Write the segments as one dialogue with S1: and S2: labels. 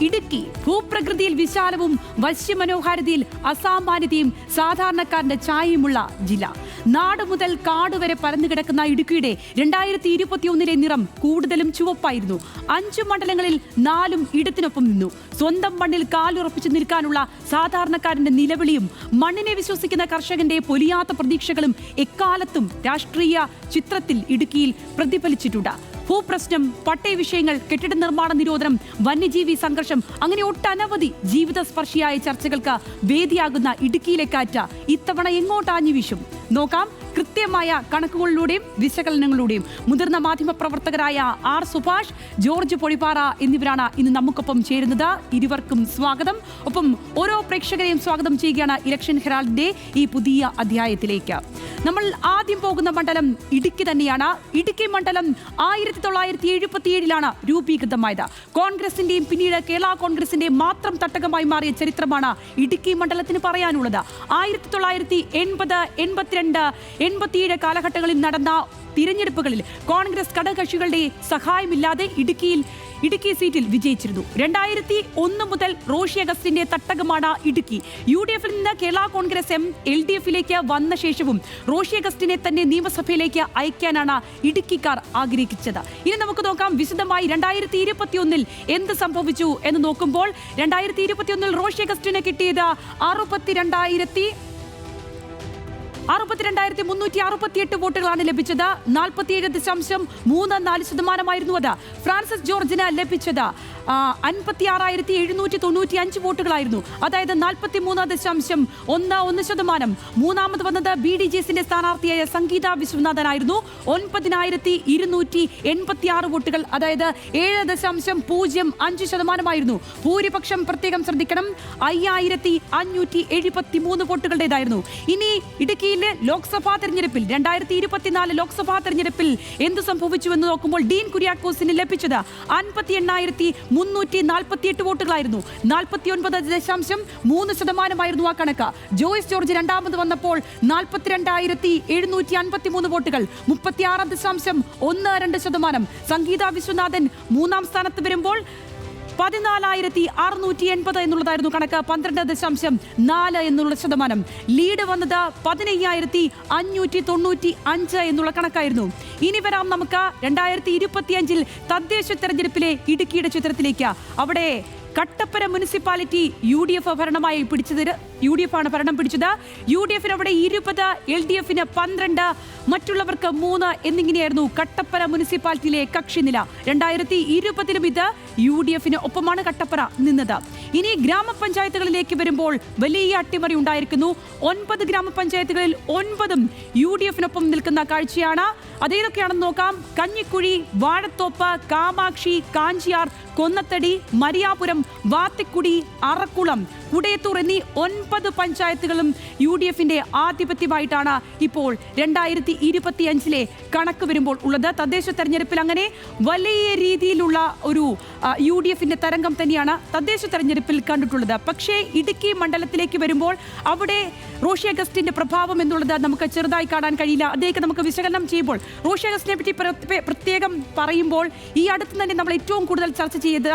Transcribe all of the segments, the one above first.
S1: ഇടുക്കി ഭൂപ്രകൃതിയിൽ വിശാലവും വശ്യമനോഹാരിതയിൽ അസാമാന്യതയും സാധാരണക്കാരന്റെ ഛായയുമുള്ള ജില്ല. നാട് മുതൽ കാട് വരെ പരന്നുകിടക്കുന്ന ഇടുക്കിയുടെ 2021 നിറം കൂടുതലും ചുവപ്പായിരുന്നു. 5 മണ്ഡലങ്ങളിൽ 4 ഇടത്തിനൊപ്പം നിന്നു. സ്വന്തം മണ്ണിൽ കാലുറപ്പിച്ചു നിൽക്കാനുള്ള സാധാരണക്കാരന്റെ നിലവിളിയും മണ്ണിനെ വിശ്വസിക്കുന്ന കർഷകന്റെ പൊലിയാത്ത പ്രതീക്ഷകളും എക്കാലത്തും രാഷ്ട്രീയ ചിത്രത്തിൽ ഇടുക്കിയിൽ പ്രതിഫലിച്ചിട്ടുണ്ട്. ഭൂപ്രശ്നം, പട്ടയ വിഷയങ്ങൾ, കെട്ടിട നിർമ്മാണ നിരോധനം, വന്യജീവി സംഘർഷം, അങ്ങനെ ഒട്ടനവധി ജീവിതസ്പർശിയായ ചർച്ചകൾക്ക് വേദിയാകുന്ന ഇടുക്കിയിലെ കാറ്റ് ഇത്തവണ എങ്ങോട്ടാഞ്ഞു വീശും നോക്കാം. കൃത്യമായ കണക്കുകളിലൂടെയും വിശകലനങ്ങളിലൂടെയും മുതിർന്ന മാധ്യമപ്രവർത്തകരായ ആർ സുഭാഷ്, ജോർജ് പൊടിപ്പാറ എന്നിവരാണ് ഇന്ന് നമുക്കൊപ്പം ചേരുന്നത്. ഇരുവർക്കും സ്വാഗതം. ഒപ്പം ഓരോ പ്രേക്ഷകരെയും സ്വാഗതം ചെയ്യുകയാണ് ഇലക്ഷൻ ഹെറാൾഡിന്റെ ഈ പുതിയ അധ്യായത്തിലേക്ക്. നമ്മൾ ആദ്യം പോകുന്ന മണ്ഡലം ഇടുക്കി തന്നെയാണ്. ഇടുക്കി മണ്ഡലം 1977 രൂപീകൃതമായത്. കോൺഗ്രസിന്റെയും പിന്നീട് കേരള കോൺഗ്രസിന്റെയും മാത്രം തട്ടകമായി മാറിയ ചരിത്രമാണ് ഇടുക്കി മണ്ഡലത്തിന് പറയാനുള്ളത്. 1980, 82, 87 കാലഘട്ടങ്ങളിൽ നടന്ന തിരഞ്ഞെടുപ്പുകളിൽ കോൺഗ്രസ് ഘടകകക്ഷികളുടെ സഹായമില്ലാതെ ഇടുക്കി സീറ്റിൽ വിജയിച്ചിരുന്നു. 2001 മുതൽ റോഷി അഗസ്റ്റിന്റെ തട്ടകമാണ് ഇടുക്കി. UDF-ൽ നിന്ന് കേരള കോൺഗ്രസ് LDF-ലേക്ക് വന്ന ശേഷവും റോഷി അഗസ്റ്റിനെ തന്നെ നിയമസഭയിലേക്ക് അയക്കാനാണ് ഇടുക്കിക്കാർ ആഗ്രഹിച്ചത്. ഇനി നമുക്ക് നോക്കാം വിശദമായി 2021 എന്ത് സംഭവിച്ചു എന്ന് നോക്കുമ്പോൾ 2021 റോഷി അഗസ്റ്റിന് കിട്ടിയത് 62,368 വോട്ടുകളാണ് ലഭിച്ചത്. 47.34% അത്. ഫ്രാൻസിസ് ജോർജിന് ലഭിച്ചത് 56,795 വോട്ടുകളായിരുന്നു. അതായത് 43.11%. മൂന്നാമത് വന്നത് BDJസിന്റെ സ്ഥാനാർത്ഥിയായ സംഗീത വിശ്വനാഥനായിരുന്നു. 9,286 വോട്ടുകൾ, അതായത് 7.05%. ഭൂരിപക്ഷം പ്രത്യേകം ശ്രദ്ധിക്കണം, 5,573 വോട്ടുകളുടേതായിരുന്നു. ഇനി ഇടുക്കിയിലെ ലോക്സഭാ തെരഞ്ഞെടുപ്പിൽ 2024 ലോക്സഭാ തെരഞ്ഞെടുപ്പിൽ എന്ത് സംഭവിച്ചു എന്ന് നോക്കുമ്പോൾ ഡീൻ കുര്യാക്കോസിന് ലഭിച്ചത് 58,348 വോട്ടുകളായിരുന്നു. 49.3% ആ കണക്ക്. ജോയ്സ് ജോർജ് രണ്ടാമത് വന്നപ്പോൾ 42,753 വോട്ടുകൾ, 36.12%. സംഗീത വിശ്വനാഥൻ മൂന്നാം സ്ഥാനത്ത് വരുമ്പോൾ 14,680 എന്നുള്ളതായിരുന്നു കണക്ക്, 12.4%. ലീഡ് വന്നത് 15,595 എന്നുള്ള കണക്കായിരുന്നു. ഇനി വരാം നമുക്ക് 2025 തദ്ദേശ തെരഞ്ഞെടുപ്പിലെ ഇടുക്കിയുടെ ചിത്രത്തിലേക്ക്. അവിടെ കട്ടപ്പന മുനിസിപ്പാലിറ്റി UDF ഭരണമായി പിടിച്ചത്. UDF ആണ് ഭരണം പിടിച്ചത്. UDF-ന് അവിടെ 20, LDF-ന് 12, മറ്റുള്ളവർക്ക് 3 എന്നിങ്ങനെയായിരുന്നു കട്ടപ്പന മുനിസിപ്പാലിറ്റിയിലെ കക്ഷിനില. 2020 ഇത് UDF-ന് ഒപ്പമാണ് കട്ടപ്പന നിന്നത്. ഇനി ഗ്രാമപഞ്ചായത്തുകളിലേക്ക് വരുമ്പോൾ വലിയ അട്ടിമറി ഉണ്ടായിരിക്കുന്നു. 9 ഗ്രാമപഞ്ചായത്തുകളിൽ 9 UDF-നൊപ്പം നിൽക്കുന്ന കാഴ്ചയാണ്. അതേതൊക്കെയാണെന്ന് നോക്കാം. കഞ്ഞിക്കുഴി, വാഴത്തോപ്പ്, കാമാക്ഷി, കാഞ്ചിയാർ, കൊന്നത്തടി, മരിയാപുരം, വാത്തിക്കുടി, അറക്കുളം, കുടയത്തൂർ എന്നീ 9 പഞ്ചായത്തുകളും UDF-ന്റെ ആധിപത്യമായിട്ടാണ് ഇപ്പോൾ 2025 കണക്ക് വരുമ്പോൾ ഉള്ളത്. തദ്ദേശ തെരഞ്ഞെടുപ്പിൽ അങ്ങനെ വലിയ രീതിയിലുള്ള ഒരു UDF-ന്റെ തരംഗം തന്നെയാണ് തദ്ദേശ തെരഞ്ഞെടുപ്പിൽ കണ്ടിട്ടുള്ളത്. പക്ഷേ ഇടുക്കി മണ്ഡലത്തിലേക്ക് വരുമ്പോൾ അവിടെ റോഷി അഗസ്റ്റിന്റെ പ്രഭാവം എന്നുള്ളത് നമുക്ക് ചെറുതായി കാണാൻ കഴിയില്ല. അദ്ദേഹത്തെ നമുക്ക് വിശകലനം ചെയ്യുമ്പോൾ റോഷി അഗസ്റ്റിനെ പറ്റി പ്രത്യേകം പറയുമ്പോൾ ഈ അടുത്ത് തന്നെ നമ്മൾ ഏറ്റവും കൂടുതൽ ചർച്ച ചെയ്ത്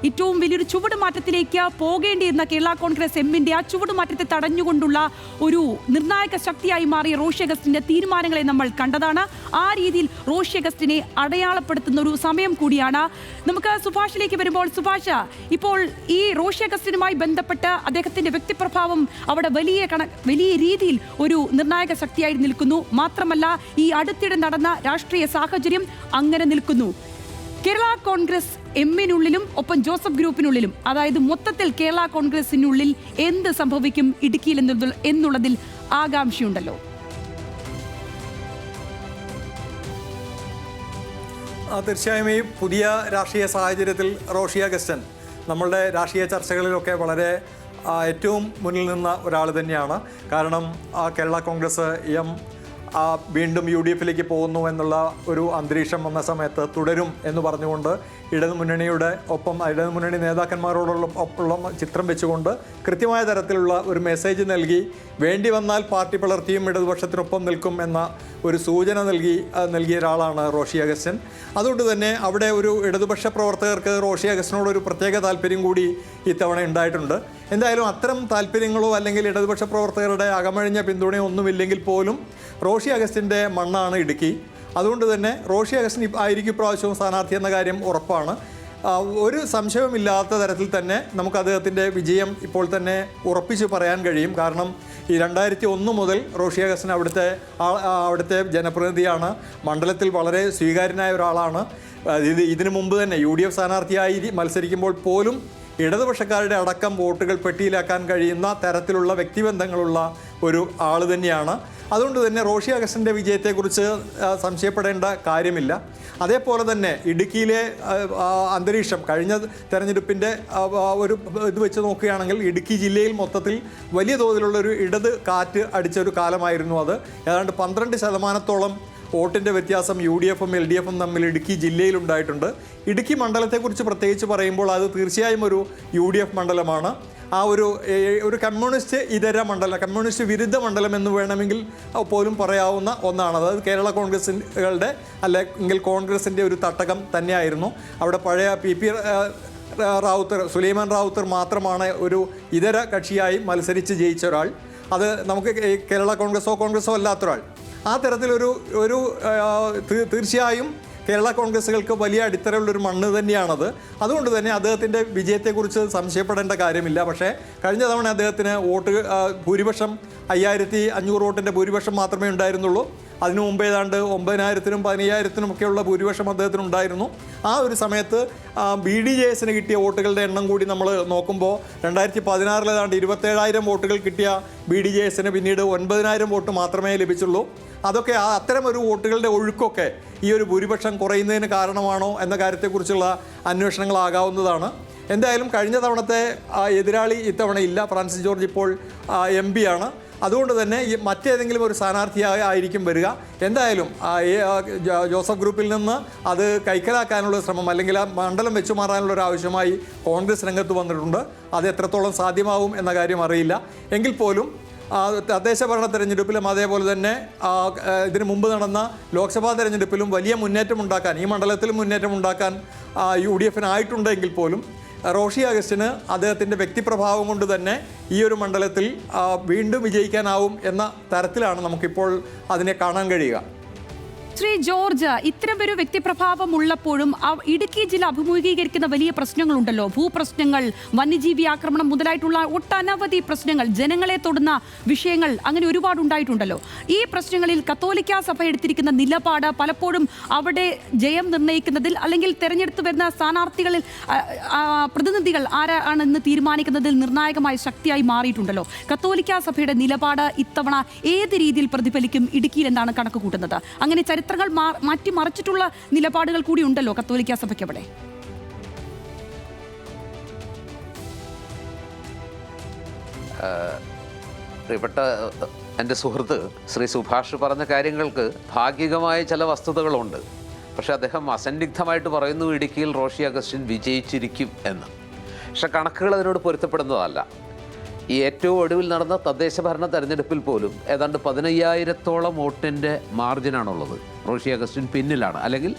S1: ഏറ്റവും വലിയൊരു ചുവടുമാറ്റത്തിലേക്ക് പോകേണ്ടിയിരുന്ന കേരള കോൺഗ്രസ് എമ്മിന്റെ ആ ചുവടുമാറ്റത്തെ തടഞ്ഞുകൊണ്ടുള്ള ഒരു നിർണായക ശക്തിയായി മാറിയ റോഷി അഗസ്റ്റിന്റെ തീരുമാനങ്ങളെ നമ്മൾ കണ്ടതാണ്. ആ രീതിയിൽ റോഷി അഗസ്റ്റിനെ അടയാളപ്പെടുത്തുന്ന ഒരു സമയം കൂടിയാണ്. നമുക്ക് സുഭാഷിലേക്ക് വരുമ്പോൾ, സുഭാഷ്, ഇപ്പോൾ ഈ റോഷി അഗസ്റ്റിനുമായി ബന്ധപ്പെട്ട് അദ്ദേഹത്തിന്റെ വ്യക്തിപ്രഭാവം അവിടെ വലിയ രീതിയിൽ ഒരു നിർണായക ശക്തിയായി നിൽക്കുന്നു. മാത്രമല്ല ഈ അടുത്തിടെ നടന്ന രാഷ്ട്രീയ സാഹചര്യം അങ്ങനെ നിൽക്കുന്നു. കേരള കോൺഗ്രസ് എമ്മിനുള്ളിലും ഒപ്പം ജോസഫ് ഗ്രൂപ്പിനുള്ളിലും, അതായത് മൊത്തത്തിൽ കേരള കോൺഗ്രസിനുള്ളിൽ എന്ത് സംഭവിക്കും ഇടുക്കിയിൽ എന്നുള്ളതിൽ ആകാംക്ഷയുണ്ടല്ലോ.
S2: തീർച്ചയായും ഈ പുതിയ രാഷ്ട്രീയ സാഹചര്യത്തിൽ റോഷി അഗസ്റ്റൻ നമ്മളുടെ രാഷ്ട്രീയ ചർച്ചകളിലൊക്കെ വളരെ ഏറ്റവും മുന്നിൽ നിന്ന ഒരാൾ തന്നെയാണ്. കാരണം കേരള കോൺഗ്രസ് വീണ്ടും UDF-ലേക്ക് പോകുന്നു എന്നുള്ള ഒരു അന്തരീക്ഷം വന്ന സമയത്ത് തുടരും എന്ന് പറഞ്ഞുകൊണ്ട് ഇടതുമുന്നണിയുടെ ഒപ്പം ഇടതുമുന്നണി നേതാക്കന്മാരോടുള്ള ചിത്രം വെച്ചുകൊണ്ട് കൃത്യമായ തരത്തിലുള്ള ഒരു മെസ്സേജ് നൽകി വേണ്ടി വന്നാൽ പാർട്ടി പിളർത്തിയും ഇടതുപക്ഷത്തിനൊപ്പം നിൽക്കും എന്ന ഒരു സൂചന നൽകിയ ഒരാളാണ് റോഷി അഗസ്റ്റ്യൻ. അതുകൊണ്ട് തന്നെ അവിടെ ഒരു ഇടതുപക്ഷ പ്രവർത്തകർക്ക് റോഷി അഗസ്റ്റ്യനോടൊരു പ്രത്യേക താല്പര്യം കൂടി ഇത്തവണ ഉണ്ടായിട്ടുണ്ട്. എന്തായാലും അത്തരം താല്പര്യങ്ങളോ അല്ലെങ്കിൽ ഇടതുപക്ഷ പ്രവർത്തകരുടെ അകമഴിഞ്ഞ പിന്തുണയോ ഒന്നുമില്ലെങ്കിൽ പോലും റോഷി അഗസ്റ്റ്യൻ്റെ മണ്ണാണ് ഇടുക്കി. അതുകൊണ്ട് തന്നെ റോഷി അഗസ്റ്റ്യൻ ആയിരിക്കും ഇപ്രാവശ്യവും സ്ഥാനാർത്ഥി എന്ന കാര്യം ഉറപ്പാണ്. ഒരു സംശയവുമില്ലാത്ത തരത്തിൽ തന്നെ നമുക്ക് അദ്ദേഹത്തിൻ്റെ വിജയം ഇപ്പോൾ തന്നെ ഉറപ്പിച്ച് പറയാൻ കഴിയും. കാരണം ഈ 2001 മുതൽ റോഷി അഗസ്റ്റ്യൻ അവിടുത്തെ ജനപ്രതിനിധിയാണ്. മണ്ഡലത്തിൽ വളരെ സ്വീകാര്യനായ ഒരാളാണ്. ഇതിനു മുമ്പ് തന്നെ UDF സ്ഥാനാർത്ഥിയായി മത്സരിക്കുമ്പോൾ പോലും ഇടതുപക്ഷക്കാരുടെ അടക്കം വോട്ടുകൾ പെട്ടിയിലാക്കാൻ കഴിയുന്ന തരത്തിലുള്ള വ്യക്തിബന്ധങ്ങളുള്ള ഒരു ആൾ തന്നെയാണ്. അതുകൊണ്ട് തന്നെ റോഷി അഗസ്റ്റ്യൻ്റെ വിജയത്തെക്കുറിച്ച് സംശയപ്പെടേണ്ട കാര്യമില്ല. അതേപോലെ തന്നെ ഇടുക്കിയിലെ അന്തരീക്ഷം കഴിഞ്ഞ തെരഞ്ഞെടുപ്പിൻ്റെ ഒരു ഇത് വെച്ച് നോക്കുകയാണെങ്കിൽ ഇടുക്കി ജില്ലയിൽ മൊത്തത്തിൽ വലിയ തോതിലുള്ളൊരു ഇടത് കാറ്റ് അടിച്ചൊരു കാലമായിരുന്നു അത്. ഏതാണ്ട് 12% വോട്ടിൻ്റെ വ്യത്യാസം UDFും LDFും തമ്മിൽ ഇടുക്കി ജില്ലയിലുണ്ടായിട്ടുണ്ട്. ഇടുക്കി മണ്ഡലത്തെക്കുറിച്ച് പ്രത്യേകിച്ച് പറയുമ്പോൾ അത് തീർച്ചയായും ഒരു UDF മണ്ഡലമാണ്. ആ ഒരു കമ്മ്യൂണിസ്റ്റ് ഇതര മണ്ഡലം, കമ്മ്യൂണിസ്റ്റ് വിരുദ്ധ മണ്ഡലം എന്ന് വേണമെങ്കിൽ പോലും പറയാവുന്ന ഒന്നാണ്. അതായത് കേരള കോൺഗ്രസുകളുടെ അല്ലെങ്കിൽ കോൺഗ്രസിൻ്റെ ഒരു തട്ടകം തന്നെയായിരുന്നു. അവിടെ പഴയ PP റാവുത്തർ, സുലൈമാൻ റാവുത്തർ മാത്രമാണ് ഒരു ഇതര കക്ഷിയായി മത്സരിച്ച് ജയിച്ച ഒരാൾ. അത് നമുക്ക് കേരള കോൺഗ്രസോ അല്ലാത്തൊരാൾ. ആ തരത്തിലൊരു തീർച്ചയായും കേരള കോൺഗ്രസുകൾക്ക് വലിയ അടിത്തറയുള്ളൊരു മണ്ണ് തന്നെയാണത്. അതുകൊണ്ട് തന്നെ അദ്ദേഹത്തിൻ്റെ വിജയത്തെക്കുറിച്ച് സംശയപ്പെടേണ്ട കാര്യമില്ല. പക്ഷേ കഴിഞ്ഞ തവണ അദ്ദേഹത്തിന് ഭൂരിപക്ഷം 5500 വോട്ടിൻ്റെ ഭൂരിപക്ഷം മാത്രമേ ഉണ്ടായിരുന്നുള്ളൂ. അതിനു മുമ്പ് ഏതാണ്ട് 9000-നും 15000-നും ഒക്കെയുള്ള ഭൂരിപക്ഷം അദ്ദേഹത്തിനുണ്ടായിരുന്നു. ആ ഒരു സമയത്ത് BDJSന് കിട്ടിയ വോട്ടുകളുടെ എണ്ണം കൂടി നമ്മൾ നോക്കുമ്പോൾ 2016 ഏതാണ്ട് 27000 വോട്ടുകൾ കിട്ടിയ BDJSന് പിന്നീട് 9000 വോട്ട് മാത്രമേ ലഭിച്ചുള്ളൂ. അതൊക്കെ അത്തരം ഒരു വോട്ടുകളുടെ ഒഴുക്കൊക്കെ ഈ ഒരു ഭൂരിപക്ഷം കുറയുന്നതിന് കാരണമാണോ എന്ന കാര്യത്തെക്കുറിച്ചുള്ള അന്വേഷണങ്ങളാകാവുന്നതാണ്. എന്തായാലും കഴിഞ്ഞ തവണത്തെ എതിരാളി ഇത്തവണ ഇല്ല. ഫ്രാൻസിസ് ജോർജ് ഇപ്പോൾ MP ആണ്. അതുകൊണ്ട് തന്നെ ഈ മറ്റേതെങ്കിലും ഒരു സ്ഥാനാർത്ഥിയായിരിക്കും വരിക. എന്തായാലും ജോസഫ് ഗ്രൂപ്പിൽ നിന്ന് അത് കൈക്കലാക്കാനുള്ള ശ്രമം അല്ലെങ്കിൽ ആ മണ്ഡലം വെച്ചു മാറാനുള്ള ഒരു ആവശ്യമായി കോൺഗ്രസ് രംഗത്ത് വന്നിട്ടുണ്ട്. അത് എത്രത്തോളം സാധ്യമാവും എന്ന കാര്യം അറിയില്ല. എങ്കിൽ പോലും തദ്ദേശ ഭരണ തെരഞ്ഞെടുപ്പിലും അതേപോലെ തന്നെ ഇതിനു മുമ്പ് നടന്ന ലോക്സഭാ തെരഞ്ഞെടുപ്പിലും വലിയ മുന്നേറ്റമുണ്ടാക്കാൻ, ഈ മണ്ഡലത്തിലും മുന്നേറ്റമുണ്ടാക്കാൻ UDFനായിട്ടുണ്ടെങ്കിൽ പോലും റോഷി അഗസ്റ്റ്യന് അദ്ദേഹത്തിൻ്റെ വ്യക്തിപ്രഭാവം കൊണ്ട് തന്നെ ഈ ഒരു മണ്ഡലത്തിൽ വീണ്ടും വിജയിക്കാനാവും എന്ന തരത്തിലാണ് നമുക്കിപ്പോൾ അതിനെ കാണാൻ കഴിയുക.
S1: ശ്രീ ജോർജ്, ഇത്തരം ഒരു വ്യക്തിപ്രഭാവം ഉള്ളപ്പോഴും ഇടുക്കി ജില്ല അഭിമുഖീകരിക്കുന്ന വലിയ പ്രശ്നങ്ങളുണ്ടല്ലോ. ഭൂപ്രശ്നങ്ങൾ, വന്യജീവി ആക്രമണം മുതലായിട്ടുള്ള ഒട്ടനവധി പ്രശ്നങ്ങൾ, ജനങ്ങളെ തൊടുന്ന വിഷയങ്ങൾ അങ്ങനെ ഒരുപാടുണ്ടായിട്ടുണ്ടല്ലോ. ഈ പ്രശ്നങ്ങളിൽ കത്തോലിക്ക സഭ എടുത്തിരിക്കുന്ന നിലപാട് പലപ്പോഴും അവിടെ ജയം നിർണ്ണയിക്കുന്നതിൽ അല്ലെങ്കിൽ തെരഞ്ഞെടുത്ത് വരുന്ന സ്ഥാനാർത്ഥികളിൽ പ്രതിനിധികൾ ആരാണെന്ന് തീരുമാനിക്കുന്നതിൽ നിർണായകമായ ശക്തിയായി മാറിയിട്ടുണ്ടല്ലോ. കത്തോലിക്ക സഭയുടെ നിലപാട് ഇത്തവണ ഏത് രീതിയിൽ പ്രതിഫലിക്കും ഇടുക്കിയിൽ എന്നാണ് കണക്ക് കൂട്ടുന്നത്? അങ്ങനെ ചരിത്രങ്ങൾ മാറ്റിമറിച്ചിട്ടുള്ള നിലപാടുകൾ കൂടി ഉണ്ടല്ലോ കത്തോലിക്ക സഭയ്ക്ക് അവിടെ.
S3: പ്രിയപ്പെട്ട എൻ്റെ സുഹൃത്ത് ശ്രീ സുഭാഷ് പറഞ്ഞ കാര്യങ്ങൾക്ക് ഭാഗികമായ ചില വസ്തുതകളുണ്ട്. പക്ഷേ അദ്ദേഹം അസന്നിഗ്ധമായിട്ട് പറയുന്നു ഇടുക്കിയിൽ റോഷി അഗസ്റ്റ്യൻ വിജയിച്ചിരിക്കും എന്ന്. പക്ഷെ കണക്കുകൾ അതിനോട് പൊരുത്തപ്പെടുന്നതല്ല. ഈ ഏറ്റവും ഒടുവിൽ നടന്ന തദ്ദേശ ഭരണ തെരഞ്ഞെടുപ്പിൽ പോലും ഏതാണ്ട് 15000-ഓളം വോട്ടിൻ്റെ മാർജിനാണുള്ളത്. റോഷി അഗസ്റ്റ്യൻ പിന്നിലാണ്, അല്ലെങ്കിൽ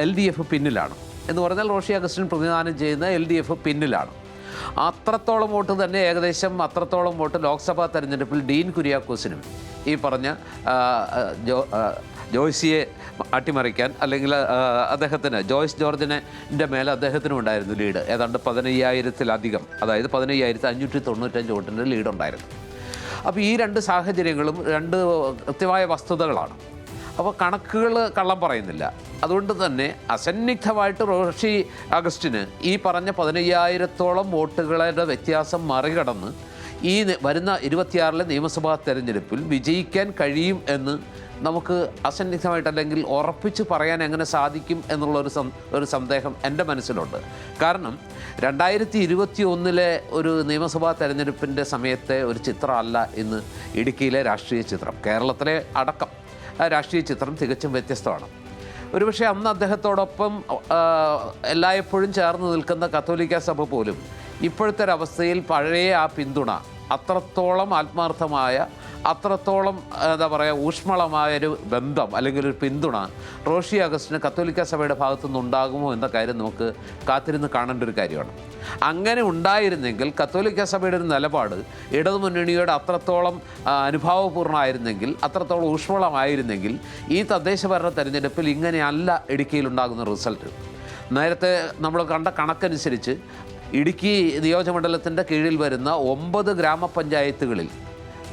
S3: LDF പിന്നിലാണ്. എന്ന് പറഞ്ഞാൽ റോഷി അഗസ്റ്റ്യൻ പ്രതിനിധാനം ചെയ്യുന്ന LDF പിന്നിലാണ്. അത്രത്തോളം വോട്ട് തന്നെ, ഏകദേശം അത്രത്തോളം വോട്ട് ലോക്സഭാ തെരഞ്ഞെടുപ്പിൽ ഡീൻ കുര്യാക്കോസിനും ഈ പറഞ്ഞ ജോയ്സിയെ അട്ടിമറിക്കാൻ, അല്ലെങ്കിൽ അദ്ദേഹത്തിന് ജോയ്സ് ജോർജിൻ്റെ മേലെ അദ്ദേഹത്തിനും ഉണ്ടായിരുന്നു ലീഡ്. ഏതാണ്ട് 15000-ത്തിലധികം, അതായത് 15595 വോട്ടിൻ്റെ ലീഡുണ്ടായിരുന്നു. അപ്പോൾ ഈ രണ്ട് സാഹചര്യങ്ങളും രണ്ട് കൃത്യമായ വസ്തുതകളാണ്. അപ്പോൾ കണക്കുകൾ കള്ളം പറയുന്നില്ല. അതുകൊണ്ട് തന്നെ അസന്നിഗ്ധമായിട്ട് റോഷി അഗസ്റ്റിന് ഈ പറഞ്ഞ 15000-ത്തോളം വോട്ടുകളുടെ വ്യത്യാസം മറികടന്ന് ഈ വരുന്ന 26-ലെ നിയമസഭാ തെരഞ്ഞെടുപ്പിൽ വിജയിക്കാൻ കഴിയും എന്ന് നമുക്ക് അസന്നിഗ്ധമായിട്ട് അല്ലെങ്കിൽ ഉറപ്പിച്ച് പറയാൻ എങ്ങനെ സാധിക്കും ഒരു സന്ദേഹം എൻ്റെ മനസ്സിലുണ്ട്. കാരണം 2021-ലെ ഒരു നിയമസഭാ തെരഞ്ഞെടുപ്പിൻ്റെ സമയത്തെ ഒരു ചിത്രമല്ല ഇന്ന് ഇടുക്കിയിലെ രാഷ്ട്രീയ ചിത്രം. കേരളത്തിലെ അടക്കം രാഷ്ട്രീയ ചിത്രം തികച്ചും വ്യത്യസ്തമാണ്. ഒരുപക്ഷെ അന്ന് അദ്ദേഹത്തോടൊപ്പം എല്ലായ്പ്പോഴും ചേർന്ന് നിൽക്കുന്ന കത്തോലിക്ക സഭ പോലും ഇപ്പോഴത്തെ ഒരവസ്ഥയിൽ പഴയ ആ പിന്തുണ അത്രത്തോളം ആത്മാർത്ഥമായ, അത്രത്തോളം എന്താ പറയുക ഊഷ്മളമായൊരു ബന്ധം അല്ലെങ്കിൽ ഒരു പിന്തുണ റോഷി അഗസ്റ്റിന് കത്തോലിക്ക സഭയുടെ ഭാഗത്തുനിന്ന് ഉണ്ടാകുമോ എന്ന കാര്യം നമുക്ക് കാത്തിരുന്ന് കാണേണ്ട ഒരു കാര്യമാണ്. അങ്ങനെ ഉണ്ടായിരുന്നെങ്കിൽ കത്തോലിക്ക സഭയുടെ ഒരു നിലപാട് ഇടതുമുന്നണിയോട് അത്രത്തോളം അനുഭാവപൂർണ്ണമായിരുന്നെങ്കിൽ, അത്രത്തോളം ഊഷ്മളമായിരുന്നെങ്കിൽ ഈ തദ്ദേശ ഭരണ തെരഞ്ഞെടുപ്പിൽ ഇങ്ങനെയല്ല ഇടുക്കിയിൽ ഉണ്ടാകുന്ന റിസൾട്ട്. നേരത്തെ നമ്മൾ കണ്ട കണക്കനുസരിച്ച് ഇടുക്കി നിയോജകമണ്ഡലത്തിൻ്റെ കീഴിൽ വരുന്ന 9 ഗ്രാമപഞ്ചായത്തുകളിൽ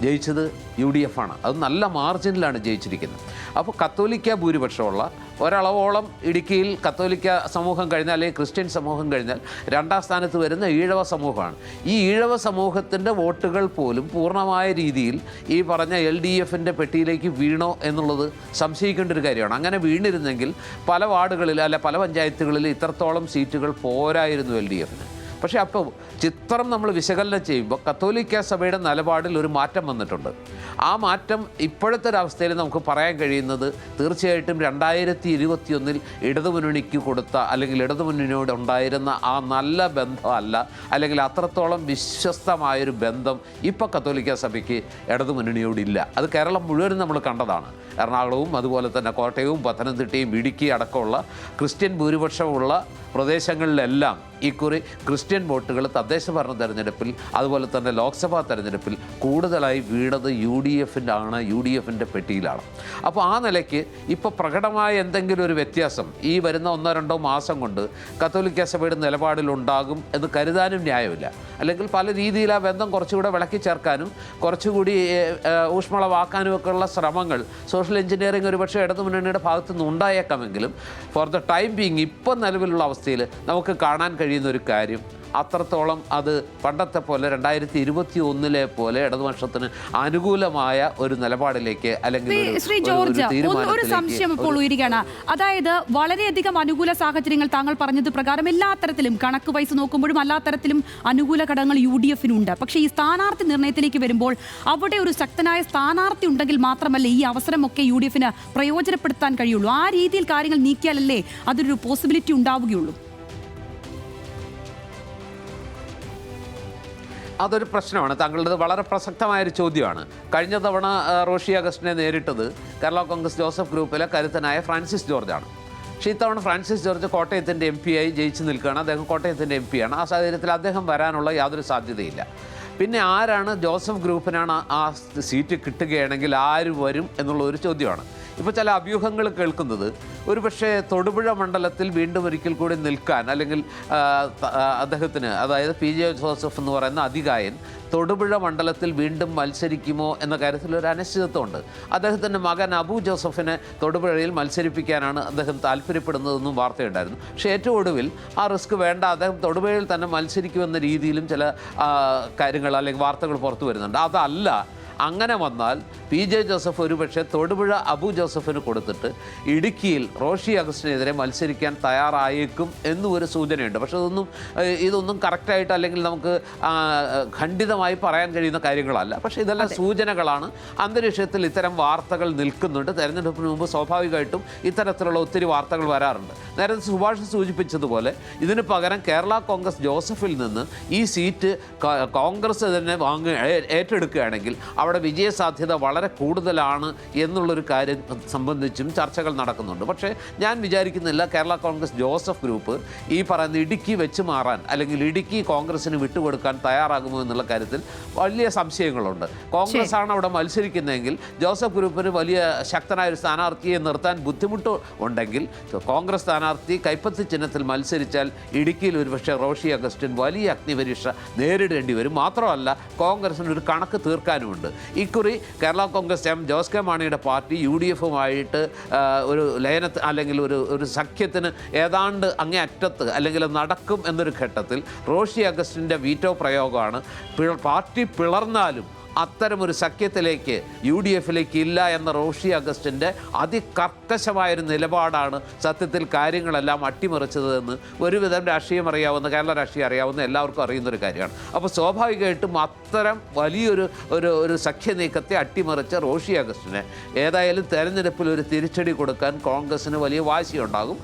S3: ജയിച്ചത് UDF ആണ്. അത് നല്ല മാർജിനിലാണ് ജയിച്ചിരിക്കുന്നത്. അപ്പോൾ കത്തോലിക്ക ഭൂരിപക്ഷമുള്ള ഒരളവോളം ഇടുക്കിയിൽ കത്തോലിക്ക സമൂഹം കഴിഞ്ഞാൽ, അല്ലെങ്കിൽ ക്രിസ്ത്യൻ സമൂഹം കഴിഞ്ഞാൽ രണ്ടാം സ്ഥാനത്ത് വരുന്ന ഈഴവ സമൂഹമാണ്. ഈ ഈഴവ സമൂഹത്തിൻ്റെ വോട്ടുകൾ പോലും പൂർണ്ണമായ രീതിയിൽ ഈ പറഞ്ഞ LDFൻ്റെ പെട്ടിയിലേക്ക് വീണോ എന്നുള്ളത് സംശയിക്കേണ്ട ഒരു കാര്യമാണ്. അങ്ങനെ വീണിരുന്നെങ്കിൽ പല വാർഡുകളിൽ പല പഞ്ചായത്തുകളിൽ ഇത്രത്തോളം സീറ്റുകൾ പോരായിരുന്നു LDFന്. പക്ഷേ അപ്പോൾ ചിത്രം നമ്മൾ വിശകലനം ചെയ്യുമ്പോൾ കത്തോലിക്ക സഭയുടെ നിലപാടിൽ ഒരു മാറ്റം വന്നിട്ടുണ്ട്. ആ മാറ്റം ഇപ്പോഴത്തെ ഒരവസ്ഥയിൽ നമുക്ക് പറയാൻ കഴിയുന്നത് തീർച്ചയായിട്ടും 2021 ഇടതുമുന്നണിക്ക് കൊടുത്ത അല്ലെങ്കിൽ ഇടതുമുന്നണിയോട് ഉണ്ടായിരുന്ന ആ നല്ല ബന്ധമല്ല, അല്ലെങ്കിൽ അത്രത്തോളം വിശ്വസ്തമായൊരു ബന്ധം ഇപ്പോൾ കത്തോലിക്ക സഭയ്ക്ക് ഇടതുമുന്നണിയോടില്ല. അത് കേരളം മുഴുവനും നമ്മൾ കണ്ടതാണ്. എറണാകുളവും അതുപോലെ തന്നെ കോട്ടയവും പത്തനംതിട്ടയും ഇടുക്കി അടക്കമുള്ള ക്രിസ്ത്യൻ ഭൂരിപക്ഷമുള്ള പ്രദേശങ്ങളിലെല്ലാം ഇക്കുറി ക്രിസ്ത്യൻ വോട്ടുകൾ തദ്ദേശ ഭരണ തെരഞ്ഞെടുപ്പിൽ അതുപോലെ തന്നെ ലോക്സഭാ തെരഞ്ഞെടുപ്പിൽ കൂടുതലായി വീണത് UDFൻ്റെ പെട്ടിയിലാണ്. അപ്പോൾ ആ നിലയ്ക്ക് ഇപ്പോൾ പ്രകടമായ എന്തെങ്കിലും ഒരു വ്യത്യാസം ഈ വരുന്ന 1-2 മാസം കൊണ്ട് കത്തോലിക്ക സഭയുടെ നിലപാടിലുണ്ടാകും എന്ന് കരുതാനും ന്യായമില്ല. അല്ലെങ്കിൽ പല രീതിയിൽ ആ ബന്ധം കുറച്ചുകൂടെ വിളക്കി ചേർക്കാനും കുറച്ചുകൂടി ഊഷ്മളമാക്കാനും ഒക്കെയുള്ള ശ്രമങ്ങൾ സോഷ്യൽ എഞ്ചിനീയറിംഗ് ഒരുപക്ഷെ ഇടതുമുന്നണിയുടെ ഭാഗത്തു നിന്ന് ഉണ്ടായേക്കാമെങ്കിലും ഫോർ ദ ടൈം ബീങ് ഇപ്പം നിലവിലുള്ള അവസ്ഥയിൽ നമുക്ക് കാണാൻ കഴിയുന്ന ഒരു കാര്യം അത്രത്തോളം അത് പണ്ടത്തെ പോലെ 2021 പോലെ ഇടതുപക്ഷത്തിന് അനുകൂലമായ ഒരു നിലപാടിലേക്ക് അല്ലെങ്കിൽ
S1: ശ്രീ ജോർജ് ഒരു സംശയം ഇപ്പോൾ ഉയരുകയാണ്. അതായത് വളരെയധികം അനുകൂല സാഹചര്യങ്ങൾ താങ്കൾ പറഞ്ഞത് പ്രകാരം എല്ലാ തരത്തിലും കണക്ക് വയസ്സ് നോക്കുമ്പോഴും എല്ലാ തരത്തിലും അനുകൂല ഘടകങ്ങൾ UDFനുണ്ട്. പക്ഷേ ഈ സ്ഥാനാർത്ഥി നിർണയത്തിലേക്ക് വരുമ്പോൾ അവിടെ ഒരു ശക്തനായ സ്ഥാനാർത്ഥി ഉണ്ടെങ്കിൽ മാത്രമല്ല ഈ അവസരമൊക്കെ UDFന് പ്രയോജനപ്പെടുത്താൻ കഴിയുള്ളൂ. ആ രീതിയിൽ കാര്യങ്ങൾ നീക്കിയാലല്ലേ അതൊരു പോസിബിലിറ്റി ഉണ്ടാവുകയുള്ളൂ.
S3: അതൊരു പ്രശ്നമാണ്. താങ്കളുടേത് വളരെ പ്രസക്തമായൊരു ചോദ്യമാണ്. കഴിഞ്ഞ തവണ റോഷി അഗസ്റ്റിനെ നേരിട്ടത് കേരള കോൺഗ്രസ് ജോസഫ് ഗ്രൂപ്പിലെ കരുത്തനായ ഫ്രാൻസിസ് ജോർജാണ്. പക്ഷേ ഇത്തവണ ഫ്രാൻസിസ് ജോർജ് കോട്ടയത്തിൻ്റെ MP ആയി ജയിച്ചു നിൽക്കുകയാണ്. അദ്ദേഹം കോട്ടയത്തിൻ്റെ MP ആണ്. ആ സാഹചര്യത്തിൽ അദ്ദേഹം വരാനുള്ള യാതൊരു സാധ്യതയില്ല. പിന്നെ ആരാണ് ജോസഫ് ഗ്രൂപ്പിനാണ് ആ സീറ്റ് കിട്ടുകയാണെങ്കിൽ ആര് വരും എന്നുള്ള ഒരു ചോദ്യമാണ്. ഇപ്പോൾ ചില അഭ്യൂഹങ്ങൾ കേൾക്കുന്നത് ഒരുപക്ഷെ തൊടുപുഴ മണ്ഡലത്തിൽ വീണ്ടും ഒരിക്കൽ കൂടി നിൽക്കാൻ അല്ലെങ്കിൽ അദ്ദേഹത്തിന്, അതായത് PJ ജോസഫ് എന്ന് പറയുന്ന അതികായൻ തൊടുപുഴ മണ്ഡലത്തിൽ വീണ്ടും മത്സരിക്കുമോ എന്ന കാര്യത്തിൽ ഒരു അനിശ്ചിതത്വമുണ്ട്. അദ്ദേഹത്തിൻ്റെ മകൻ അബു ജോസഫിനെ തൊടുപുഴയിൽ മത്സരിപ്പിക്കാനാണ് അദ്ദേഹം താല്പര്യപ്പെടുന്നതെന്നും വാർത്തയുണ്ടായിരുന്നു. പക്ഷേ ഏറ്റവും ഒടുവിൽ ആ റിസ്ക് വേണ്ട, അദ്ദേഹം തൊടുപുഴയിൽ തന്നെ മത്സരിക്കുമെന്ന രീതിയിലും ചില കാര്യങ്ങൾ അല്ലെങ്കിൽ വാർത്തകൾ പുറത്തു വരുന്നുണ്ട്. അതല്ല, അങ്ങനെ വന്നാൽ PJ ജോസഫ് ഒരുപക്ഷെ തൊടുപുഴ അബു ജോസഫിന് കൊടുത്തിട്ട് ഇടുക്കിയിൽ റോഷി അഗസ്റ്റിനെതിരെ മത്സരിക്കാൻ തയ്യാറായേക്കും എന്നും ഒരു സൂചനയുണ്ട്. പക്ഷെ ഇതൊന്നും കറക്റ്റായിട്ട് അല്ലെങ്കിൽ നമുക്ക് ഖണ്ഡിതമായി പറയാൻ കഴിയുന്ന കാര്യങ്ങളല്ല. പക്ഷേ ഇതെല്ലാം സൂചനകളാണ്. അന്തരീക്ഷത്തിൽ ഇത്തരം വാർത്തകൾ നിൽക്കുന്നുണ്ട്. തെരഞ്ഞെടുപ്പിന് മുമ്പ് സ്വാഭാവികമായിട്ടും ഇത്തരത്തിലുള്ള ഒത്തിരി വാർത്തകൾ വരാറുണ്ട്. നേരത്തെ സുഭാഷ് സൂചിപ്പിച്ചതുപോലെ ഇതിന് പകരം കേരള കോൺഗ്രസ് ജോസഫിൽ നിന്ന് ഈ സീറ്റ് കോൺഗ്രസ് തന്നെ ഏറ്റെടുക്കുകയാണെങ്കിൽ അവിടെ വിജയസാധ്യത വളരെ കൂടുതലാണ് എന്നുള്ളൊരു കാര്യം സംബന്ധിച്ചും ചർച്ചകൾ നടക്കുന്നുണ്ട്. പക്ഷേ ഞാൻ വിചാരിക്കുന്നില്ല കേരള കോൺഗ്രസ് ജോസഫ് ഗ്രൂപ്പ് ഈ പറയുന്ന ഇടുക്കി വെച്ച് മാറാൻ അല്ലെങ്കിൽ ഇടുക്കി കോൺഗ്രസിന് വിട്ടുകൊടുക്കാൻ തയ്യാറാകുമോ എന്നുള്ള കാര്യത്തിൽ വലിയ സംശയങ്ങളുണ്ട്. കോൺഗ്രസ് ആണ് അവിടെ മത്സരിക്കുന്നതെങ്കിൽ ജോസഫ് ഗ്രൂപ്പിന് വലിയ ശക്തനായ ഒരു സ്ഥാനാർത്ഥിയെ നിർത്താൻ ബുദ്ധിമുട്ട് ഉണ്ടെങ്കിൽ കോൺഗ്രസ് സ്ഥാനാർത്ഥി കൈപ്പത്തി ചിഹ്നത്തിൽ മത്സരിച്ചാൽ ഇടുക്കിയിൽ ഒരുപക്ഷെ റോഷി അഗസ്റ്റിൻ വലിയ അഗ്നിപരീക്ഷ നേരിടേണ്ടി വരും. മാത്രമല്ല കോൺഗ്രസിന് ഒരു കണക്ക് തീർക്കാനുമുണ്ട്. ഇക്കുറി കേരള കോൺഗ്രസ് ജോസ് കെ മാണിയുടെ പാർട്ടി UDFുമായിട്ട് ഒരു ലയനത്ത് അല്ലെങ്കിൽ ഒരു സഖ്യത്തിന് ഏതാണ്ട് അങ്ങേ അറ്റത്ത് അല്ലെങ്കിൽ നടക്കും എന്നൊരു ഘട്ടത്തിൽ റോഷി അഗസ്റ്റിൻ്റെ വീറ്റോ പ്രയോഗമാണ് പാർട്ടി പിളർന്നാലും അത്തരമൊരു സഖ്യത്തിലേക്ക് UDF-ലേക്ക് ഇല്ല എന്ന റോഷി അഗസ്റ്റിൻ്റെ അതികർക്കശമായൊരു നിലപാടാണ് സത്യത്തിൽ കാര്യങ്ങളെല്ലാം അട്ടിമറിച്ചതെന്ന് ഒരുവിധം രാഷ്ട്രീയം അറിയാവുന്ന, കേരള രാഷ്ട്രീയം അറിയാവുന്ന എല്ലാവർക്കും അറിയുന്നൊരു കാര്യമാണ്. അപ്പോൾ സ്വാഭാവികമായിട്ടും അത്തരം വലിയൊരു ഒരു സഖ്യ നീക്കത്തെ അട്ടിമറിച്ച റോഷി അഗസ്റ്റിനെ ഏതായാലും തെരഞ്ഞെടുപ്പിൽ ഒരു തിരിച്ചടി കൊടുക്കാൻ കോൺഗ്രസിന് വലിയ വാശിയുണ്ടാകും.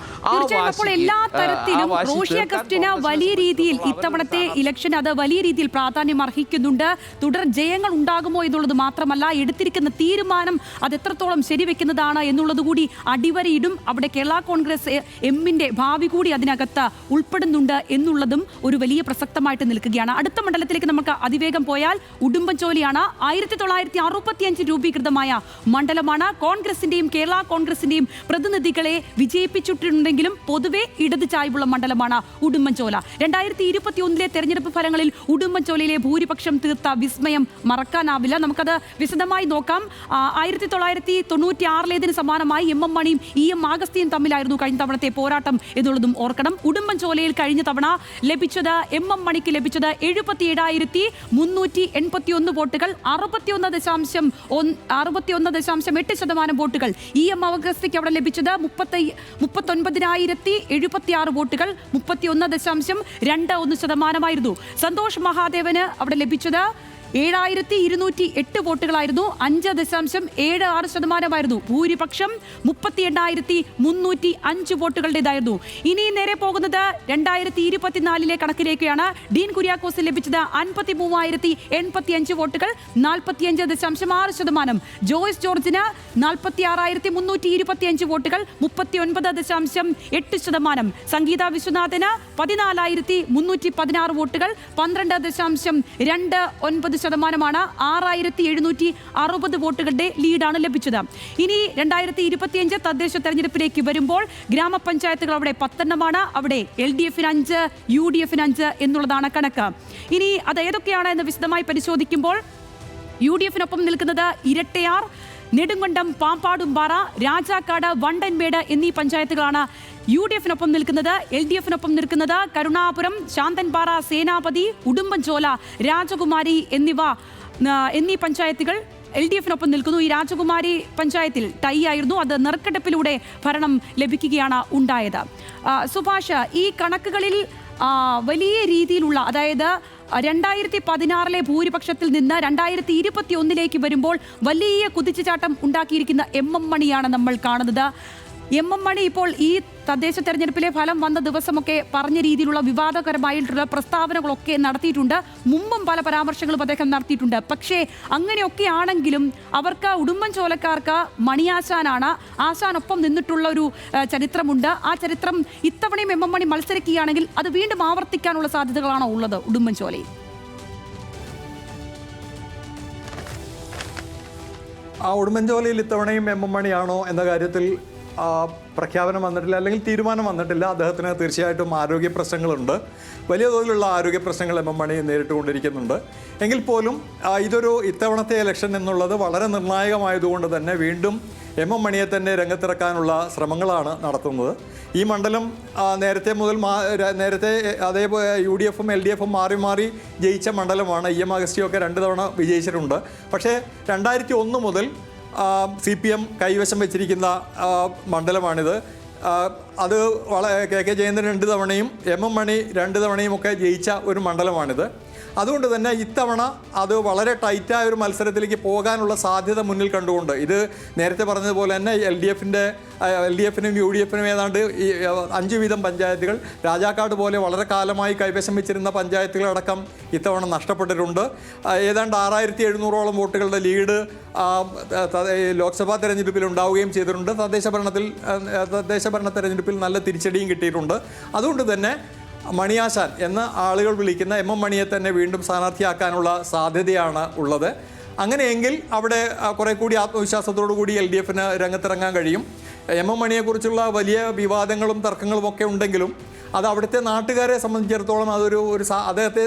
S1: എല്ലാ തരത്തിലും റോഷി അഗസ്റ്റിന് വലിയ രീതിയിൽ ഇത്തവണത്തെ ഇലക്ഷൻ അത് വലിയ രീതിയിൽ പ്രാധാന്യം അർഹിക്കുന്നുണ്ട്. തുടർ ജയങ്ങൾ ഉണ്ടാകുമോ എന്നുള്ളത് മാത്രമല്ല, എടുത്തിരിക്കുന്ന തീരുമാനം അത് എത്രത്തോളം ശരിവെക്കുന്നതാണ് എന്നുള്ളത് കൂടി അടിവരയിടും. അവിടെ കേരള കോൺഗ്രസ് എമ്മിന്റെ ഭാവി കൂടി അതിനകത്ത് ഉൾപ്പെടുന്നുണ്ട് എന്നുള്ളതും ഒരു വലിയ പ്രസക്തമായിട്ട് നിൽക്കുകയാണ്. അടുത്ത മണ്ഡലത്തിലേക്ക് നമുക്ക് അതിവേഗം പോയാൽ ഉടുമ്പൻചോലയാണ്. 1965 രൂപീകൃതമായ മണ്ഡലമാണ്. കോൺഗ്രസിന്റെയും കേരള കോൺഗ്രസിന്റെയും പ്രതിനിധികളെ വിജയിപ്പിച്ചിട്ടുണ്ടെങ്കിലും പൊതുവെ ഇടത് ചായ്വുള്ള മണ്ഡലമാണ് ഉടുമ്പൻചോല. 2021 തെരഞ്ഞെടുപ്പ് ഫലങ്ങളിൽ ഉടുമ്പൻചോലയിലെ ഭൂരിപക്ഷം തീർത്ത വിസ്മയം മറക്കാനാവില്ല. നമുക്കത് വിശദമായി നോക്കാം. 1996 സമാനമായി MM മണിയും EM ആഗസ്റ്റിനും തമ്മിലായിരുന്നു കഴിഞ്ഞ തവണത്തെ പോരാട്ടം എന്നുള്ളതും ഓർക്കണം. ഉടുമ്പൻചോലയിൽ കഴിഞ്ഞ തവണ ലഭിച്ചത് MM മണിക്ക് ലഭിച്ചത് 77,381 വോട്ടുകൾ, 61.8% വോട്ടുകൾ. EM ആഗസ്റ്റിക്ക് അവിടെ ലഭിച്ചത് 39,076 വോട്ടുകൾ, 31.21% സന്തോഷ് മഹാദേവന് അവിടെ ലഭിച്ചത് 7,208 വോട്ടുകളായിരുന്നു, 5.76%. ഭൂരിപക്ഷം 38,305 വോട്ടുകളുടേതായിരുന്നു. ഇനി നേരെ പോകുന്നത് 2024 കണക്കിലേക്കാണ്. ഡീൻ കുര്യാക്കോസ് ലഭിച്ചത് 53,085 വോട്ടുകൾ, 45.6%. ജോയ്സ് ജോർജിന് 46,325 വോട്ടുകൾ, 39.8%. സംഗീത വിശ്വനാഥന് 14,316 വോട്ടുകൾ, 12.29%. 6,760 വോട്ടുകളുടെ ലീഡാണ് ലഭിച്ചത്. ഇനി 2025 തദ്ദേശ തെരഞ്ഞെടുപ്പിലേക്ക് വരുമ്പോൾ ഗ്രാമപഞ്ചായത്തുകൾ അവിടെ 10 അവിടെ LDF-ന് 5, UDF-ന് 5 എന്നുള്ളതാണ് കണക്ക്. ഇനി അത് ഏതൊക്കെയാണ് എന്ന് വിശദമായി പരിശോധിക്കുമ്പോൾ UDF-നൊപ്പം നിൽക്കുന്നത് ഇരട്ടയാർ, നെടുങ്കണ്ടം, പാമ്പാടുംപാറ, രാജാക്കാട്, വണ്ടൻമേട് എന്നീ പഞ്ചായത്തുകളാണ് UDF-നൊപ്പം നിൽക്കുന്നത്. LDF-നൊപ്പം നിൽക്കുന്നത് കരുണാപുരം, ശാന്തൻപാറ, സേനാപതി, ഉടുമ്പൻചോല, രാജകുമാരി എന്നീ പഞ്ചായത്തുകൾ LDF-നൊപ്പം നിൽക്കുന്നു. ഈ രാജകുമാരി പഞ്ചായത്തിൽ ടൈ ആയിരുന്നു, അത് നറുക്കെടുപ്പിലൂടെ ഭരണം ലഭിക്കുകയാണ് ഉണ്ടായത്. സുഭാഷ്, ഈ കണക്കുകളിൽ വലിയ രീതിയിലുള്ള, അതായത് 2016 ഭൂരിപക്ഷത്തിൽ നിന്ന് 2021 വരുമ്പോൾ വലിയ കുതിച്ചുചാട്ടം ഉണ്ടാക്കിയിരിക്കുന്ന MM മണിയാണ് നമ്മൾ കാണുന്നത്. MM മണി ഇപ്പോൾ ഈ തദ്ദേശ തെരഞ്ഞെടുപ്പിലെ ഫലം വന്ന ദിവസമൊക്കെ പറഞ്ഞ രീതിയിലുള്ള വിവാദകരമായിട്ടുള്ള പ്രസ്താവനകളൊക്കെ നടത്തിയിട്ടുണ്ട്. മുമ്പും പല പരാമർശങ്ങളും അദ്ദേഹം നടത്തിയിട്ടുണ്ട്. പക്ഷേ അങ്ങനെയൊക്കെ ആണെങ്കിലും അവർക്ക് ഉടുമ്പൻചോലക്കാർക്ക് മണിയാശാനാണ്, ആശാനൊപ്പം നിന്നിട്ടുള്ള ഒരു ചരിത്രമുണ്ട്. ആ ചരിത്രം ഇത്തവണയും MM മണി മത്സരിക്കുകയാണെങ്കിൽ അത് വീണ്ടും ആവർത്തിക്കാനുള്ള സാധ്യതകളാണോ ഉള്ളത് ഉടുമ്പൻചോലയിൽ?
S2: ഉടുമ്പൻചോലയിൽ ഇത്തവണയും MM മണിയാണോ എന്ന കാര്യത്തിൽ പ്രഖ്യാപനം വന്നിട്ടില്ല, അല്ലെങ്കിൽ തീരുമാനം വന്നിട്ടില്ല. അദ്ദേഹത്തിന് തീർച്ചയായിട്ടും ആരോഗ്യ പ്രശ്നങ്ങളുണ്ട്, വലിയ തോതിലുള്ള ആരോഗ്യ പ്രശ്നങ്ങൾ MM മണി നേരിട്ടുകൊണ്ടിരിക്കുന്നുണ്ട്. എങ്കിൽ പോലും ഇത്തവണത്തെ ഇലക്ഷൻ എന്നുള്ളത് വളരെ നിർണായകമായതുകൊണ്ട് തന്നെ വീണ്ടും MM മണിയെ തന്നെ രംഗത്തിറക്കാനുള്ള ശ്രമങ്ങളാണ് നടത്തുന്നത്. ഈ മണ്ഡലം നേരത്തെ അതേപോലെ UDF-ഉം LDF-ഉം മാറി മാറി ജയിച്ച മണ്ഡലമാണ്. EM ആഗസ്റ്റിയൊക്കെ 2 തവണ വിജയിച്ചിട്ടുണ്ട്. പക്ഷേ 2001 മുതൽ CPM കൈവശം വെച്ചിരിക്കുന്ന മണ്ഡലമാണിത്. അത് KK ജയേന്ദ്രൻ 2 തവണയും MM മണി 2 തവണയും ഒക്കെ ജയിച്ച ഒരു മണ്ഡലമാണിത്. അതുകൊണ്ട് തന്നെ ഇത്തവണ അത് വളരെ ടൈറ്റായ ഒരു മത്സരത്തിലേക്ക് പോകാനുള്ള സാധ്യത മുന്നിൽ കണ്ടുകൊണ്ട്, ഇത് നേരത്തെ പറഞ്ഞതുപോലെ തന്നെ LDF-നും UDF-നും ഏതാണ്ട് 5 വീതം പഞ്ചായത്തുകൾ, രാജാക്കാട് പോലെ വളരെ കാലമായി കൈവശം വെച്ചിരുന്ന പഞ്ചായത്തുകളടക്കം ഇത്തവണ നഷ്ടപ്പെട്ടിട്ടുണ്ട്. ഏതാണ്ട് 6,700ഓളം വോട്ടുകളുടെ ലീഡ് ലോക്സഭാ തെരഞ്ഞെടുപ്പിൽ ഉണ്ടാവുകയും ചെയ്തിട്ടുണ്ട്. തദ്ദേശ ഭരണ തെരഞ്ഞെടുപ്പിൽ നല്ല തിരിച്ചടിയും കിട്ടിയിട്ടുണ്ട്. അതുകൊണ്ട് തന്നെ മണിയാശാൻ എന്ന ആളുകൾ വിളിക്കുന്ന MM മണിയെ തന്നെ വീണ്ടും സ്ഥാനാർത്ഥിയാക്കാനുള്ള സാധ്യതയാണ് ഉള്ളത്. അങ്ങനെയെങ്കിൽ അവിടെ കുറെ കൂടി ആത്മവിശ്വാസത്തോടു കൂടി LDF-ന് രംഗത്തിറങ്ങാൻ കഴിയും. MM മണിയെക്കുറിച്ചുള്ള വലിയ വിവാദങ്ങളും തർക്കങ്ങളും ഒക്കെ ഉണ്ടെങ്കിലും അത് അവിടുത്തെ നാട്ടുകാരെ സംബന്ധിച്ചിടത്തോളം അദ്ദേഹത്തെ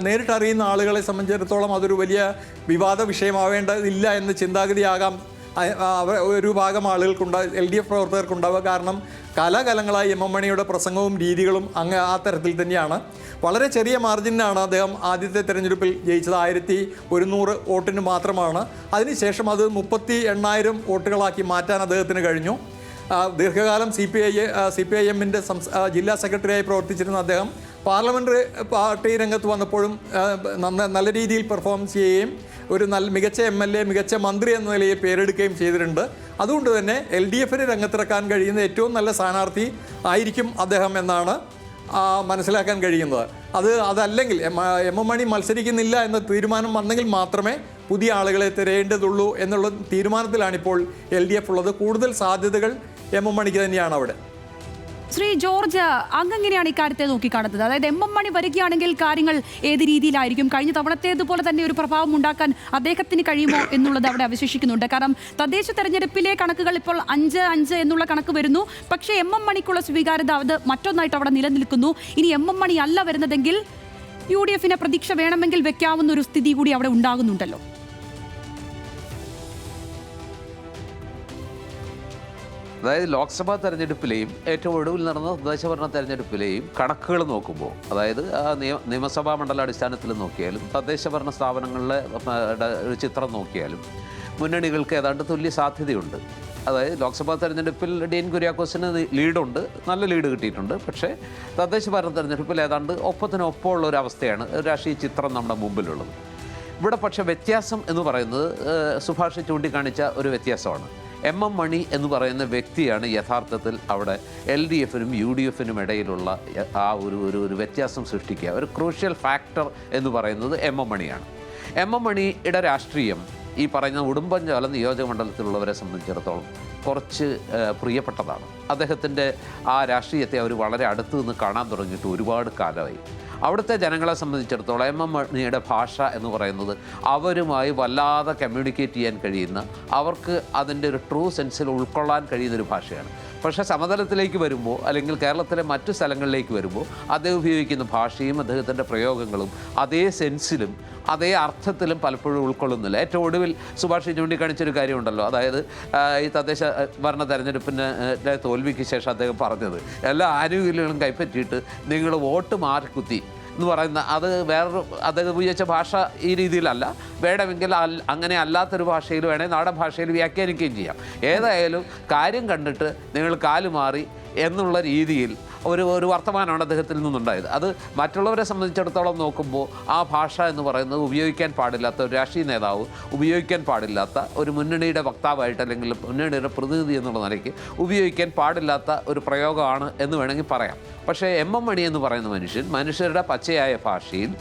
S2: നേരിട്ടറിയുന്ന ആളുകളെ സംബന്ധിച്ചിടത്തോളം അതൊരു വലിയ വിവാദ വിഷയമാവേണ്ടതില്ല എന്ന ചിന്താഗതിയാകാം ഒരു ഭാഗം ആളുകൾക്കുണ്ടാവും, LDF പ്രവർത്തകർക്കുണ്ടാവുക. കാരണം കലകാലങ്ങളായി എം മണിയുടെ പ്രസംഗവും രീതികളും ആ തരത്തിൽ തന്നെയാണ്. വളരെ ചെറിയ മാർജിനാണ് അദ്ദേഹം ആദ്യത്തെ തെരഞ്ഞെടുപ്പിൽ ജയിച്ചത്. 1100 വോട്ടിന് മാത്രമാണ്. അതിനുശേഷം അത് 38,000 വോട്ടുകളാക്കി മാറ്റാൻ അദ്ദേഹത്തിന് കഴിഞ്ഞു. ദീർഘകാലം CPIM-ന്റെ ജില്ലാ സെക്രട്ടറിയായി പ്രവർത്തിച്ചിരുന്ന അദ്ദേഹം പാർലമെൻ്ററി പാർട്ടി രംഗത്ത് വന്നപ്പോഴും നല്ല രീതിയിൽ പെർഫോം ചെയ്യുകയും ഒരു മികച്ച MLA, മികച്ച മന്ത്രി എന്ന നിലയിൽ പേരെടുക്കുകയും ചെയ്തിട്ടുണ്ട്. അതുകൊണ്ട് തന്നെ LDF-ന് രംഗത്തിറക്കാൻ കഴിയുന്ന ഏറ്റവും നല്ല സ്ഥാനാർത്ഥി ആയിരിക്കും അദ്ദേഹം എന്നാണ് മനസ്സിലാക്കാൻ കഴിയുന്നത്. അതല്ലെങ്കിൽ എം മണി മത്സരിക്കുന്നില്ല എന്ന തീരുമാനം വന്നെങ്കിൽ മാത്രമേ പുതിയ ആളുകളെ തിരയേണ്ടതുള്ളൂ എന്നുള്ള തീരുമാനത്തിലാണിപ്പോൾ LDF ഉള്ളത്. കൂടുതൽ സാധ്യതകൾ എം മണിക്ക് തന്നെയാണ് അവിടെ.
S1: ശ്രീ ജോർജ്, അങ്ങെങ്ങനെയാണ് ഇക്കാര്യത്തെ നോക്കിക്കാണുന്നത്? അതായത് എം മണി വരികയാണെങ്കിൽ കാര്യങ്ങൾ ഏത് രീതിയിലായിരിക്കും? കഴിഞ്ഞ തവണത്തേതുപോലെ തന്നെ ഒരു പ്രഭാവം ഉണ്ടാക്കാൻ അദ്ദേഹത്തിന് കഴിയുമോ എന്നുള്ളത് അവിടെ അവശേഷിക്കുന്നുണ്ട്. കാരണം തദ്ദേശ തെരഞ്ഞെടുപ്പിലെ കണക്കുകൾ ഇപ്പോൾ 5-5 എന്നുള്ള കണക്ക് വരുന്നു. പക്ഷേ എം മണിക്കുള്ള സ്വീകാര്യത അത് മറ്റൊന്നായിട്ട് അവിടെ നിലനിൽക്കുന്നു. ഇനി എം മണി അല്ല വരുന്നതെങ്കിൽ UDF-ന് പ്രതീക്ഷ വേണമെങ്കിൽ വെക്കാവുന്ന ഒരു സ്ഥിതി കൂടി അവിടെ ഉണ്ടാകുന്നുണ്ടല്ലോ.
S3: അതായത് ലോക്സഭാ തെരഞ്ഞെടുപ്പിലെയും ഏറ്റവും ഒടുവിൽ നടന്ന തദ്ദേശഭരണ തെരഞ്ഞെടുപ്പിലെയും കണക്കുകൾ നോക്കുമ്പോൾ, അതായത് നിയമസഭാ മണ്ഡല അടിസ്ഥാനത്തിൽ നോക്കിയാലും തദ്ദേശഭരണ സ്ഥാപനങ്ങളിലെ ഒരു ചിത്രം നോക്കിയാലും മുന്നണികൾക്ക് ഏതാണ്ട് തുല്യ സാധ്യതയുണ്ട്. അതായത് ലോക്സഭാ തെരഞ്ഞെടുപ്പിൽ ഡീൻ കുര്യാക്കോസിന് ലീഡുണ്ട്, നല്ല ലീഡ് കിട്ടിയിട്ടുണ്ട്. പക്ഷേ തദ്ദേശഭരണ തെരഞ്ഞെടുപ്പിൽ ഏതാണ്ട് ഒപ്പത്തിനൊപ്പമുള്ള ഒരു അവസ്ഥയാണ് രാഷ്ട്രീയ ചിത്രം നമ്മുടെ മുമ്പിലുള്ളത്. ഇവിടെ പക്ഷേ വ്യത്യാസം എന്ന് പറയുന്നത് സുഭാഷ് ചൂണ്ടിക്കാണിച്ച ഒരു വ്യത്യാസമാണ്. എം മണി എന്ന് പറയുന്ന വ്യക്തിയാണ് യഥാർത്ഥത്തിൽ അവിടെ LDF-നും UDF-നും ഇടയിലുള്ള ആ ഒരു വ്യത്യാസം സൃഷ്ടിക്കുക. ഒരു ക്രൂഷ്യൽ ഫാക്ടർ എന്ന് പറയുന്നത് എം മണിയാണ്. എം മണിയുടെ രാഷ്ട്രീയം ഈ പറയുന്ന ഉടുമ്പൻചോല നിയോജകമണ്ഡലത്തിലുള്ളവരെ സംബന്ധിച്ചിടത്തോളം കുറച്ച് പ്രിയപ്പെട്ടതാണ്. അദ്ദേഹത്തിൻ്റെ ആ രാഷ്ട്രീയത്തെ അവർ വളരെ അടുത്ത് നിന്ന് കാണാൻ തുടങ്ങിയിട്ട് ഒരുപാട് കാലമായി. അവിടുത്തെ ജനങ്ങളെ സംബന്ധിച്ചിടത്തോളം എം മണിയുടെ ഭാഷ എന്ന് പറയുന്നത് അവരുമായി വല്ലാതെ കമ്മ്യൂണിക്കേറ്റ് ചെയ്യാൻ കഴിയുന്ന, അവർക്ക് അതിൻ്റെ ഒരു ട്രൂ സെൻസിൽ ഉൾക്കൊള്ളാൻ കഴിയുന്നൊരു ഭാഷയാണ്. പക്ഷേ സമതലത്തിലേക്ക് വരുമ്പോൾ, അല്ലെങ്കിൽ കേരളത്തിലെ മറ്റു സ്ഥലങ്ങളിലേക്ക് വരുമ്പോൾ അദ്ദേഹം ഉപയോഗിക്കുന്ന ഭാഷയും അദ്ദേഹത്തിൻ്റെ പ്രയോഗങ്ങളും അതേ സെൻസിലും അതേ അർത്ഥത്തിലും പലപ്പോഴും ഉൾക്കൊള്ളുന്നില്ല. ഏറ്റവും ഒടുവിൽ സുഭാഷ് ചൂണ്ടിക്കാണിച്ചൊരു കാര്യമുണ്ടല്ലോ, അതായത് ഈ തദ്ദേശ ഭരണ തെരഞ്ഞെടുപ്പിൻ്റെ തോൽവിക്ക് ശേഷം അദ്ദേഹം പറഞ്ഞത് എല്ലാ ആനുകൂല്യങ്ങളും കൈപ്പറ്റിയിട്ട് നിങ്ങൾ വോട്ട് മാറിക്കുത്തി എന്ന് പറയുന്ന, അത് വേറൊരു അദ്ദേഹം ഉപയോഗിച്ച ഭാഷ ഈ രീതിയിലല്ല. വേണമെങ്കിൽ അങ്ങനെ അല്ലാത്തൊരു ഭാഷയിൽ വേണമെങ്കിൽ നാടൻ ഭാഷയിൽ വ്യാഖ്യാനിക്കുകയും ചെയ്യാം. ഏതായാലും കാര്യം കണ്ടിട്ട് നിങ്ങൾ കാലുമാറി എന്നുള്ള രീതിയിൽ ഒരു വർത്തമാനമാണ് അദ്ദേഹത്തിൽ നിന്നുണ്ടായത്. അത് മറ്റുള്ളവരെ സംബന്ധിച്ചിടത്തോളം നോക്കുമ്പോൾ ആ ഭാഷ എന്ന് പറയുന്നത് ഉപയോഗിക്കാൻ പാടില്ലാത്ത ഒരു രാഷ്ട്രീയ നേതാവ്, ഉപയോഗിക്കാൻ പാടില്ലാത്ത ഒരു മുന്നണിയുടെ വക്താവായിട്ട് അല്ലെങ്കിൽ മുന്നണിയുടെ പ്രതിനിധി എന്നുള്ള നിലയ്ക്ക് ഉപയോഗിക്കാൻ പാടില്ലാത്ത ഒരു പ്രയോഗമാണ് എന്ന് വേണമെങ്കിൽ പറയാം. പക്ഷേ എം മണി എന്ന് പറയുന്ന മനുഷ്യരുടെ പച്ചയായ ഭാഷയിൽ,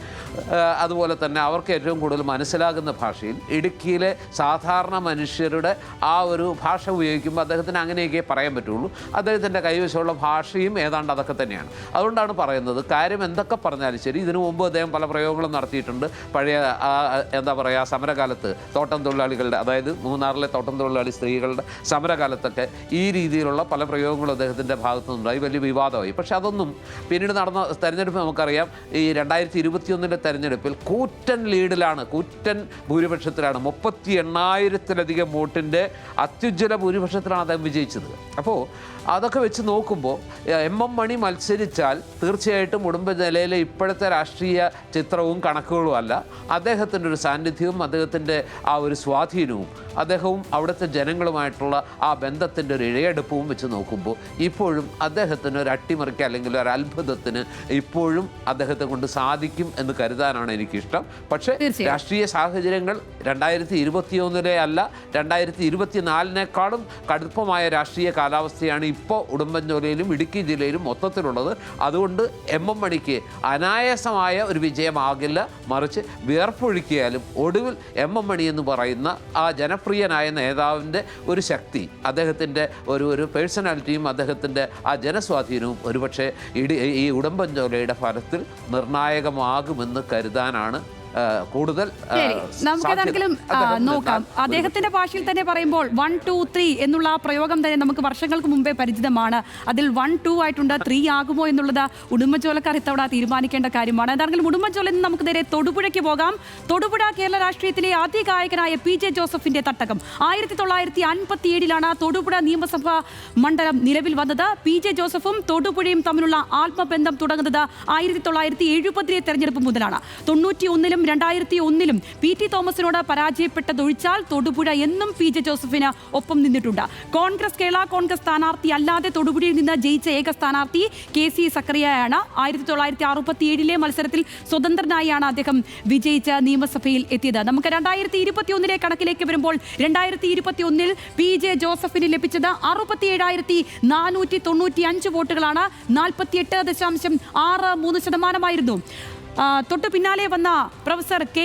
S3: അതുപോലെ തന്നെ അവർക്ക് ഏറ്റവും കൂടുതൽ മനസ്സിലാകുന്ന ഭാഷയിൽ, ഇടുക്കിയിലെ സാധാരണ മനുഷ്യരുടെ ആ ഒരു ഭാഷ ഉപയോഗിക്കുമ്പോൾ അദ്ദേഹത്തിന് അങ്ങനെയൊക്കെ പറയാൻ പറ്റുള്ളൂ. അദ്ദേഹത്തിൻ്റെ കൈവശമുള്ള ഭാഷയും ഏതാണ്ട് അതൊക്കെ തന്നെയാണ്. അതുകൊണ്ടാണ് പറയുന്നത്, കാര്യം എന്തൊക്കെ പറഞ്ഞാലും ശരി, ഇതിനു മുമ്പ് അദ്ദേഹം പല പ്രയോഗങ്ങളും നടത്തിയിട്ടുണ്ട്. പഴയ എന്താ പറയുക, സമരകാലത്ത് തോട്ടം തൊഴിലാളികളുടെ, അതായത് മൂന്നാറിലെ തോട്ടം തൊഴിലാളി സ്ത്രീകളുടെ സമരകാലത്തൊക്കെ ഈ രീതിയിലുള്ള പല പ്രയോഗങ്ങളും അദ്ദേഹത്തിൻ്റെ ഭാഗത്തു നിന്നുണ്ടായി, വലിയ വിവാദമായി. പക്ഷെ അതൊന്നും പിന്നീട് നടന്ന തെരഞ്ഞെടുപ്പ് നമുക്കറിയാം. ഈ 2021 തെരഞ്ഞെടുപ്പിൽ കൂറ്റൻ ലീഡിലാണ്, കൂറ്റൻ ഭൂരിപക്ഷത്തിലാണ്, 38,000-ലധികം വോട്ടിൻ്റെ അത്യുജ്വല ഭൂരിപക്ഷത്തിലാണ് അദ്ദേഹം വിജയിച്ചത്. അപ്പോൾ അതൊക്കെ വെച്ച് നോക്കുമ്പോൾ എം മണി മത്സരിച്ചാൽ തീർച്ചയായിട്ടും ഉടുമ്പൻചോലയിലെ ഇപ്പോഴത്തെ രാഷ്ട്രീയ ചിത്രവും കണക്കുകളും അല്ല, അദ്ദേഹത്തിൻ്റെ ഒരു സാന്നിധ്യവും അദ്ദേഹത്തിൻ്റെ ആ ഒരു സ്വാധീനവും അദ്ദേഹവും അവിടുത്തെ ജനങ്ങളുമായിട്ടുള്ള ആ ബന്ധത്തിൻ്റെ ഒരു ഇഴയെടുപ്പവും വെച്ച് നോക്കുമ്പോൾ ഇപ്പോഴും അദ്ദേഹത്തിന് ഒരു അട്ടിമറിക്ക് അല്ലെങ്കിൽ ഒരു അത്ഭുതത്തിന് ഇപ്പോഴും അദ്ദേഹത്തെ കൊണ്ട് സാധിക്കും എന്ന് കരുതാനാണ് എനിക്കിഷ്ടം. പക്ഷേ രാഷ്ട്രീയ സാഹചര്യങ്ങൾ 2021 അല്ല, 2024 കടുപ്പമായ രാഷ്ട്രീയ കാലാവസ്ഥയാണ് ഇപ്പോൾ ഉടുമ്പൻചോലയിലും ഇടുക്കി ജില്ലയിലും മൊത്തത്തിലുള്ളത്. അതുകൊണ്ട് എം മണിക്ക് അനായാസമായ ഒരു വിജയമാകില്ല, മറിച്ച് വിയർപ്പൊഴുക്കിയാലും ഒടുവിൽ എം മണി എന്ന് പറയുന്ന ആ ജനപ്രിയനായ നേതാവിൻ്റെ ഒരു ശക്തി, അദ്ദേഹത്തിൻ്റെ ഒരു പേഴ്സണാലിറ്റിയും അദ്ദേഹത്തിൻ്റെ ആ ജനസ്വാധീനവും ഒരുപക്ഷെ ഈ ഉടുമ്പൻചോലയുടെ ഫലത്തിൽ നിർണായകമാകുമെന്ന് കരുതാനാണ് കൂടുതൽ
S1: ശരി, നമുക്ക് ഏതാണെങ്കിലും നോക്കാം. അദ്ദേഹത്തിന്റെ ഭാഷയിൽ തന്നെ പറയുമ്പോൾ 1, 2, 3 എന്നുള്ള ആ പ്രയോഗം തന്നെ നമുക്ക് വർഷങ്ങൾക്ക് മുമ്പേ പരിചിതമാണ്. അതിൽ 1, 2 ആയിട്ടുണ്ട്, 3 ആകുമോ എന്നുള്ളത് ഉടുമ്പൻചോലക്കാർ ഇത്തവണ തീരുമാനിക്കേണ്ട കാര്യമാണ്. ഏതാണെങ്കിലും ഉടുമ്പൻചോലയിൽ നിന്ന് നമുക്ക് നേരെ തൊടുപുഴയ്ക്ക് പോകാം. തൊടുപുഴ കേരള രാഷ്ട്രീയത്തിലെ അതികായകനായ PJ ജോസഫിന്റെ തട്ടകം. 1957 തൊടുപുഴ നിയമസഭാ മണ്ഡലം നിലവിൽ വന്നത്. PJ ജോസഫും തൊടുപുഴയും തമ്മിലുള്ള ആത്മബന്ധം തുടങ്ങുന്നത് 1970 തെരഞ്ഞെടുപ്പ് മുതലാണ്. 91-ലും 2001-ലും PT തോമസിനോട് പരാജയപ്പെട്ടതൊഴിച്ചാൽ തൊടുപുഴ എന്നും PJ ജോസഫിന് ഒപ്പം നിന്നിട്ടുണ്ട്. കേരള കോൺഗ്രസ് സ്ഥാനാർത്ഥി അല്ലാതെ തൊടുപുഴയിൽ നിന്ന് ജയിച്ച ഏക സ്ഥാനാർത്ഥി KC സക്കറിയയാണ്. 1967 മത്സരത്തിൽ സ്വതന്ത്രനായാണ് അദ്ദേഹം വിജയിച്ച് നിയമസഭയിൽ എത്തിയത്. നമുക്ക് 2021 കണക്കിലേക്ക് വരുമ്പോൾ 2021 PJ ജോസഫിന് ലഭിച്ചത് 67,495 വോട്ടുകളാണ്. 48.63% തൊട്ടു പിന്നാലെ വന്ന പ്രൊഫസർ K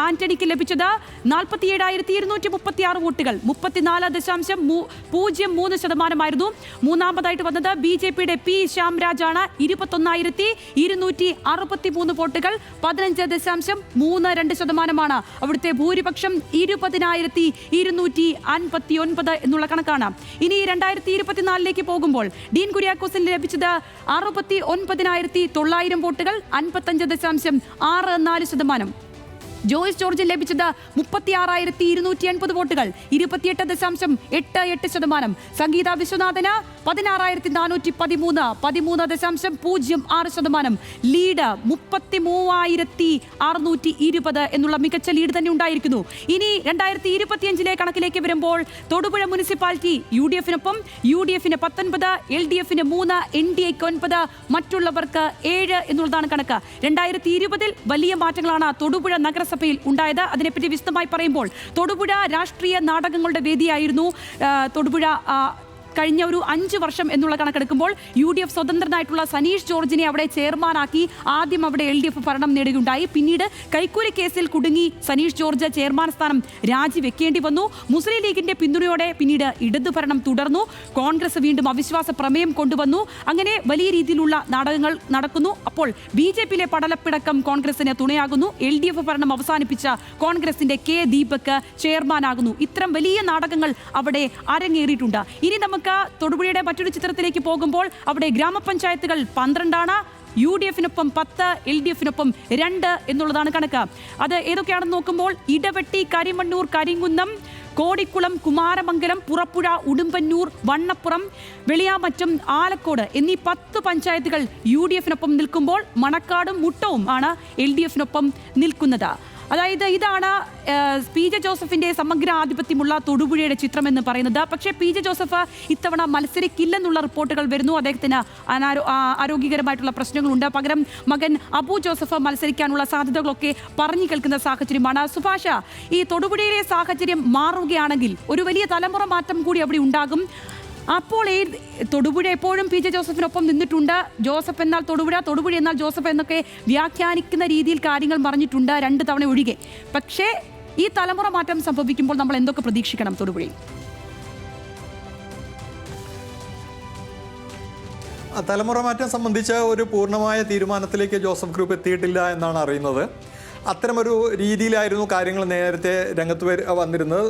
S1: ആന്റണിക്ക് ലഭിച്ചത് 47,236 വോട്ടുകൾ, 34.03%. മൂന്നാമതായിട്ട് വന്നത് BJPയുടെ P ശ്യാംരാജാണ്. 21,263 വോട്ടുകൾ, 15.32%. അവിടുത്തെ ഭൂരിപക്ഷം 20,259 എന്നുള്ള കണക്കാണ്. ഇനി 2024 പോകുമ്പോൾ ഡീൻ കുര്യാക്കോസിന് ലഭിച്ചത് 69,900 വോട്ടുകൾ, 55.64%. ജോയ്സ് ജോർജിന് ലഭിച്ചത് 36,280 വോട്ടുകൾ, 28.88%. സംഗീത വിശ്വനാഥന് 16,413, 13.06%. ലീഡ് 33,620 എന്നുള്ള മികച്ച ലീഡ് തന്നെ ഉണ്ടായിരിക്കുന്നു. ഇനി 2025 കണക്കിലേക്ക് വരുമ്പോൾ തൊടുപുഴ മുനിസിപ്പാലിറ്റി UDF-നൊപ്പം, UDF-ന് 19, LDF-ന് 3, NDA-ക്ക് 9, മറ്റുള്ളവർക്ക് 7 എന്നുള്ളതാണ് കണക്ക്. 2020 വലിയ മാറ്റങ്ങളാണ് തൊടുപുഴ നഗരസഭയിൽ ഉണ്ടായത്. അതിനെപ്പറ്റി വിശദമായി പറയുമ്പോൾ തൊടുപുഴ രാഷ്ട്രീയ നാടകങ്ങളുടെ വേദിയായിരുന്നു തൊടുപുഴ കഴിഞ്ഞ ഒരു 5 വർഷം എന്നുള്ള കണക്കെടുക്കുമ്പോൾ. UDF സ്വതന്ത്രനായിട്ടുള്ള സനീഷ് ജോർജിനെ അവിടെ ചെയർമാനാക്കി. ആദ്യം അവിടെ LDF ഭരണം നേടുകയുണ്ടായി. പിന്നീട് കൈക്കൂലി കേസിൽ കുടുങ്ങി സനീഷ് ജോർജ് ചെയർമാൻ സ്ഥാനം രാജിവെക്കേണ്ടി വന്നു. മുസ്ലിം ലീഗിന്റെ പിന്തുണയോടെ പിന്നീട് ഇടതു ഭരണം തുടർന്നു. കോൺഗ്രസ് വീണ്ടും അവിശ്വാസ പ്രമേയം കൊണ്ടുവന്നു. അങ്ങനെ വലിയ രീതിയിലുള്ള നാടകങ്ങൾ നടക്കുന്നു. അപ്പോൾ BJPയിലെ പടലപ്പിടക്കം കോൺഗ്രസിന് തുണയാകുന്നു. LDF ഭരണം അവസാനിപ്പിച്ച കോൺഗ്രസിന്റെ K ദീപക് ചെയർമാനാകുന്നു. ഇത്തരം വലിയ നാടകങ്ങൾ അവിടെ അരങ്ങേറിയിട്ടുണ്ട്. ഇനി നമുക്ക് തൊടുപുഴയുടെ മറ്റൊരു ചിത്രത്തിലേക്ക് പോകുമ്പോൾ അവിടെ ഗ്രാമപഞ്ചായത്തുകൾ 12, UDF-നൊപ്പം 10, LDF-നൊപ്പം 2 എന്നുള്ളതാണ് കണക്ക്. അത് ഏതൊക്കെയാണെന്ന് നോക്കുമ്പോൾ ഇടവെട്ടി, കരിമണ്ണൂർ, കരിങ്കുന്നം, കോടിക്കുളം, കുമാരമംഗലം, പുറപ്പുഴ, ഉടുമ്പന്നൂർ, വണ്ണപ്പുറം, വെളിയാമറ്റം, ആലക്കോട് എന്നീ 10 പഞ്ചായത്തുകൾ UDF-നൊപ്പം നിൽക്കുമ്പോൾ മണക്കാടും മുട്ടവും ആണ് LDF-നൊപ്പം നിൽക്കുന്നത്. അതായത് ഇതാണ് PJ ജോസഫിന്റെ സമഗ്ര ആധിപത്യമുള്ള തൊടുപുഴയുടെ ചിത്രം എന്ന് പറയുന്നത്. പക്ഷേ PJ ജോസഫ് ഇത്തവണ മത്സരിക്കില്ലെന്നുള്ള റിപ്പോർട്ടുകൾ വരുന്നു. അദ്ദേഹത്തിന് ആരോഗ്യകരമായിട്ടുള്ള പ്രശ്നങ്ങളുണ്ട്. പകരം മകൻ അബു ജോസഫ് മത്സരിക്കാനുള്ള സാധ്യതകളൊക്കെ പറഞ്ഞു കേൾക്കുന്ന സാഹചര്യമാണ്. സുഭാഷ, ഈ തൊടുപുഴയിലെ സാഹചര്യം മാറുകയാണെങ്കിൽ ഒരു വലിയ തലമുറ മാറ്റം കൂടി അവിടെ ഉണ്ടാകും. അപ്പോൾ തൊടുപുഴ എപ്പോഴും PJ ജോസഫിനൊപ്പം നിന്നിട്ടുണ്ട്. ജോസഫ് എന്നാൽ തൊടുപുഴ, തൊടുപുഴ എന്നാൽ ജോസഫ് എന്നൊക്കെ വ്യാഖ്യാനിക്കുന്ന രീതിയിൽ കാര്യങ്ങൾ പറഞ്ഞിട്ടുണ്ട് 2 തവണ ഒഴികെ. പക്ഷേ ഈ തലമുറ മാറ്റം സംഭവിക്കുമ്പോൾ നമ്മൾ എന്തൊക്കെ പ്രതീക്ഷിക്കണം തൊടുപുഴയിൽ?
S2: തലമുറ മാറ്റം സംബന്ധിച്ച് ഒരു പൂർണ്ണമായ തീരുമാനത്തിലേക്ക് ജോസഫ് ഗ്രൂപ്പ് എത്തിയിട്ടില്ല എന്നാണ് അറിയുന്നത്. അത്തരമൊരു രീതിയിലായിരുന്നു കാര്യങ്ങൾ നേരത്തെ രംഗത്ത് വന്നിരുന്നത്.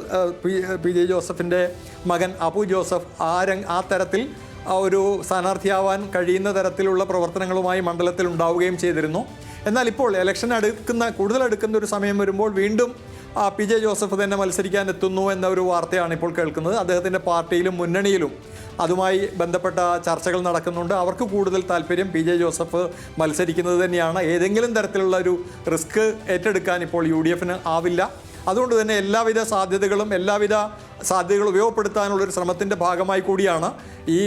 S2: PJ ജോസഫിൻ്റെ മകൻ അബു ജോസഫ് ആ തരത്തിൽ ഒരു സ്ഥാനാർത്ഥിയാവാൻ കഴിയുന്ന തരത്തിലുള്ള പ്രവർത്തനങ്ങളുമായി മണ്ഡലത്തിൽ ഉണ്ടാവുകയും ചെയ്തിരുന്നു. എന്നാൽ ഇപ്പോൾ ഇലക്ഷൻ കൂടുതൽ അടുക്കുന്ന ഒരു സമയം വരുമ്പോൾ വീണ്ടും PJ ജോസഫ് തന്നെ മത്സരിക്കാൻ എത്തുന്നു എന്ന ഒരു വാർത്തയാണ് ഇപ്പോൾ കേൾക്കുന്നത്. അദ്ദേഹത്തിൻ്റെ പാർട്ടിയിലും മുന്നണിയിലും അതുമായി ബന്ധപ്പെട്ട ചർച്ചകൾ നടക്കുന്നുണ്ട്. അവർക്ക് കൂടുതൽ താല്പര്യം PJ ജോസഫ് മത്സരിക്കുന്നത് തന്നെയാണ്. ഏതെങ്കിലും തരത്തിലുള്ള ഒരു റിസ്ക് ഏറ്റെടുക്കാൻ ഇപ്പോൾ UDF-ന് ആവില്ല. അതുകൊണ്ട് തന്നെ എല്ലാവിധ സാധ്യതകളും ഉപയോഗപ്പെടുത്താനുള്ളൊരു ശ്രമത്തിൻ്റെ ഭാഗമായി കൂടിയാണ് ഈ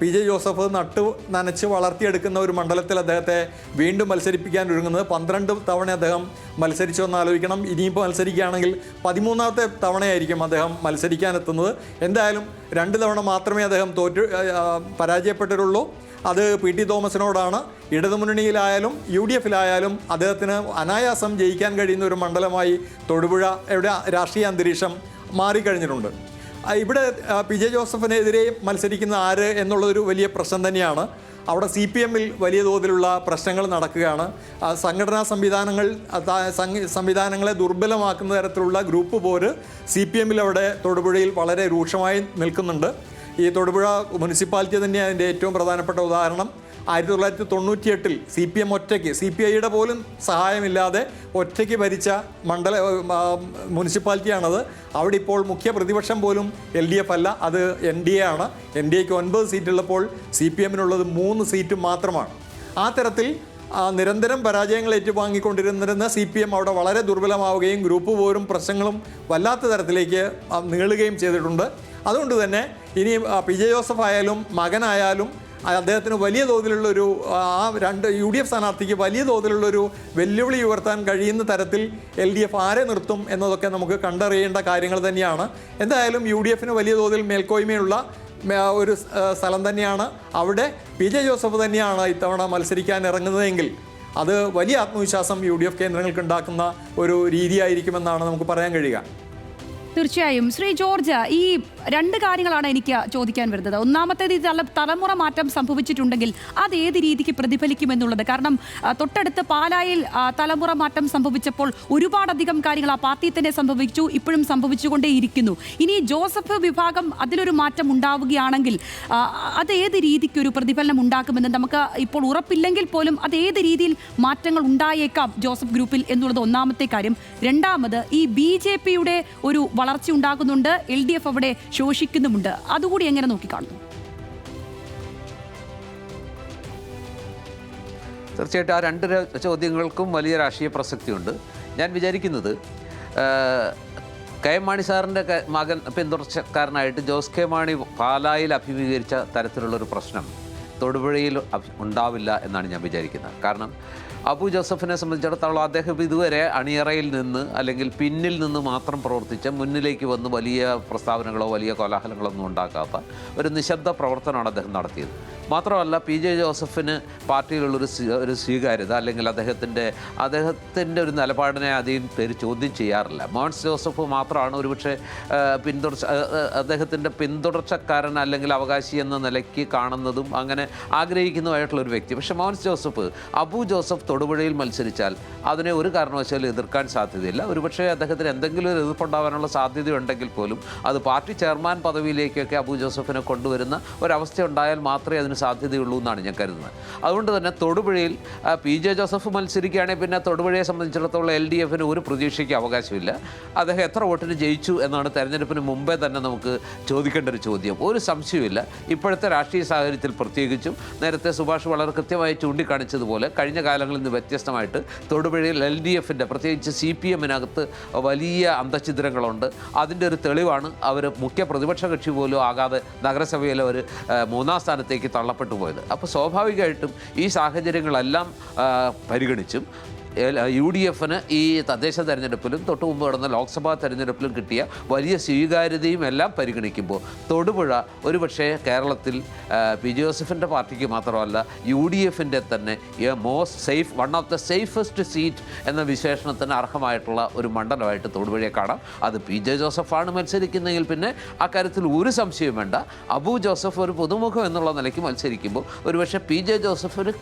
S2: PJ ജോസഫ് നനച്ച് വളർത്തിയെടുക്കുന്ന ഒരു മണ്ഡലത്തിൽ അദ്ദേഹത്തെ വീണ്ടും മത്സരിപ്പിക്കാൻ ഒരുങ്ങുന്നത്. 12 തവണ അദ്ദേഹം മത്സരിച്ചു എന്ന് ആലോചിക്കണം. ഇനിയിപ്പോൾ മത്സരിക്കുകയാണെങ്കിൽ 13ാമത്തെ തവണയായിരിക്കും അദ്ദേഹം മത്സരിക്കാനെത്തുന്നത്. എന്തായാലും 2 തവണ മാത്രമേ അദ്ദേഹം പരാജയപ്പെട്ടിട്ടുള്ളൂ. അത് PT തോമസിനോടാണ്. ഇടതുമുന്നണിയിലായാലും UDF-ലായാലും അദ്ദേഹത്തിന് അനായാസം ജയിക്കാൻ കഴിയുന്ന ഒരു മണ്ഡലമായി തൊടുപുഴയുടെ രാഷ്ട്രീയ അന്തരീക്ഷം മാറിക്കഴിഞ്ഞിട്ടുണ്ട്. ഇവിടെ PJ ജോസഫിനെതിരെ മത്സരിക്കുന്ന ആര് എന്നുള്ളതൊരു വലിയ പ്രശ്നം തന്നെയാണ്. അവിടെ CPM-ൽ വലിയ തോതിലുള്ള പ്രശ്നങ്ങൾ നടക്കുകയാണ്. സംഘടനാ സംവിധാനങ്ങളെ ദുർബലമാക്കുന്ന തരത്തിലുള്ള ഗ്രൂപ്പ് പോര് CPM-ൽ അവിടെ തൊടുപുഴയിൽ വളരെ രൂക്ഷമായി നിൽക്കുന്നുണ്ട്. ഈ തൊടുപുഴ മുനിസിപ്പാലിറ്റി തന്നെയാണ് അതിൻ്റെ ഏറ്റവും പ്രധാനപ്പെട്ട ഉദാഹരണം. 1998-ൽ CPM ഒറ്റയ്ക്ക്, CPI-യുടെ പോലും സഹായമില്ലാതെ ഒറ്റയ്ക്ക് ഭരിച്ച മുനിസിപ്പാലിറ്റിയാണത്. അവിടെ ഇപ്പോൾ മുഖ്യ പ്രതിപക്ഷം പോലും LDF അല്ല, അത് NDA ആണ്. NDAക്ക് 9 സീറ്റുള്ളപ്പോൾ CPM-നുള്ളത് 3 സീറ്റ് മാത്രമാണ്. ആ തരത്തിൽ നിരന്തരം പരാജയങ്ങൾ ഏറ്റുവാങ്ങിക്കൊണ്ടിരുന്നിരുന്ന CPM അവിടെ വളരെ ദുർബലമാവുകയും ഗ്രൂപ്പ് പോരും പ്രശ്നങ്ങളും വല്ലാത്ത തരത്തിലേക്ക് നീളുകയും ചെയ്തിട്ടുണ്ട്. അതുകൊണ്ട് തന്നെ ഇനി PJ ജോസഫ് ആയാലും മകനായാലും അദ്ദേഹത്തിന് വലിയ തോതിലുള്ളൊരു UDF സ്ഥാനാർത്ഥിക്ക് വലിയ തോതിലുള്ളൊരു വെല്ലുവിളി ഉയർത്താൻ കഴിയുന്ന തരത്തിൽ LDF ആരെ നിർത്തും എന്നതൊക്കെ നമുക്ക് കണ്ടറിയേണ്ട കാര്യങ്ങൾ തന്നെയാണ്. എന്തായാലും UDF-ന് വലിയ തോതിൽ മേൽക്കോയ്മയുള്ള ഒരു സ്ഥലം തന്നെയാണ്. അവിടെ PJ ജോസഫ് തന്നെയാണ് ഇത്തവണ മത്സരിക്കാൻ ഇറങ്ങുന്നതെങ്കിൽ അത് വലിയ ആത്മവിശ്വാസം UDF കേന്ദ്രങ്ങൾക്ക് ഉണ്ടാക്കുന്ന ഒരു രീതിയായിരിക്കുമെന്നാണ് നമുക്ക് പറയാൻ കഴിയുക.
S1: തീർച്ചയായും. ശ്രീ ജോർജ്, ഈ രണ്ട് കാര്യങ്ങളാണ് എനിക്ക് ചോദിക്കാൻ വരുന്നത്. ഒന്നാമത്തേത്, ഈ തലമുറ മാറ്റം സംഭവിച്ചിട്ടുണ്ടെങ്കിൽ അത് ഏത് രീതിക്ക് പ്രതിഫലിക്കുമെന്നുള്ളത്. കാരണം തൊട്ടടുത്ത് പാലായിൽ തലമുറ മാറ്റം സംഭവിച്ചപ്പോൾ ഒരുപാടധികം കാര്യങ്ങൾ ആ പാർട്ടിയിൽ തന്നെ സംഭവിച്ചു, ഇപ്പോഴും സംഭവിച്ചുകൊണ്ടേയിരിക്കുന്നു. ഇനി ജോസഫ് വിഭാഗം അതിലൊരു മാറ്റം ഉണ്ടാവുകയാണെങ്കിൽ അത് ഏത് രീതിക്ക് ഒരു പ്രതിഫലനം ഉണ്ടാക്കുമെന്ന് നമുക്ക് ഇപ്പോൾ ഉറപ്പില്ലെങ്കിൽ പോലും അത് ഏത് രീതിയിൽ മാറ്റങ്ങൾ ഉണ്ടായേക്കാം ജോസഫ് ഗ്രൂപ്പിൽ എന്നുള്ളത് ഒന്നാമത്തെ കാര്യം. രണ്ടാമത്, ഈ BJP-യുടെ ഒരു വളർച്ച ഉണ്ടാകുന്നുണ്ട്, LDF അവിടെ ശോഷിക്കുന്നുമുണ്ട്. അതുകൂടി എങ്ങനെ നോക്കിക്കാണുന്നു?
S3: തീർച്ചയായിട്ടും ആ രണ്ട് ചോദ്യങ്ങൾക്കും വലിയ രാഷ്ട്രീയ പ്രസക്തിയുണ്ട്. ഞാൻ വിചാരിക്കുന്നത് KM മാണി സാറിൻ്റെ മകൻ പിന്തുടർച്ചക്കാരനായിട്ട് ജോസ് കെ മാണി പാലായിൽ അഭിമുഖീകരിച്ച തരത്തിലുള്ളൊരു പ്രശ്നം തൊടുപുഴയിൽ ഉണ്ടാവില്ല എന്നാണ് ഞാൻ വിചാരിക്കുന്നത്. കാരണം അബു ജോസഫിനെ സംബന്ധിച്ചിടത്തോളം അദ്ദേഹം ഇതുവരെ അണിയറയിൽ നിന്ന് അല്ലെങ്കിൽ പിന്നിൽ നിന്ന് മാത്രം പ്രവർത്തിച്ച, മുന്നിലേക്ക് വന്ന് വലിയ പ്രസ്താവനകളോ വലിയ കോലാഹലങ്ങളോ ഒന്നും ഉണ്ടാക്കാത്ത ഒരു നിശബ്ദ പ്രവർത്തനമാണ് അദ്ദേഹം നടത്തിയത്. മാത്രമല്ല PJ ജോസഫിന് പാർട്ടിയിലുള്ളൊരു സ്വീകാര്യത അല്ലെങ്കിൽ അദ്ദേഹത്തിൻ്റെ ഒരു നിലപാടിനെ അധികം പേര് ചോദ്യം ചെയ്യാറില്ല. മോൻസ് ജോസഫ് മാത്രമാണ് ഒരുപക്ഷെ അദ്ദേഹത്തിൻ്റെ പിന്തുടർച്ചക്കാരൻ അല്ലെങ്കിൽ അവകാശി എന്ന നിലയ്ക്ക് കാണുന്നതും അങ്ങനെ ആഗ്രഹിക്കുന്നതുമായിട്ടുള്ളൊരു വ്യക്തി. പക്ഷേ മോൻസ് ജോസഫ് അബു ജോസഫ് തൊടുപുഴയിൽ മത്സരിച്ചാൽ അതിനെ ഒരു കാരണവശാലും എതിർക്കാൻ സാധ്യതയില്ല. ഒരുപക്ഷെ അദ്ദേഹത്തിന് എന്തെങ്കിലും ഒരു എതിർപ്പുണ്ടാവാനുള്ള സാധ്യതയുണ്ടെങ്കിൽ പോലും അത് പാർട്ടി ചെയർമാൻ പദവിയിലേക്കൊക്കെ അബു ജോസഫിനെ കൊണ്ടുവരുന്ന ഒരവസ്ഥ ഉണ്ടായാൽ മാത്രമേ അതിന് സാധ്യതയുള്ളൂ എന്നാണ് ഞാൻ കരുതുന്നത്. അതുകൊണ്ട് തന്നെ തൊടുപുഴയിൽ PJ ജോസഫ് മത്സരിക്കുകയാണെങ്കിൽ പിന്നെ തൊടുപുഴയെ സംബന്ധിച്ചിടത്തോളം LDF-ന് ഒരു പ്രതീക്ഷയ്ക്ക് അവകാശമില്ല. അദ്ദേഹം എത്ര വോട്ടിന് ജയിച്ചു എന്നാണ് തെരഞ്ഞെടുപ്പിന് മുമ്പേ തന്നെ നമുക്ക് ചോദിക്കേണ്ട ഒരു ചോദ്യം. ഒരു സംശയമില്ല, ഇപ്പോഴത്തെ രാഷ്ട്രീയ സാഹചര്യത്തിൽ പ്രത്യേകിച്ചും നേരത്തെ സുഭാഷ് വളരെ കൃത്യമായി ചൂണ്ടിക്കാണിച്ചതുപോലെ കഴിഞ്ഞ കാലങ്ങളിൽ നിന്ന് വ്യത്യസ്തമായിട്ട് തൊടുപുഴയിൽ LDF-ൻ്റെ പ്രത്യേകിച്ച് CPM-നകത്ത് വലിയ അന്തഛിദ്രങ്ങളുണ്ട്. അതിൻ്റെ ഒരു തെളിവാണ് അവർ മുഖ്യ പ്രതിപക്ഷ കക്ഷി പോലും ആകാതെ നഗരസഭയിൽ അവർ 3-ാം സ്ഥാനത്തേക്ക് തള്ളപ്പെട്ടു പോയത്. അപ്പോൾ സ്വാഭാവികമായിട്ടും ഈ സാഹചര്യങ്ങളെല്ലാം പരിഗണിച്ചും UDF-ന് ഈ തദ്ദേശ തെരഞ്ഞെടുപ്പിലും തൊട്ടു മുമ്പ് നടന്ന ലോക്സഭാ തെരഞ്ഞെടുപ്പിലും കിട്ടിയ വലിയ സ്വീകാര്യതയും എല്ലാം പരിഗണിക്കുമ്പോൾ തൊടുപുഴ ഒരുപക്ഷെ കേരളത്തിൽ PJ ജോസഫിൻ്റെ പാർട്ടിക്ക് മാത്രമല്ല UDF-ൻ്റെ തന്നെ one of the safest seat എന്ന വിശേഷണത്തിന് അർഹമായിട്ടുള്ള ഒരു മണ്ഡലമായിട്ട് തൊടുപുഴയെ കാണാം. അത് PJ ജോസഫാണ് മത്സരിക്കുന്നതെങ്കിൽ പിന്നെ അക്കാര്യത്തിൽ ഒരു സംശയവും വേണ്ട. അബു ജോസഫ് ഒരു പുതുമുഖം എന്നുള്ള നിലയ്ക്ക് മത്സരിക്കുമ്പോൾ ഒരുപക്ഷെ PJ ജോസഫിന്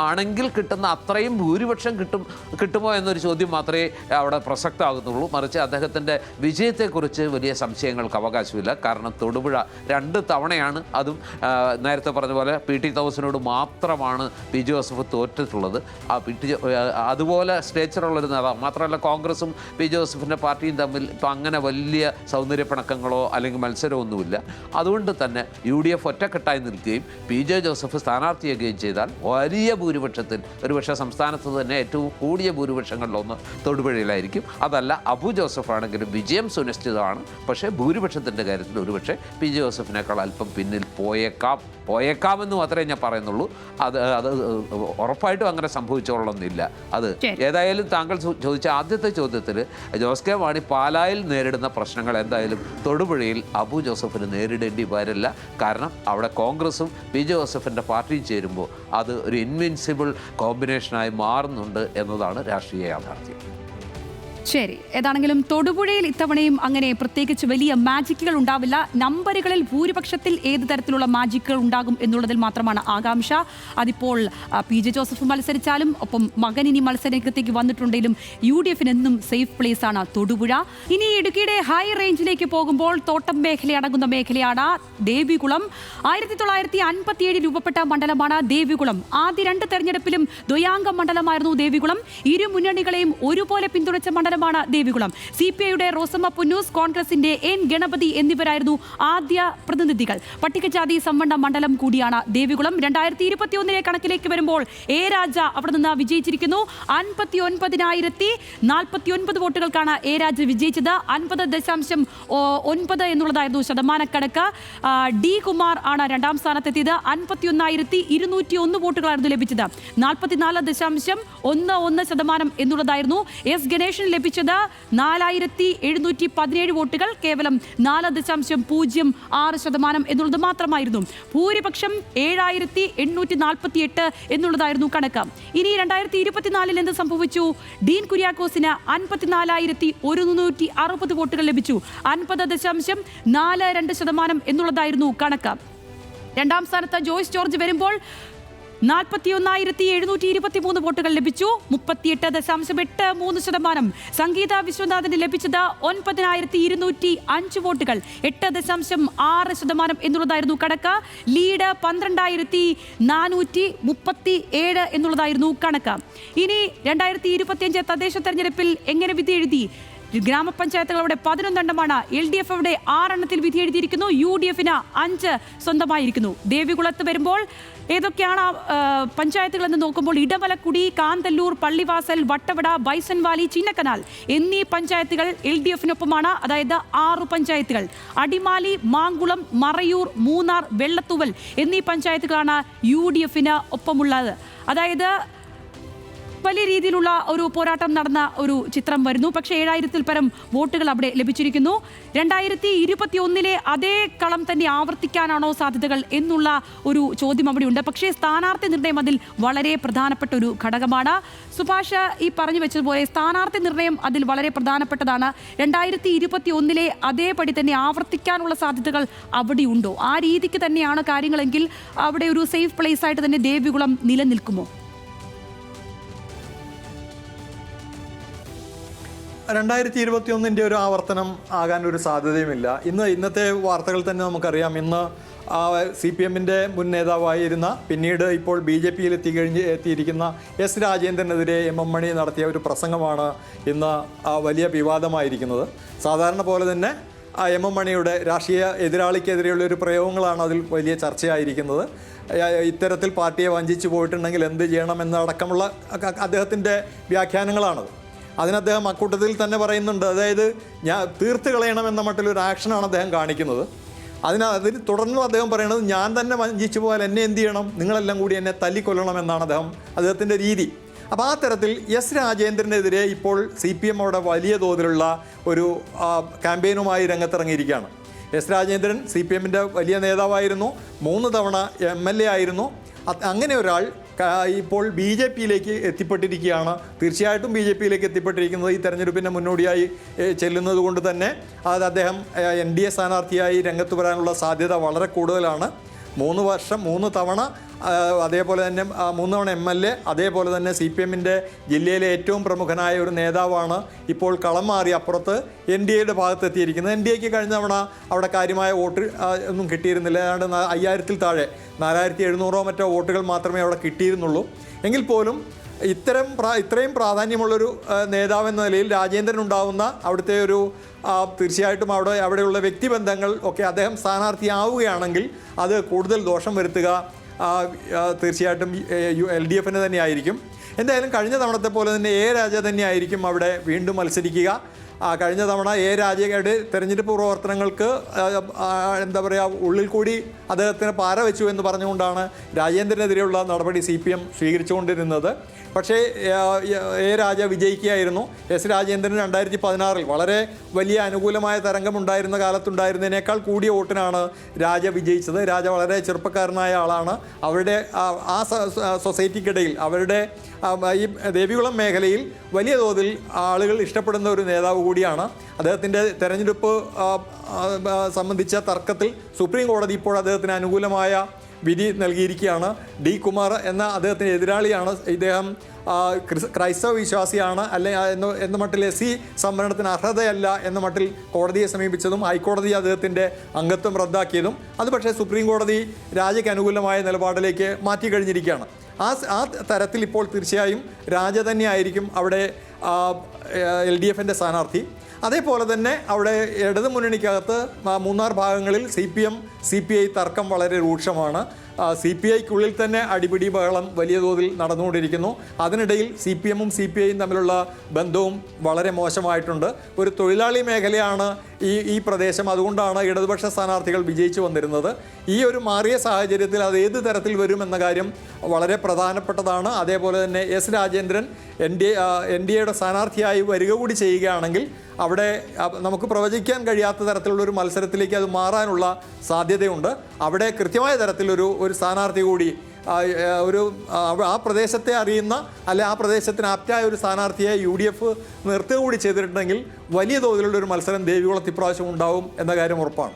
S3: ആണെങ്കിൽ കിട്ടുന്ന അത്രയും ഭൂരിപക്ഷം കിട്ടുമോ എന്നൊരു ചോദ്യം മാത്രമേ അവിടെ പ്രസക്തമാകുന്നുള്ളൂ. മറിച്ച് അദ്ദേഹത്തിൻ്റെ വിജയത്തെക്കുറിച്ച് വലിയ സംശയങ്ങൾക്ക് അവകാശമില്ല. കാരണം തൊടുപുഴ 2 തവണയാണ്, അതും നേരത്തെ പറഞ്ഞ പോലെ PT തോമസിനോട് മാത്രമാണ് PJ ജോസഫ് തോറ്റിട്ടുള്ളത്. അതുപോലെ സ്റ്റേച്ചറുള്ളൊരു നേതാവ് മാത്രമല്ല, കോൺഗ്രസും PJ ജോസഫിൻ്റെ പാർട്ടിയും തമ്മിൽ ഇപ്പം അങ്ങനെ വലിയ സൗന്ദര്യപ്പിണക്കങ്ങളോ അല്ലെങ്കിൽ മത്സരമൊന്നുമില്ല. അതുകൊണ്ട് തന്നെ UDF ഒറ്റക്കെട്ടായി നിൽക്കുകയും PJ ജോസഫ് സ്ഥാനാർത്ഥിയാകുകയും ചെയ്താൽ വലിയ ഭൂരിപക്ഷത്തിൽ ഒരുപക്ഷെ സംസ്ഥാനത്ത് തന്നെ ഏറ്റവും കൂടിയ ഭൂരിപക്ഷങ്ങളിലൊന്ന് തൊടുപുഴയിലായിരിക്കും. അതല്ല, അബു ജോസഫ് ആണെങ്കിലും വിജയം സുനിശ്ചിതമാണ്. പക്ഷേ ഭൂരിപക്ഷത്തിൻ്റെ കാര്യത്തിൽ ഒരുപക്ഷെ PJ ജോസഫിനേക്കാൾ അല്പം പിന്നിൽ പോയേക്കാമെന്ന് മാത്രമേ ഞാൻ പറയുന്നുള്ളൂ. അത് ഉറപ്പായിട്ടും അങ്ങനെ സംഭവിച്ചോളണമെന്നില്ല. അത് ഏതായാലും താങ്കൾ ചോദിച്ച ആദ്യത്തെ ചോദ്യത്തിൽ ജോസ് കെ മാണി പാലായിൽ നേരിടുന്ന പ്രശ്നങ്ങൾ എന്തായാലും തൊടുപുഴയിൽ അബു ജോസഫിന് നേരിടേണ്ടി വരില്ല. കാരണം അവിടെ കോൺഗ്രസും PJ ജോസഫിൻ്റെ പാർട്ടിയും ചേരുമ്പോൾ അത് ഒരു ഇൻവിൻസിബിൾ കോമ്പിനേഷനായി മാറുന്നുണ്ട് എന്നതാണ് രാഷ്ട്രീയ യാഥാർത്ഥ്യം.
S1: ശരി, ഏതാണെങ്കിലും തൊടുപുഴയിൽ ഇത്തവണയും അങ്ങനെ പ്രത്യേകിച്ച് വലിയ മാജിക്കുകൾ ഉണ്ടാവില്ല. നമ്പറുകളിൽ ഭൂരിപക്ഷത്തിൽ ഏത് തരത്തിലുള്ള മാജിക്കുകൾ ഉണ്ടാകും എന്നുള്ളതിൽ മാത്രമാണ് ആകാംക്ഷ. അതിപ്പോൾ പി ജെ ജോസഫ് മത്സരിച്ചാലും ഒപ്പം മകൻ ഇനി മത്സരരംഗത്തേക്ക് വന്നിട്ടുണ്ടെങ്കിലും UDF എന്നും സേഫ് പ്ലേസ് ആണ് തൊടുപുഴ. ഇനി ഇടുക്കിയുടെ ഹൈ റേഞ്ചിലേക്ക് പോകുമ്പോൾ തോട്ടം മേഖല അടങ്ങുന്ന മേഖലയാണ് ദേവികുളം. 1957 രൂപപ്പെട്ട മണ്ഡലമാണ് ദേവികുളം. ആദ്യ 2 തെരഞ്ഞെടുപ്പിലും ദ്വയാംഗ മണ്ഡലമായിരുന്നു ദേവികുളം. ഇരു മുന്നണികളെയും ഒരുപോലെ പിന്തുണച്ച മണ്ഡലമാണ് ദേവികുളം. CPIയുടെ റോസമ്മ പുന്നൂസ്, കോൺഗ്രസിന്റെ N ഗണപതി എന്നിവരായിരുന്നു ആദ്യ പ്രതിനിധികൾ. പട്ടികജാതി സംവരണ മണ്ഡലം കൂടിയാണ് ദേവികുളം. 2021 കണക്കിലേക്ക് വരുമ്പോൾ A രാജ അവിടെ നിന്ന് വിജയിച്ചിരിക്കുന്നു. 59,049 വോട്ടുകൾക്കാണ് A രാജ വിജയിച്ചത്. 50.9 എന്നുള്ളതായിരുന്നു ശതമാനക്കണക്ക്. D കുമാർ ആണ് രണ്ടാം സ്ഥാനത്തെത്തിയത്. 51,201 വോട്ടുകളായിരുന്നു ലഭിച്ചത്. 44.11% എന്നുള്ളതായിരുന്നു. S ഗണേശൻ ലഭിച്ചത് 4,717 വോട്ടുകൾ, കേവലം 4.06% എന്നുള്ളത് മാത്രമായിരുന്നു. ഭൂരിപക്ഷം 7,848 എന്നുള്ളതായിരുന്നു കണക്ക്. ഇനി 2024 എന്ത് സംഭവിച്ചു? ഡീൻ കുര്യാക്കോസിന് 54,160 വോട്ടുകൾ ലഭിച്ചു. 50.42% എന്നുള്ളതായിരുന്നു കണക്ക്. രണ്ടാം സ്ഥാനത്ത് ജോയ്സ് ജോർജ് വരുമ്പോൾ 41,723 വോട്ടുകൾ ലഭിച്ചു. 38.83%. സംഗീത വിശ്വനാഥന് ലഭിച്ചത് 9,205 വോട്ടുകൾ, 8.6% എന്നുള്ളതായിരുന്നു കണക്ക്. ലീഡ് 12,437 എന്നുള്ളതായിരുന്നു കണക്ക്. ഇനി 2025 തദ്ദേശ തെരഞ്ഞെടുപ്പിൽ എങ്ങനെ വിധി എഴുതി? ഗ്രാമപഞ്ചായത്തുകളുടെ 11 എണ്ണമാണ്. LDF അവിടെ 6 എണ്ണത്തിൽ വിധി എഴുതിയിരിക്കുന്നു. UDFന് 5 സ്വന്തമായിരിക്കുന്നു. ദേവികുളത്ത് വരുമ്പോൾ ഏതൊക്കെയാണ് പഞ്ചായത്തുകൾ എന്ന് നോക്കുമ്പോൾ ഇടമലക്കുടി, കാന്തല്ലൂർ, പള്ളിവാസൽ, വട്ടവട, ബൈസൺ വാലി, ചിന്നക്കനാൽ എന്നീ പഞ്ചായത്തുകൾ LDFനൊപ്പമാണ്. അതായത് 6 പഞ്ചായത്തുകൾ. അടിമാലി, മാങ്കുളം, മറയൂർ, മൂന്നാർ, വെള്ളത്തൂവൽ എന്നീ പഞ്ചായത്തുകളാണ് UDFന് ഒപ്പമുള്ളത്. അതായത് വലിയ രീതിയിലുള്ള ഒരു പോരാട്ടം നടന്ന ഒരു ചിത്രം വരുന്നു. പക്ഷേ 7,000-ൽ പരം വോട്ടുകൾ അവിടെ ലഭിച്ചിരിക്കുന്നു. 2021 അതേ കളം തന്നെ ആവർത്തിക്കാനാണോ സാധ്യതകൾ എന്നുള്ള ഒരു ചോദ്യം അവിടെയുണ്ട്. പക്ഷേ സ്ഥാനാർത്ഥി നിർണയം അതിൽ വളരെ പ്രധാനപ്പെട്ട ഒരു ഘടകമാണ്. സുഭാഷ് ഈ പറഞ്ഞു വെച്ചതുപോലെ സ്ഥാനാർത്ഥി നിർണയം അതിൽ വളരെ പ്രധാനപ്പെട്ടതാണ്. 2021 അതേപടി തന്നെ ആവർത്തിക്കാനുള്ള സാധ്യതകൾ അവിടെയുണ്ടോ? ആ രീതിക്ക് തന്നെയാണ് കാര്യങ്ങളെങ്കിൽ അവിടെ ഒരു സേഫ് പ്ലേസ് ആയിട്ട് തന്നെ ദേവികുളം നിലനിൽക്കുമോ?
S2: 2021 ഒരു ആവർത്തനം ആകാൻ ഒരു സാധ്യതയുമില്ല. ഇന്നത്തെ വാർത്തകൾ തന്നെ നമുക്കറിയാം. ഇന്ന് CPMന്റെ മുൻ നേതാവായിരുന്ന, പിന്നീട് ഇപ്പോൾ BJPയിൽ എത്തിയിരിക്കുന്ന S രാജേന്ദ്രനെതിരെ MM മണി നടത്തിയ ഒരു പ്രസംഗമാണ് ഇന്ന് വലിയ വിവാദമായിരിക്കുന്നത്. സാധാരണ പോലെ തന്നെ MM മണിയുടെ രാഷ്ട്രീയ എതിരാളിക്കെതിരെയുള്ള ഒരു പ്രയോഗങ്ങളാണ് അതിൽ വലിയ ചർച്ചയായിരിക്കുന്നത്. ഇത്തരത്തിൽ പാർട്ടിയെ വഞ്ചിച്ചു പോയിട്ടുണ്ടെങ്കിൽ എന്ത് ചെയ്യണമെന്നടക്കമുള്ള അദ്ദേഹത്തിൻ്റെ വ്യാഖ്യാനങ്ങളാണത്. അതിന് അദ്ദേഹം അക്കൂട്ടത്തിൽ തന്നെ പറയുന്നുണ്ട്. അതായത് തീർത്ത് കളയണമെന്ന മട്ടിലൊരു ആക്ഷനാണ് അദ്ദേഹം കാണിക്കുന്നത്. അതിൽ തുടർന്നും അദ്ദേഹം പറയുന്നത്, ഞാൻ തന്നെ വഞ്ചിച്ചു പോയാൽ എന്നെ എന്ത് ചെയ്യണം, നിങ്ങളെല്ലാം കൂടി എന്നെ തല്ലിക്കൊല്ലണമെന്നാണ് അദ്ദേഹത്തിൻ്റെ രീതി. അപ്പോൾ ആ തരത്തിൽ S രാജേന്ദ്രനെതിരെ ഇപ്പോൾ CPM അവിടെ വലിയ തോതിലുള്ള ഒരു ക്യാമ്പയിനുമായി രംഗത്തിറങ്ങിയിരിക്കുകയാണ്. S രാജേന്ദ്രൻ CPMൻ്റെ വലിയ നേതാവായിരുന്നു, 3 തവണ MLA ആയിരുന്നു. അങ്ങനെ ഒരാൾ ഇപ്പോൾ BJPയിലേക്ക് എത്തിപ്പെട്ടിരിക്കുകയാണ്. തീർച്ചയായിട്ടും BJPയിലേക്ക് എത്തിപ്പെട്ടിരിക്കുന്നത് ഈ തെരഞ്ഞെടുപ്പിൻ്റെ മുന്നോടിയായി ചെല്ലുന്നത് കൊണ്ട് തന്നെ അദ്ദേഹം NDA സ്ഥാനാർത്ഥിയായി രംഗത്ത് വരാനുള്ള സാധ്യത വളരെ കൂടുതലാണ്. 3 തവണ, അതേപോലെ തന്നെ 3 തവണ MLA, അതേപോലെ തന്നെ CPMൻ്റെ ജില്ലയിലെ ഏറ്റവും പ്രമുഖനായ ഒരു നേതാവാണ് ഇപ്പോൾ കളം മാറി അപ്പുറത്ത് NDAയുടെ ഭാഗത്തെത്തിയിരിക്കുന്നത്. NDAക്ക് കഴിഞ്ഞ തവണ അവിടെ കാര്യമായ വോട്ട് ഒന്നും കിട്ടിയിരുന്നില്ല. ഏതാണ്ട് 5,000-ൽ താഴെ 4,700 മറ്റോ വോട്ടുകൾ മാത്രമേ അവിടെ കിട്ടിയിരുന്നുള്ളൂ. എങ്കിൽ പോലും ഇത്രയും പ്രാധാന്യമുള്ളൊരു നേതാവെന്ന നിലയിൽ രാജേന്ദ്രൻ ഉണ്ടാകുന്ന അവിടുത്തെ ഒരു തീർച്ചയായിട്ടും അവിടെയുള്ള വ്യക്തിബന്ധങ്ങൾ ഒക്കെ അദ്ദേഹം സ്ഥാനാർത്ഥിയാവുകയാണെങ്കിൽ അത് കൂടുതൽ ദോഷം വരുത്തുക തീർച്ചയായിട്ടും LDFന് തന്നെയായിരിക്കും. എന്തായാലും കഴിഞ്ഞ തവണത്തെ പോലെ തന്നെ A രാജ തന്നെയായിരിക്കും അവിടെ വീണ്ടും മത്സരിക്കുക. കഴിഞ്ഞ തവണ രാജയുടെ തെരഞ്ഞെടുപ്പ് പ്രവർത്തനങ്ങൾക്ക് എന്താ പറയുക ഉള്ളിൽ കൂടി അദ്ദേഹത്തിന് പാര വെച്ചു എന്ന് പറഞ്ഞുകൊണ്ടാണ് രാജേന്ദ്രനെതിരെയുള്ള നടപടി CPM സ്വീകരിച്ചുകൊണ്ടിരുന്നത്. പക്ഷേ രാജ വിജയിക്കുകയായിരുന്നു. രാജേന്ദ്രൻ 2016 വളരെ വലിയ അനുകൂലമായ തരംഗമുണ്ടായിരുന്ന കാലത്തുണ്ടായിരുന്നതിനേക്കാൾ കൂടിയ വോട്ടിനാണ് രാജ വിജയിച്ചത്. രാജ വളരെ ചെറുപ്പക്കാരനായ ആളാണ്. അവരുടെ ആ സൊസൈറ്റിക്കിടയിൽ അവരുടെ ഈ ദേവികുളം മേഖലയിൽ വലിയ തോതിൽ ആളുകൾ ഇഷ്ടപ്പെടുന്ന ഒരു നേതാവ് കൂടിയാണ്. അദ്ദേഹത്തിൻ്റെ തെരഞ്ഞെടുപ്പ് സംബന്ധിച്ച തർക്കത്തിൽ സുപ്രീം കോടതി ഇപ്പോൾ അദ്ദേഹത്തിന് അനുകൂലമായ വിധി നൽകിയിരിക്കുകയാണ്. D. കുമാർ എന്ന അദ്ദേഹത്തിൻ്റെ എതിരാളിയാണ്. ഇദ്ദേഹം ക്രൈസ്തവ വിശ്വാസിയാണ് എന്ന മട്ടിൽ SC സംവരണത്തിന് അർഹതയല്ല എന്ന മട്ടിൽ കോടതിയെ സമീപിച്ചതും ഹൈക്കോടതി അദ്ദേഹത്തിൻ്റെ അംഗത്വം റദ്ദാക്കിയതും അത് പക്ഷേ സുപ്രീം കോടതി രാജയ്ക്ക് അനുകൂലമായ നിലപാടിലേക്ക് മാറ്റിക്കഴിഞ്ഞിരിക്കുകയാണ്. ആ തരത്തിൽ ഇപ്പോൾ തീർച്ചയായും രാജ തന്നെയായിരിക്കും അവിടെ LDFൻ്റെ സ്ഥാനാർത്ഥി. അതേപോലെ തന്നെ അവിടെ ഇടതു മുന്നണിക്കകത്ത് മൂന്നാർ ഭാഗങ്ങളിൽ CPI തർക്കം വളരെ രൂക്ഷമാണ്. CPIക്കുള്ളിൽ തന്നെ അടിപിടി ബഹളം വലിയ തോതിൽ നടന്നുകൊണ്ടിരിക്കുന്നു. അതിനിടയിൽ CPMഉം CPIയും തമ്മിലുള്ള ബന്ധവും വളരെ മോശമായിട്ടുണ്ട്. ഒരു തൊഴിലാളി മേഖലയാണ് ഈ പ്രദേശം. അതുകൊണ്ടാണ് ഇടതുപക്ഷ സ്ഥാനാർത്ഥികൾ വിജയിച്ചു വന്നിരുന്നത്. ഈ ഒരു മാറിയ സാഹചര്യത്തിൽ അത് ഏത് തരത്തിൽ വരുമെന്ന കാര്യം വളരെ പ്രധാനപ്പെട്ടതാണ്. അതേപോലെ തന്നെ രാജേന്ദ്രൻ NDAയുടെ സ്ഥാനാർത്ഥിയായി വരിക കൂടി ചെയ്യുകയാണെങ്കിൽ അവിടെ നമുക്ക് പ്രവചിക്കാൻ കഴിയാത്ത തരത്തിലുള്ളൊരു മത്സരത്തിലേക്ക് അത് മാറാനുള്ള സാധ്യതയുണ്ട്. അവിടെ കൃത്യമായ തരത്തിലൊരു സ്ഥാനാർത്ഥി കൂടി ആ പ്രദേശത്തെ അറിയുന്ന ആ പ്രദേശത്തിന് ആപ്റ്റായ ഒരു സ്ഥാനാർത്ഥിയെ UDF നിർത്തുക കൂടി ചെയ്തിട്ടുണ്ടെങ്കിൽ വലിയ തോതിലുള്ളൊരു മത്സരം ദേവികുളത്ത് ഇപ്രാവശ്യം ഉണ്ടാവും എന്ന കാര്യം ഉറപ്പാണ്.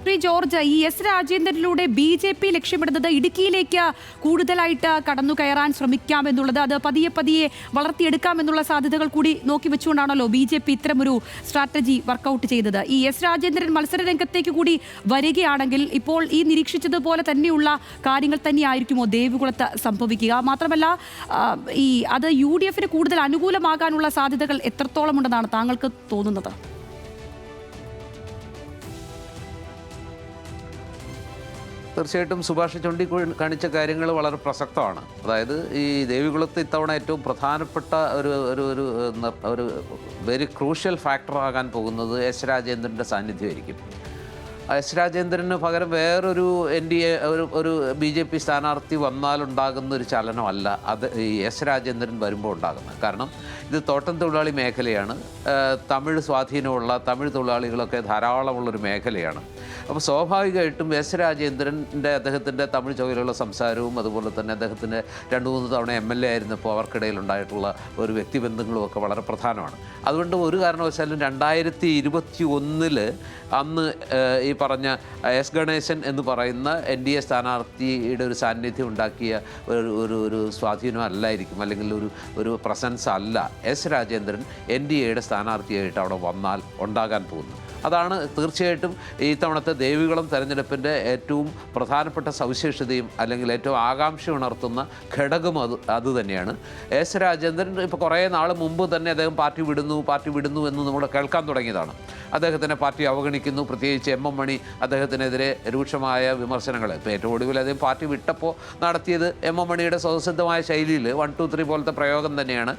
S1: ശ്രീ ജോർജ്, ഈ രാജേന്ദ്രനിലൂടെ BJP ലക്ഷ്യമിടുന്നത് ഇടുക്കിയിലേക്ക് കൂടുതലായിട്ട് കടന്നു കയറാൻ ശ്രമിക്കാമെന്നുള്ളത്, അത് പതിയെ പതിയെ വളർത്തിയെടുക്കാമെന്നുള്ള സാധ്യതകൾ കൂടി നോക്കി വെച്ചുകൊണ്ടാണല്ലോ BJP ഇത്തരമൊരു സ്ട്രാറ്റജി വർക്കൗട്ട് ചെയ്തത്. ഈ രാജേന്ദ്രൻ മത്സരരംഗത്തേക്ക് കൂടി വരികയാണെങ്കിൽ ഇപ്പോൾ ഈ നിരീക്ഷിച്ചതുപോലെ തന്നെയുള്ള കാര്യങ്ങൾ തന്നെയായിരിക്കുമോ ദേവികുളത്ത് സംഭവിക്കുക? മാത്രമല്ല അത് UDFന് കൂടുതൽ അനുകൂലമാകാനുള്ള സാധ്യതകൾ എത്രത്തോളം ഉണ്ടെന്നാണ് താങ്കൾക്ക് തോന്നുന്നത്?
S3: തീർച്ചയായിട്ടും സുഭാഷ് കാണിച്ച കാര്യങ്ങൾ വളരെ പ്രസക്തമാണ്. അതായത് ഈ ദേവികുളത്ത് ഇത്തവണ ഏറ്റവും പ്രധാനപ്പെട്ട ഒരു വെരി ക്രൂഷ്യൽ ഫാക്ടർ ആകാൻ പോകുന്നത് രാജേന്ദ്രൻ്റെ സാന്നിധ്യമായിരിക്കും. രാജേന്ദ്രന് പകരം വേറൊരു NDA ഒരു BJP സ്ഥാനാർത്ഥി വന്നാലുണ്ടാകുന്ന ഒരു ചലനമല്ല അത് ഈ രാജേന്ദ്രൻ വരുമ്പോൾ ഉണ്ടാകുന്നത്. കാരണം ഇത് തോട്ടം തൊഴിലാളി മേഖലയാണ്. തമിഴ് സ്വാധീനമുള്ള തമിഴ് തൊഴിലാളികളൊക്കെ ധാരാളമുള്ളൊരു മേഖലയാണ്. അപ്പോൾ സ്വാഭാവികമായിട്ടും രാജേന്ദ്രൻ്റെ അദ്ദേഹത്തിൻ്റെ തമിഴ് ചൊവ്വയിലുള്ള സംസാരവും അതുപോലെ തന്നെ അദ്ദേഹത്തിൻ്റെ 2-3 തവണ MLA ആയിരുന്നപ്പോൾ അവർക്കിടയിൽ ഉണ്ടായിട്ടുള്ള ഒരു വ്യക്തിബന്ധങ്ങളും ഒക്കെ വളരെ പ്രധാനമാണ്. അതുകൊണ്ട് ഒരു കാരണവശാലും 2021 അന്ന് ഈ പറഞ്ഞ ഗണേശൻ എന്ന് പറയുന്ന NDA സ്ഥാനാർത്ഥിയുടെ ഒരു സാന്നിധ്യം ഉണ്ടാക്കിയ ഒരു സ്വാധീനം അല്ലായിരിക്കും, അല്ലെങ്കിൽ ഒരു പ്രസൻസ് അല്ല രാജേന്ദ്രൻ NDAയുടെ സ്ഥാനാർത്ഥിയായിട്ട് അവിടെ വന്നാൽ ഉണ്ടാകാൻ പോകുന്നത്. അതാണ് തീർച്ചയായിട്ടും ഈ തവണത്തെ ദേവികുളം തെരഞ്ഞെടുപ്പിൻ്റെ ഏറ്റവും പ്രധാനപ്പെട്ട സവിശേഷതയും അല്ലെങ്കിൽ ഏറ്റവും ആകാംക്ഷ ഉണർത്തുന്ന ഘടകം അതുതന്നെയാണ്. രാജേന്ദ്രൻ ഇപ്പോൾ കുറേ നാൾ മുമ്പ് തന്നെ അദ്ദേഹം പാർട്ടി വിടുന്നു എന്ന് നമ്മൾ കേൾക്കാൻ തുടങ്ങിയതാണ്. അദ്ദേഹത്തിനെ പാർട്ടി അവഗണിക്കുന്നു, പ്രത്യേകിച്ച് MM മണി അദ്ദേഹത്തിനെതിരെ രൂക്ഷമായ വിമർശനങ്ങൾ. ഇപ്പോൾ ഏറ്റവും ഒടുവിൽ അദ്ദേഹം പാർട്ടി വിട്ടപ്പോൾ നടത്തിയത് MM മണിയുടെ സ്വതസിദ്ധമായ ശൈലിയിൽ 1, 2, 3 പോലത്തെ പ്രയോഗം തന്നെയാണ്.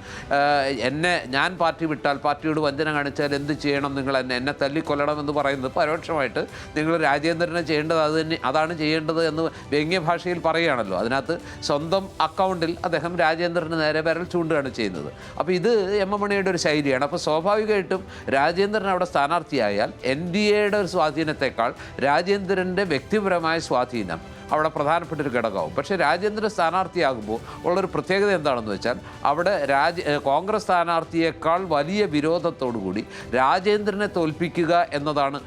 S3: ഞാൻ പാർട്ടി വിട്ടാൽ, പാർട്ടിയോട് വഞ്ചന കാണിച്ചാൽ എന്ത് ചെയ്യണം, നിങ്ങൾ എന്നെ തല്ലിക്കൊല്ലണമെന്ന് പറയുന്നത് പരോക്ഷമായിട്ട് നിങ്ങൾ രാജേന്ദ്രനെ ചെയ്യേണ്ടത് അതാണ് ചെയ്യേണ്ടത് എന്ന് വ്യംഗ്യഭാഷയിൽ പറയുകയാണല്ലോ. അതിനകത്ത് സ്വന്തം അക്കൗണ്ടിൽ അദ്ദേഹം രാജേന്ദ്രന് നേരെ വിരൽ ചൂണ്ടുകയാണ് ചെയ്യുന്നത്. അപ്പോൾ ഇത് MM മണിയുടെ ഒരു ശൈലിയാണ്. അപ്പോൾ സ്വാഭാവികമായിട്ടും രാജേന്ദ്രൻ അവിടെ സ്ഥാനാർത്ഥിയായാൽ NDAയുടെ ഒരു സ്വാധീനത്തെക്കാൾ രാജേന്ദ്രൻ്റെ വ്യക്തിപരമായ സ്വാധീനം അവിടെ പ്രധാനപ്പെട്ടൊരു ഘടകമാവും. പക്ഷേ രാജേന്ദ്രൻ സ്ഥാനാർത്ഥിയാകുമ്പോൾ ഉള്ളൊരു പ്രത്യേകത എന്താണെന്ന് വെച്ചാൽ അവിടെ കോൺഗ്രസ് സ്ഥാനാർത്ഥിയേക്കാൾ വലിയ വിരോധത്തോടുകൂടി രാജേന്ദ്രനെ തോൽപ്പിക്കുക എന്നതാണ്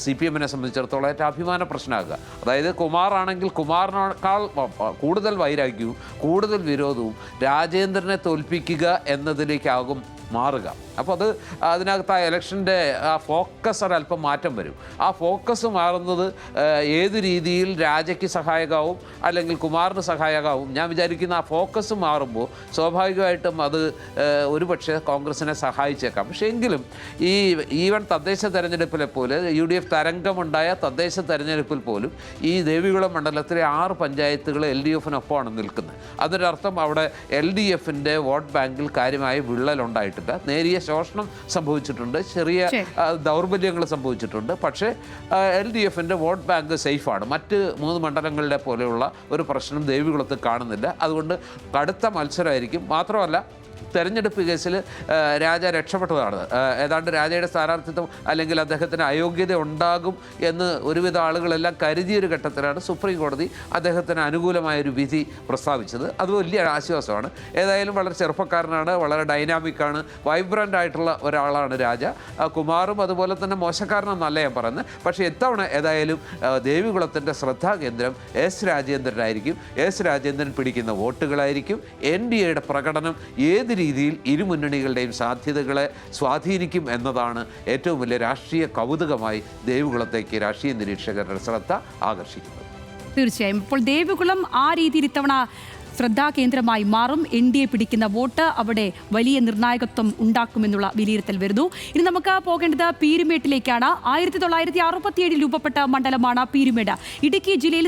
S3: CPMനെ സംബന്ധിച്ചിടത്തോളം ഏറ്റവും അഭിമാന പ്രശ്നമാകുക. അതായത് കുമാറാണെങ്കിൽ കുമാറിനേക്കാൾ കൂടുതൽ വൈരാഗ്യവും കൂടുതൽ വിരോധവും രാജേന്ദ്രനെ തോൽപ്പിക്കുക എന്നതിലേക്കാകും മാറുക. അപ്പോൾ അതിനകത്ത് ആ ഇലക്ഷൻ്റെ ആ ഫോക്കസ് ഒരല്പം മാറ്റം വരും. ആ ഫോക്കസ് മാറുന്നത് ഏത് രീതിയിൽ രാജയ്ക്ക് സഹായകമാവും അല്ലെങ്കിൽ കുമാറിന് സഹായകമാവും ഞാൻ വിചാരിക്കുന്ന ആ ഫോക്കസ് മാറുമ്പോൾ സ്വാഭാവികമായിട്ടും അത് ഒരുപക്ഷെ കോൺഗ്രസിനെ സഹായിച്ചേക്കാം. പക്ഷേ എങ്കിലും ഈവൻ തദ്ദേശ തെരഞ്ഞെടുപ്പിലെ പോലെ UDF തരംഗമുണ്ടായ തദ്ദേശ തെരഞ്ഞെടുപ്പിൽ പോലും ഈ ദേവികുളം മണ്ഡലത്തിലെ 6 പഞ്ചായത്തുകൾ LDFനൊപ്പമാണ് നിൽക്കുന്നത്. അതിനർത്ഥം അവിടെ LDFൻ്റെ വോട്ട് ബാങ്കിൽ കാര്യമായ വിള്ളലുണ്ടായിട്ടുണ്ട്. ഉണ്ടായിട്ടില്ല. നേരിയ ശോഷണം സംഭവിച്ചിട്ടുണ്ട്, ചെറിയ ദൗർബല്യങ്ങൾ സംഭവിച്ചിട്ടുണ്ട്. പക്ഷേ LDFിൻ്റെ വോട്ട് ബാങ്ക് സേഫാണ്. മറ്റ് 3 മണ്ഡലങ്ങളിലെ പോലെയുള്ള ഒരു പ്രശ്നം ദേവികുളത്ത് കാണുന്നില്ല. അതുകൊണ്ട് കടുത്ത മത്സരമായിരിക്കും. മാത്രമല്ല, തെരഞ്ഞെടുപ്പ് കേസിൽ രാജ രക്ഷപ്പെട്ടതാണ്. ഏതാണ്ട് രാജയുടെ സ്ഥാനാർത്ഥിത്വം അല്ലെങ്കിൽ അദ്ദേഹത്തിന് അയോഗ്യത ഉണ്ടാകും എന്ന് ഒരുവിധ ആളുകളെല്ലാം കരുതിയൊരു ഘട്ടത്തിലാണ് സുപ്രീം കോടതി അദ്ദേഹത്തിന് അനുകൂലമായൊരു വിധി പ്രസ്താവിച്ചത്. അത് വലിയ ആശ്വാസമാണ്. ഏതായാലും വളരെ ചെറുപ്പക്കാരനാണ്, വളരെ ഡൈനാമിക്കാണ്, വൈബ്രൻ്റ് ആയിട്ടുള്ള ഒരാളാണ് രാജ. കുമാറും അതുപോലെ തന്നെ മോശക്കാരനെന്നല്ല ഞാൻ പറയുന്നത്. പക്ഷേ ഇത്തവണ ഏതായാലും ദേവികുളത്തിൻ്റെ ശ്രദ്ധാകേന്ദ്രം എസ് രാജേന്ദ്രനായിരിക്കും. എസ് രാജേന്ദ്രൻ പിടിക്കുന്ന വോട്ടുകളായിരിക്കും NDAയുടെ പ്രകടനം ഏത് രീതിയിൽ ഇരു മുന്നണികളുടെയും സാധ്യതകളെ സ്വാധീനിക്കും എന്നതാണ് ഏറ്റവും വലിയ രാഷ്ട്രീയ കൗതുകമായി ദേവികുളത്തേക്ക് രാഷ്ട്രീയ നിരീക്ഷകരുടെ ശ്രദ്ധ ആകർഷിക്കുന്നത്.
S1: തീർച്ചയായും. ഇപ്പോൾ ദേവികുളം ആ രീതിയിൽ ഇത്തവണ ശ്രദ്ധാകേന്ദ്രമായി മാറും. NDA പിടിക്കുന്ന വോട്ട് അവിടെ വലിയ നിർണായകത്വം ഉണ്ടാക്കുമെന്നുള്ള വിലയിരുത്തൽ വരുന്നു. ഇനി നമുക്ക് പോകേണ്ടത് പീരുമേട്ടിലേക്കാണ്. 1967 രൂപപ്പെട്ട മണ്ഡലമാണ് പീരുമേട്. ഇടുക്കി ജില്ലയിൽ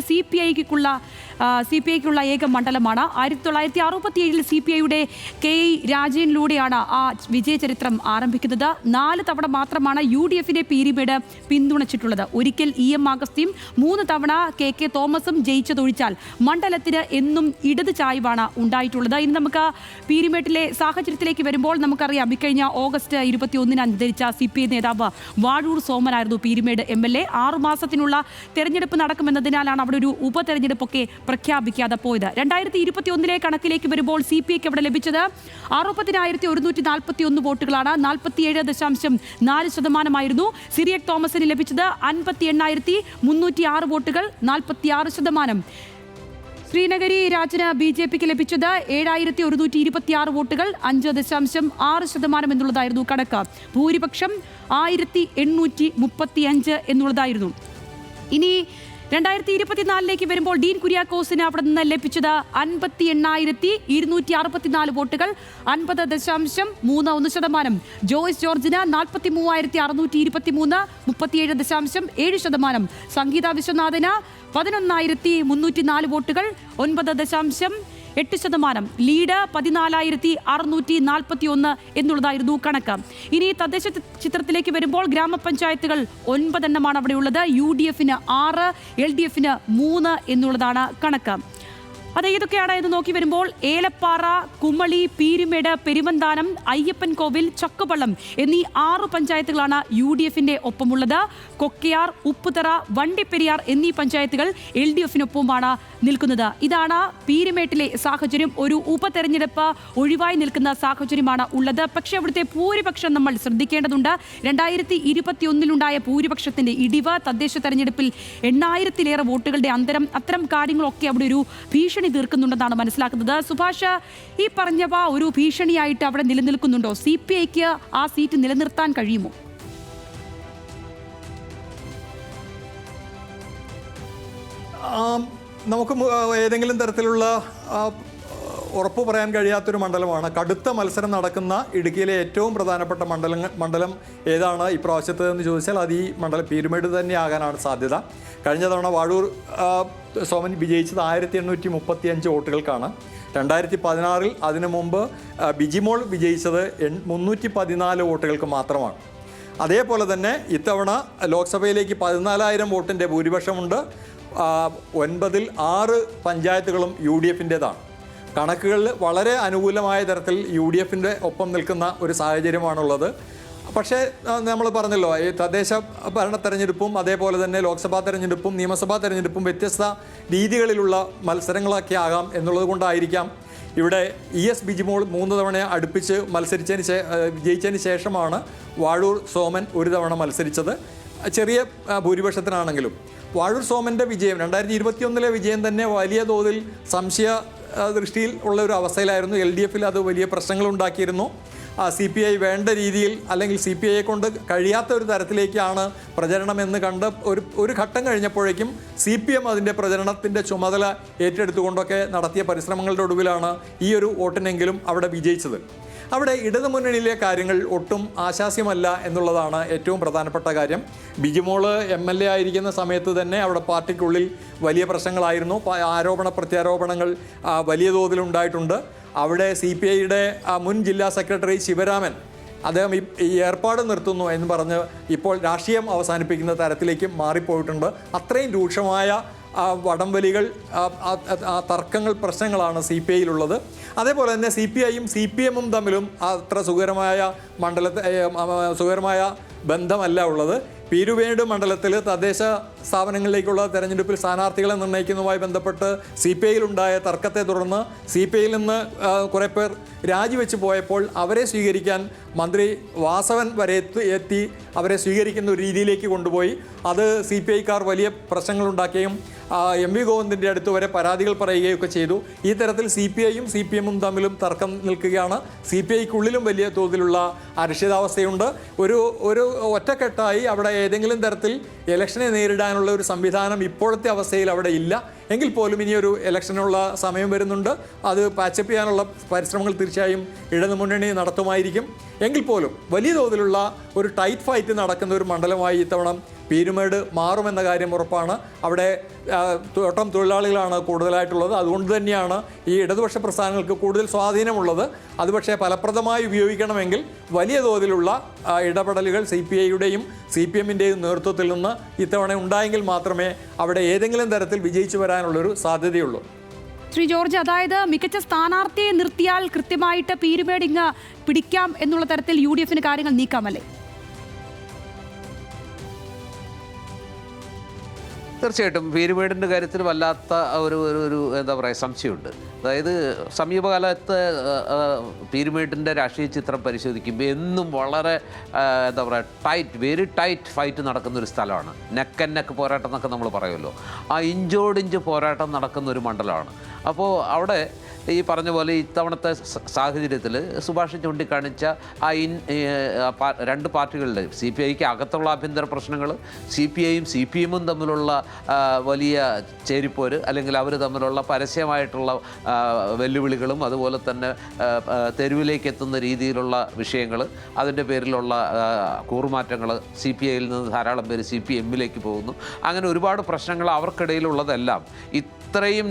S1: CPIക്കുള്ള ഏക മണ്ഡലമാണ്. 1967 CPIയുടെ KI രാജനിലൂടെയാണ് ആ വിജയചരിത്രം ആരംഭിക്കുന്നത്. 4 തവണ മാത്രമാണ് UDFിനെ പീരുമേട് പിന്തുണച്ചിട്ടുള്ളത്. ഒരിക്കൽ EM അഗസ്തിയും 3 തവണ KK തോമസും ജയിച്ചതൊഴിച്ചാൽ മണ്ഡലത്തിന് എന്നും ഇടത് ചായ്വാണ് ഉണ്ടായിട്ടുള്ളത്. ഇനി നമുക്ക് പീരുമേട്ടിലെ സാഹചര്യത്തിലേക്ക് വരുമ്പോൾ നമുക്കറിയാം, ഇക്കഴിഞ്ഞ ഓഗസ്റ്റ് 21 അന്തരിച്ച CPI നേതാവ് വാഴൂർ സോമനായിരുന്നു പീരുമേട് MLA. 6 മാസത്തിനുള്ള തെരഞ്ഞെടുപ്പ് നടക്കുമെന്നതിനാലാണ് അവിടെ ഒരു ഉപതെരഞ്ഞെടുപ്പൊക്കെ പ്രഖ്യാപിക്കാതെ പോയത്. 2021 കണക്കിലേക്ക് വരുമ്പോൾ CPIക്ക് അവിടെ ലഭിച്ചത് 60,141 വോട്ടുകളാണ്. 47.4% സിറിയക് തോമസിന് ലഭിച്ചത് 58,306 വോട്ടുകൾ, 46%. ശ്രീനഗരി രാജന് BJPക്ക് ലഭിച്ചത് 7,126 വോട്ടുകൾ, 5.6% എന്നുള്ളതായിരുന്നു കണക്ക്. ഭൂരിപക്ഷം 1,835 എന്നുള്ളതായിരുന്നു. ഇനി 2024 വരുമ്പോൾ ഡീൻ കുര്യാക്കോസിന് അവിടെ നിന്ന് ലഭിച്ചത് 58,264 വോട്ടുകൾ, 50.31%. ജോയ്സ് ജോർജിന് 43,623, 37.7%. സംഗീത വിശ്വനാഥന് 11,304 വോട്ടുകൾ, 9.8%. ലീഡ് 14,641 എന്നുള്ളതായിരുന്നു കണക്ക്. ഇനി തദ്ദേശ ചിത്രത്തിലേക്ക് വരുമ്പോൾ ഗ്രാമപഞ്ചായത്തുകൾ 9 എണ്ണമാണ് അവിടെയുള്ളത്. UDFിന് 6, LDFിന് 3 എന്നുള്ളതാണ് കണക്ക്. അത് ഏതൊക്കെയാണ് എന്ന് നോക്കി വരുമ്പോൾ ഏലപ്പാറ, കുമളി, പീരുമേട്, പെരുവന്താനം, അയ്യപ്പൻ കോവിൽ, ചക്കുപള്ളം എന്നീ 6 പഞ്ചായത്തുകളാണ് UDFിന്റെ ഒപ്പമുള്ളത്. കൊക്കയാർ, ഉപ്പുതറ, വണ്ടിപ്പെരിയാർ എന്നീ പഞ്ചായത്തുകൾ LDFിനൊപ്പമാണ് നിൽക്കുന്നത്. ഇതാണ് പീരുമേട്ടിലെ സാഹചര്യം. ഒരു ഉപതെരഞ്ഞെടുപ്പ് ഒഴിവായി നിൽക്കുന്ന സാഹചര്യമാണ് ഉള്ളത്. പക്ഷേ അവിടുത്തെ ഭൂരിപക്ഷം നമ്മൾ ശ്രദ്ധിക്കേണ്ടതുണ്ട്. 2021 ഭൂരിപക്ഷത്തിന്റെ ഇടിവ്, തദ്ദേശ തെരഞ്ഞെടുപ്പിൽ 8,000-ലേറെ വോട്ടുകളുടെ അന്തരം, അത്തരം കാര്യങ്ങളൊക്കെ അവിടെ ഒരു ഭീഷണി തീർക്കുന്നുണ്ടെന്നാണ് മനസ്സിലാക്കുന്നത്. സുഭാഷ്, ഈ പറഞ്ഞവ ഒരു ഭീഷണിയായിട്ട് അവിടെ നിലനിൽക്കുന്നുണ്ടോ? CPIക്ക് ആ സീറ്റ് നിലനിർത്താൻ കഴിയുമോ?
S2: നമുക്ക് ഏതെങ്കിലും തരത്തിലുള്ള ഉറപ്പ് പറയാൻ കഴിയാത്തൊരു മണ്ഡലമാണ്. കടുത്ത മത്സരം നടക്കുന്ന ഇടുക്കിയിലെ ഏറ്റവും പ്രധാനപ്പെട്ട മണ്ഡലം ഏതാണ് ഇപ്രാവശ്യത്തെ എന്ന് ചോദിച്ചാൽ അത് ഈ മണ്ഡലം പീരുമേട് തന്നെ ആകാനാണ് സാധ്യത. കഴിഞ്ഞ തവണ വാഴൂർ സോമൻ വിജയിച്ചത് 1,835 വോട്ടുകൾക്കാണ്. 2016 അതിനു മുമ്പ് ബിജിമോൾ വിജയിച്ചത് 314 വോട്ടുകൾക്ക് മാത്രമാണ്. അതേപോലെ തന്നെ ഇത്തവണ ലോക്സഭയിലേക്ക് 14,000 വോട്ടിൻ്റെ ഭൂരിപക്ഷമുണ്ട്. 9-ൽ 6 പഞ്ചായത്തുകളും UDFിൻ്റേതാണ്. കണക്കുകളിൽ വളരെ അനുകൂലമായ തരത്തിൽ UDFിൻ്റെ ഒപ്പം നിൽക്കുന്ന ഒരു സാഹചര്യമാണുള്ളത്. പക്ഷേ നമ്മൾ പറഞ്ഞല്ലോ, ഈ തദ്ദേശ ഭരണ തെരഞ്ഞെടുപ്പും അതേപോലെ തന്നെ ലോക്സഭാ തെരഞ്ഞെടുപ്പും നിയമസഭാ തെരഞ്ഞെടുപ്പും വ്യത്യസ്ത രീതികളിലുള്ള മത്സരങ്ങളൊക്കെ ആകാം എന്നുള്ളത് കൊണ്ടായിരിക്കാം ഇവിടെ ES ബിജിമോൾ 3 തവണ അടുപ്പിച്ച് വിജയിച്ചതിന് ശേഷമാണ് വാഴൂർ സോമൻ ഒരു തവണ മത്സരിച്ചത്. ചെറിയ ഭൂരിപക്ഷത്തിനാണെങ്കിലും വാഴൂർ സോമൻ്റെ വിജയം 2021 വിജയം തന്നെ വലിയ തോതിൽ സംശയ ദൃഷ്ടിയിൽ ഉള്ള ഒരു അവസ്ഥയിലായിരുന്നു. LDFിൽ അത് വലിയ പ്രശ്നങ്ങളുണ്ടാക്കിയിരുന്നു. CPI വേണ്ട രീതിയിൽ അല്ലെങ്കിൽ CPIയെ കൊണ്ട് കഴിയാത്ത ഒരു തരത്തിലേക്കാണ് പ്രചരണം എന്ന് കണ്ട് ഒരു ഘട്ടം കഴിഞ്ഞപ്പോഴേക്കും CPM അതിൻ്റെ പ്രചരണത്തിൻ്റെ ചുമതല ഏറ്റെടുത്തുകൊണ്ടൊക്കെ നടത്തിയ പരിശ്രമങ്ങളുടെ ഒടുവിലാണ് ഈ ഒരു വോട്ടിനെങ്കിലും അവിടെ വിജയിച്ചത്. അവിടെ ഇടതുമുന്നണിയിലെ കാര്യങ്ങൾ ഒട്ടും ആശാസ്യമല്ല എന്നുള്ളതാണ് ഏറ്റവും പ്രധാനപ്പെട്ട കാര്യം. ബിജിമോള് MLA ആയിരിക്കുന്ന സമയത്ത് തന്നെ അവിടെ പാർട്ടിക്കുള്ളിൽ വലിയ പ്രശ്നങ്ങളായിരുന്നു. ആരോപണ പ്രത്യാരോപണങ്ങൾ വലിയ തോതിലുണ്ടായിട്ടുണ്ട്. അവിടെ CPIയുടെ മുൻ ജില്ലാ സെക്രട്ടറി ശിവരാമൻ അദ്ദേഹം ഈ ഏർപ്പാട് നിർത്തുന്നു എന്ന് പറഞ്ഞ് ഇപ്പോൾ രാഷ്ട്രീയം അവസാനിപ്പിക്കുന്ന തരത്തിലേക്ക് മാറിപ്പോയിട്ടുണ്ട്. അത്രയും രൂക്ഷമായ വടംവലികൾ, തർക്കങ്ങൾ, പ്രശ്നങ്ങളാണ് CPIയിലുള്ളത്. അതേപോലെ തന്നെ CPIയും CPMും തമ്മിലും അത്ര സുഖകരമായ ബന്ധമല്ല ഉള്ളത്. പീരുമേട് മണ്ഡലത്തിൽ തദ്ദേശ സ്ഥാപനങ്ങളിലേക്കുള്ള തെരഞ്ഞെടുപ്പിൽ സ്ഥാനാർത്ഥികളെ നിർണ്ണയിക്കുന്നതുമായി ബന്ധപ്പെട്ട് CPIയിലുണ്ടായ തർക്കത്തെ തുടർന്ന് CPIയിൽ നിന്ന് കുറേ പേർ രാജിവെച്ച് പോയപ്പോൾ അവരെ സ്വീകരിക്കാൻ മന്ത്രി വാസവൻ വരെ എത്തി അവരെ സ്വീകരിക്കുന്ന ഒരു രീതിയിലേക്ക് കൊണ്ടുപോയി. അത് CPIക്കാർ വലിയ പ്രശ്നങ്ങളുണ്ടാക്കുകയും MV ഗോവിന്ദിൻ്റെ അടുത്ത് വരെ പരാതികൾ പറയുകയൊക്കെ ചെയ്തു. ഈ തരത്തിൽ CPIയും CPMും തമ്മിലും തർക്കം നിൽക്കുകയാണ്. CPIക്കുള്ളിലും വലിയ തോതിലുള്ള അരക്ഷിതാവസ്ഥയുണ്ട്. ഒരു ഒറ്റക്കെട്ടായി അവിടെ ഏതെങ്കിലും തരത്തിൽ ഇലക്ഷനെ നേരിടാനുള്ള ഒരു സംവിധാനം ഇപ്പോഴത്തെ അവസ്ഥയിൽ അവിടെ ഇല്ല. എങ്കിൽ പോലും ഇനിയൊരു ഇലക്ഷനുള്ള സമയം വരുന്നുണ്ട്. അത് പാച്ചപ്പ് ചെയ്യാനുള്ള പരിശ്രമങ്ങൾ തീർച്ചയായും ഇടതുമുന്നണി നടത്തുമായിരിക്കും. എങ്കിൽ പോലും വലിയ തോതിലുള്ള ഒരു ടൈറ്റ് ഫൈറ്റ് നടക്കുന്ന ഒരു മണ്ഡലമായി ഇത്തവണ പീരുമേട് മാറുമെന്ന കാര്യം ഉറപ്പാണ്. അവിടെ തോട്ടം തൊഴിലാളികളാണ് കൂടുതലായിട്ടുള്ളത്. അതുകൊണ്ട് തന്നെയാണ് ഈ ഇടതുപക്ഷ പ്രസ്ഥാനങ്ങൾക്ക് കൂടുതൽ സ്വാധീനമുള്ളത്. അത് പക്ഷേ ഫലപ്രദമായി ഉപയോഗിക്കണമെങ്കിൽ വലിയ തോതിലുള്ള ഇടപെടലുകൾ CPIയുടെയും CPMിൻ്റെയും നേതൃത്വത്തിൽ നിന്ന് ഇത്തവണ ഉണ്ടായെങ്കിൽ മാത്രമേ അവിടെ ഏതെങ്കിലും തരത്തിൽ വിജയിച്ചു വരാനുള്ളൊരു സാധ്യതയുള്ളൂ.
S1: ശ്രീ ജോർജ്, അതായത് മികച്ച സ്ഥാനാർത്ഥിയെ നിർത്തിയാൽ കൃത്യമായിട്ട് പീരുമേട് ഇങ്ങ് പിടിക്കാം എന്നുള്ള തരത്തിൽ UDFന് കാര്യങ്ങൾ നീക്കാമല്ലേ?
S3: തീർച്ചയായിട്ടും പീരുമേടിൻ്റെ കാര്യത്തിൽ വല്ലാത്ത ഒരു എന്താ പറയുക സംശയമുണ്ട്. അതായത് സമീപകാലത്ത് പീരുമേടിൻ്റെ രാഷ്ട്രീയ ചിത്രം പരിശോധിക്കുമ്പോൾ എന്നും വളരെ എന്താ പറയുക വെരി ടൈറ്റ് ഫൈറ്റ് നടക്കുന്നൊരു സ്ഥലമാണ്. നെക്ക് ആൻഡ് നെക്ക് പോരാട്ടം എന്നൊക്കെ നമ്മൾ പറയുമല്ലോ. ആ ഇഞ്ചോടിഞ്ച് പോരാട്ടം നടക്കുന്ന ഒരു മണ്ഡലമാണ്. അപ്പോൾ അവിടെ ഈ പറഞ്ഞ പോലെ ഇത്തവണത്തെ സാഹചര്യത്തിൽ സുഭാഷ് ചൂണ്ടിക്കാണിച്ച രണ്ട് പാർട്ടികളുടെ CPIക്ക് അകത്തുള്ള ആഭ്യന്തര പ്രശ്നങ്ങൾ, CPIയും CPMും തമ്മിലുള്ള വലിയ ചേരിപ്പോര്, അല്ലെങ്കിൽ അവർ തമ്മിലുള്ള പരസ്യമായിട്ടുള്ള വെല്ലുവിളികളും അതുപോലെ തന്നെ തെരുവിലേക്ക് എത്തുന്ന രീതിയിലുള്ള വിഷയങ്ങൾ, അതിൻ്റെ പേരിലുള്ള കൂറുമാറ്റങ്ങൾ, CPIയിൽ നിന്ന് ധാരാളം പേര് CPMിലേക്ക് പോകുന്നു. അങ്ങനെ ഒരുപാട് പ്രശ്നങ്ങൾ അവർക്കിടയിലുള്ളതെല്ലാം ഇത്രയും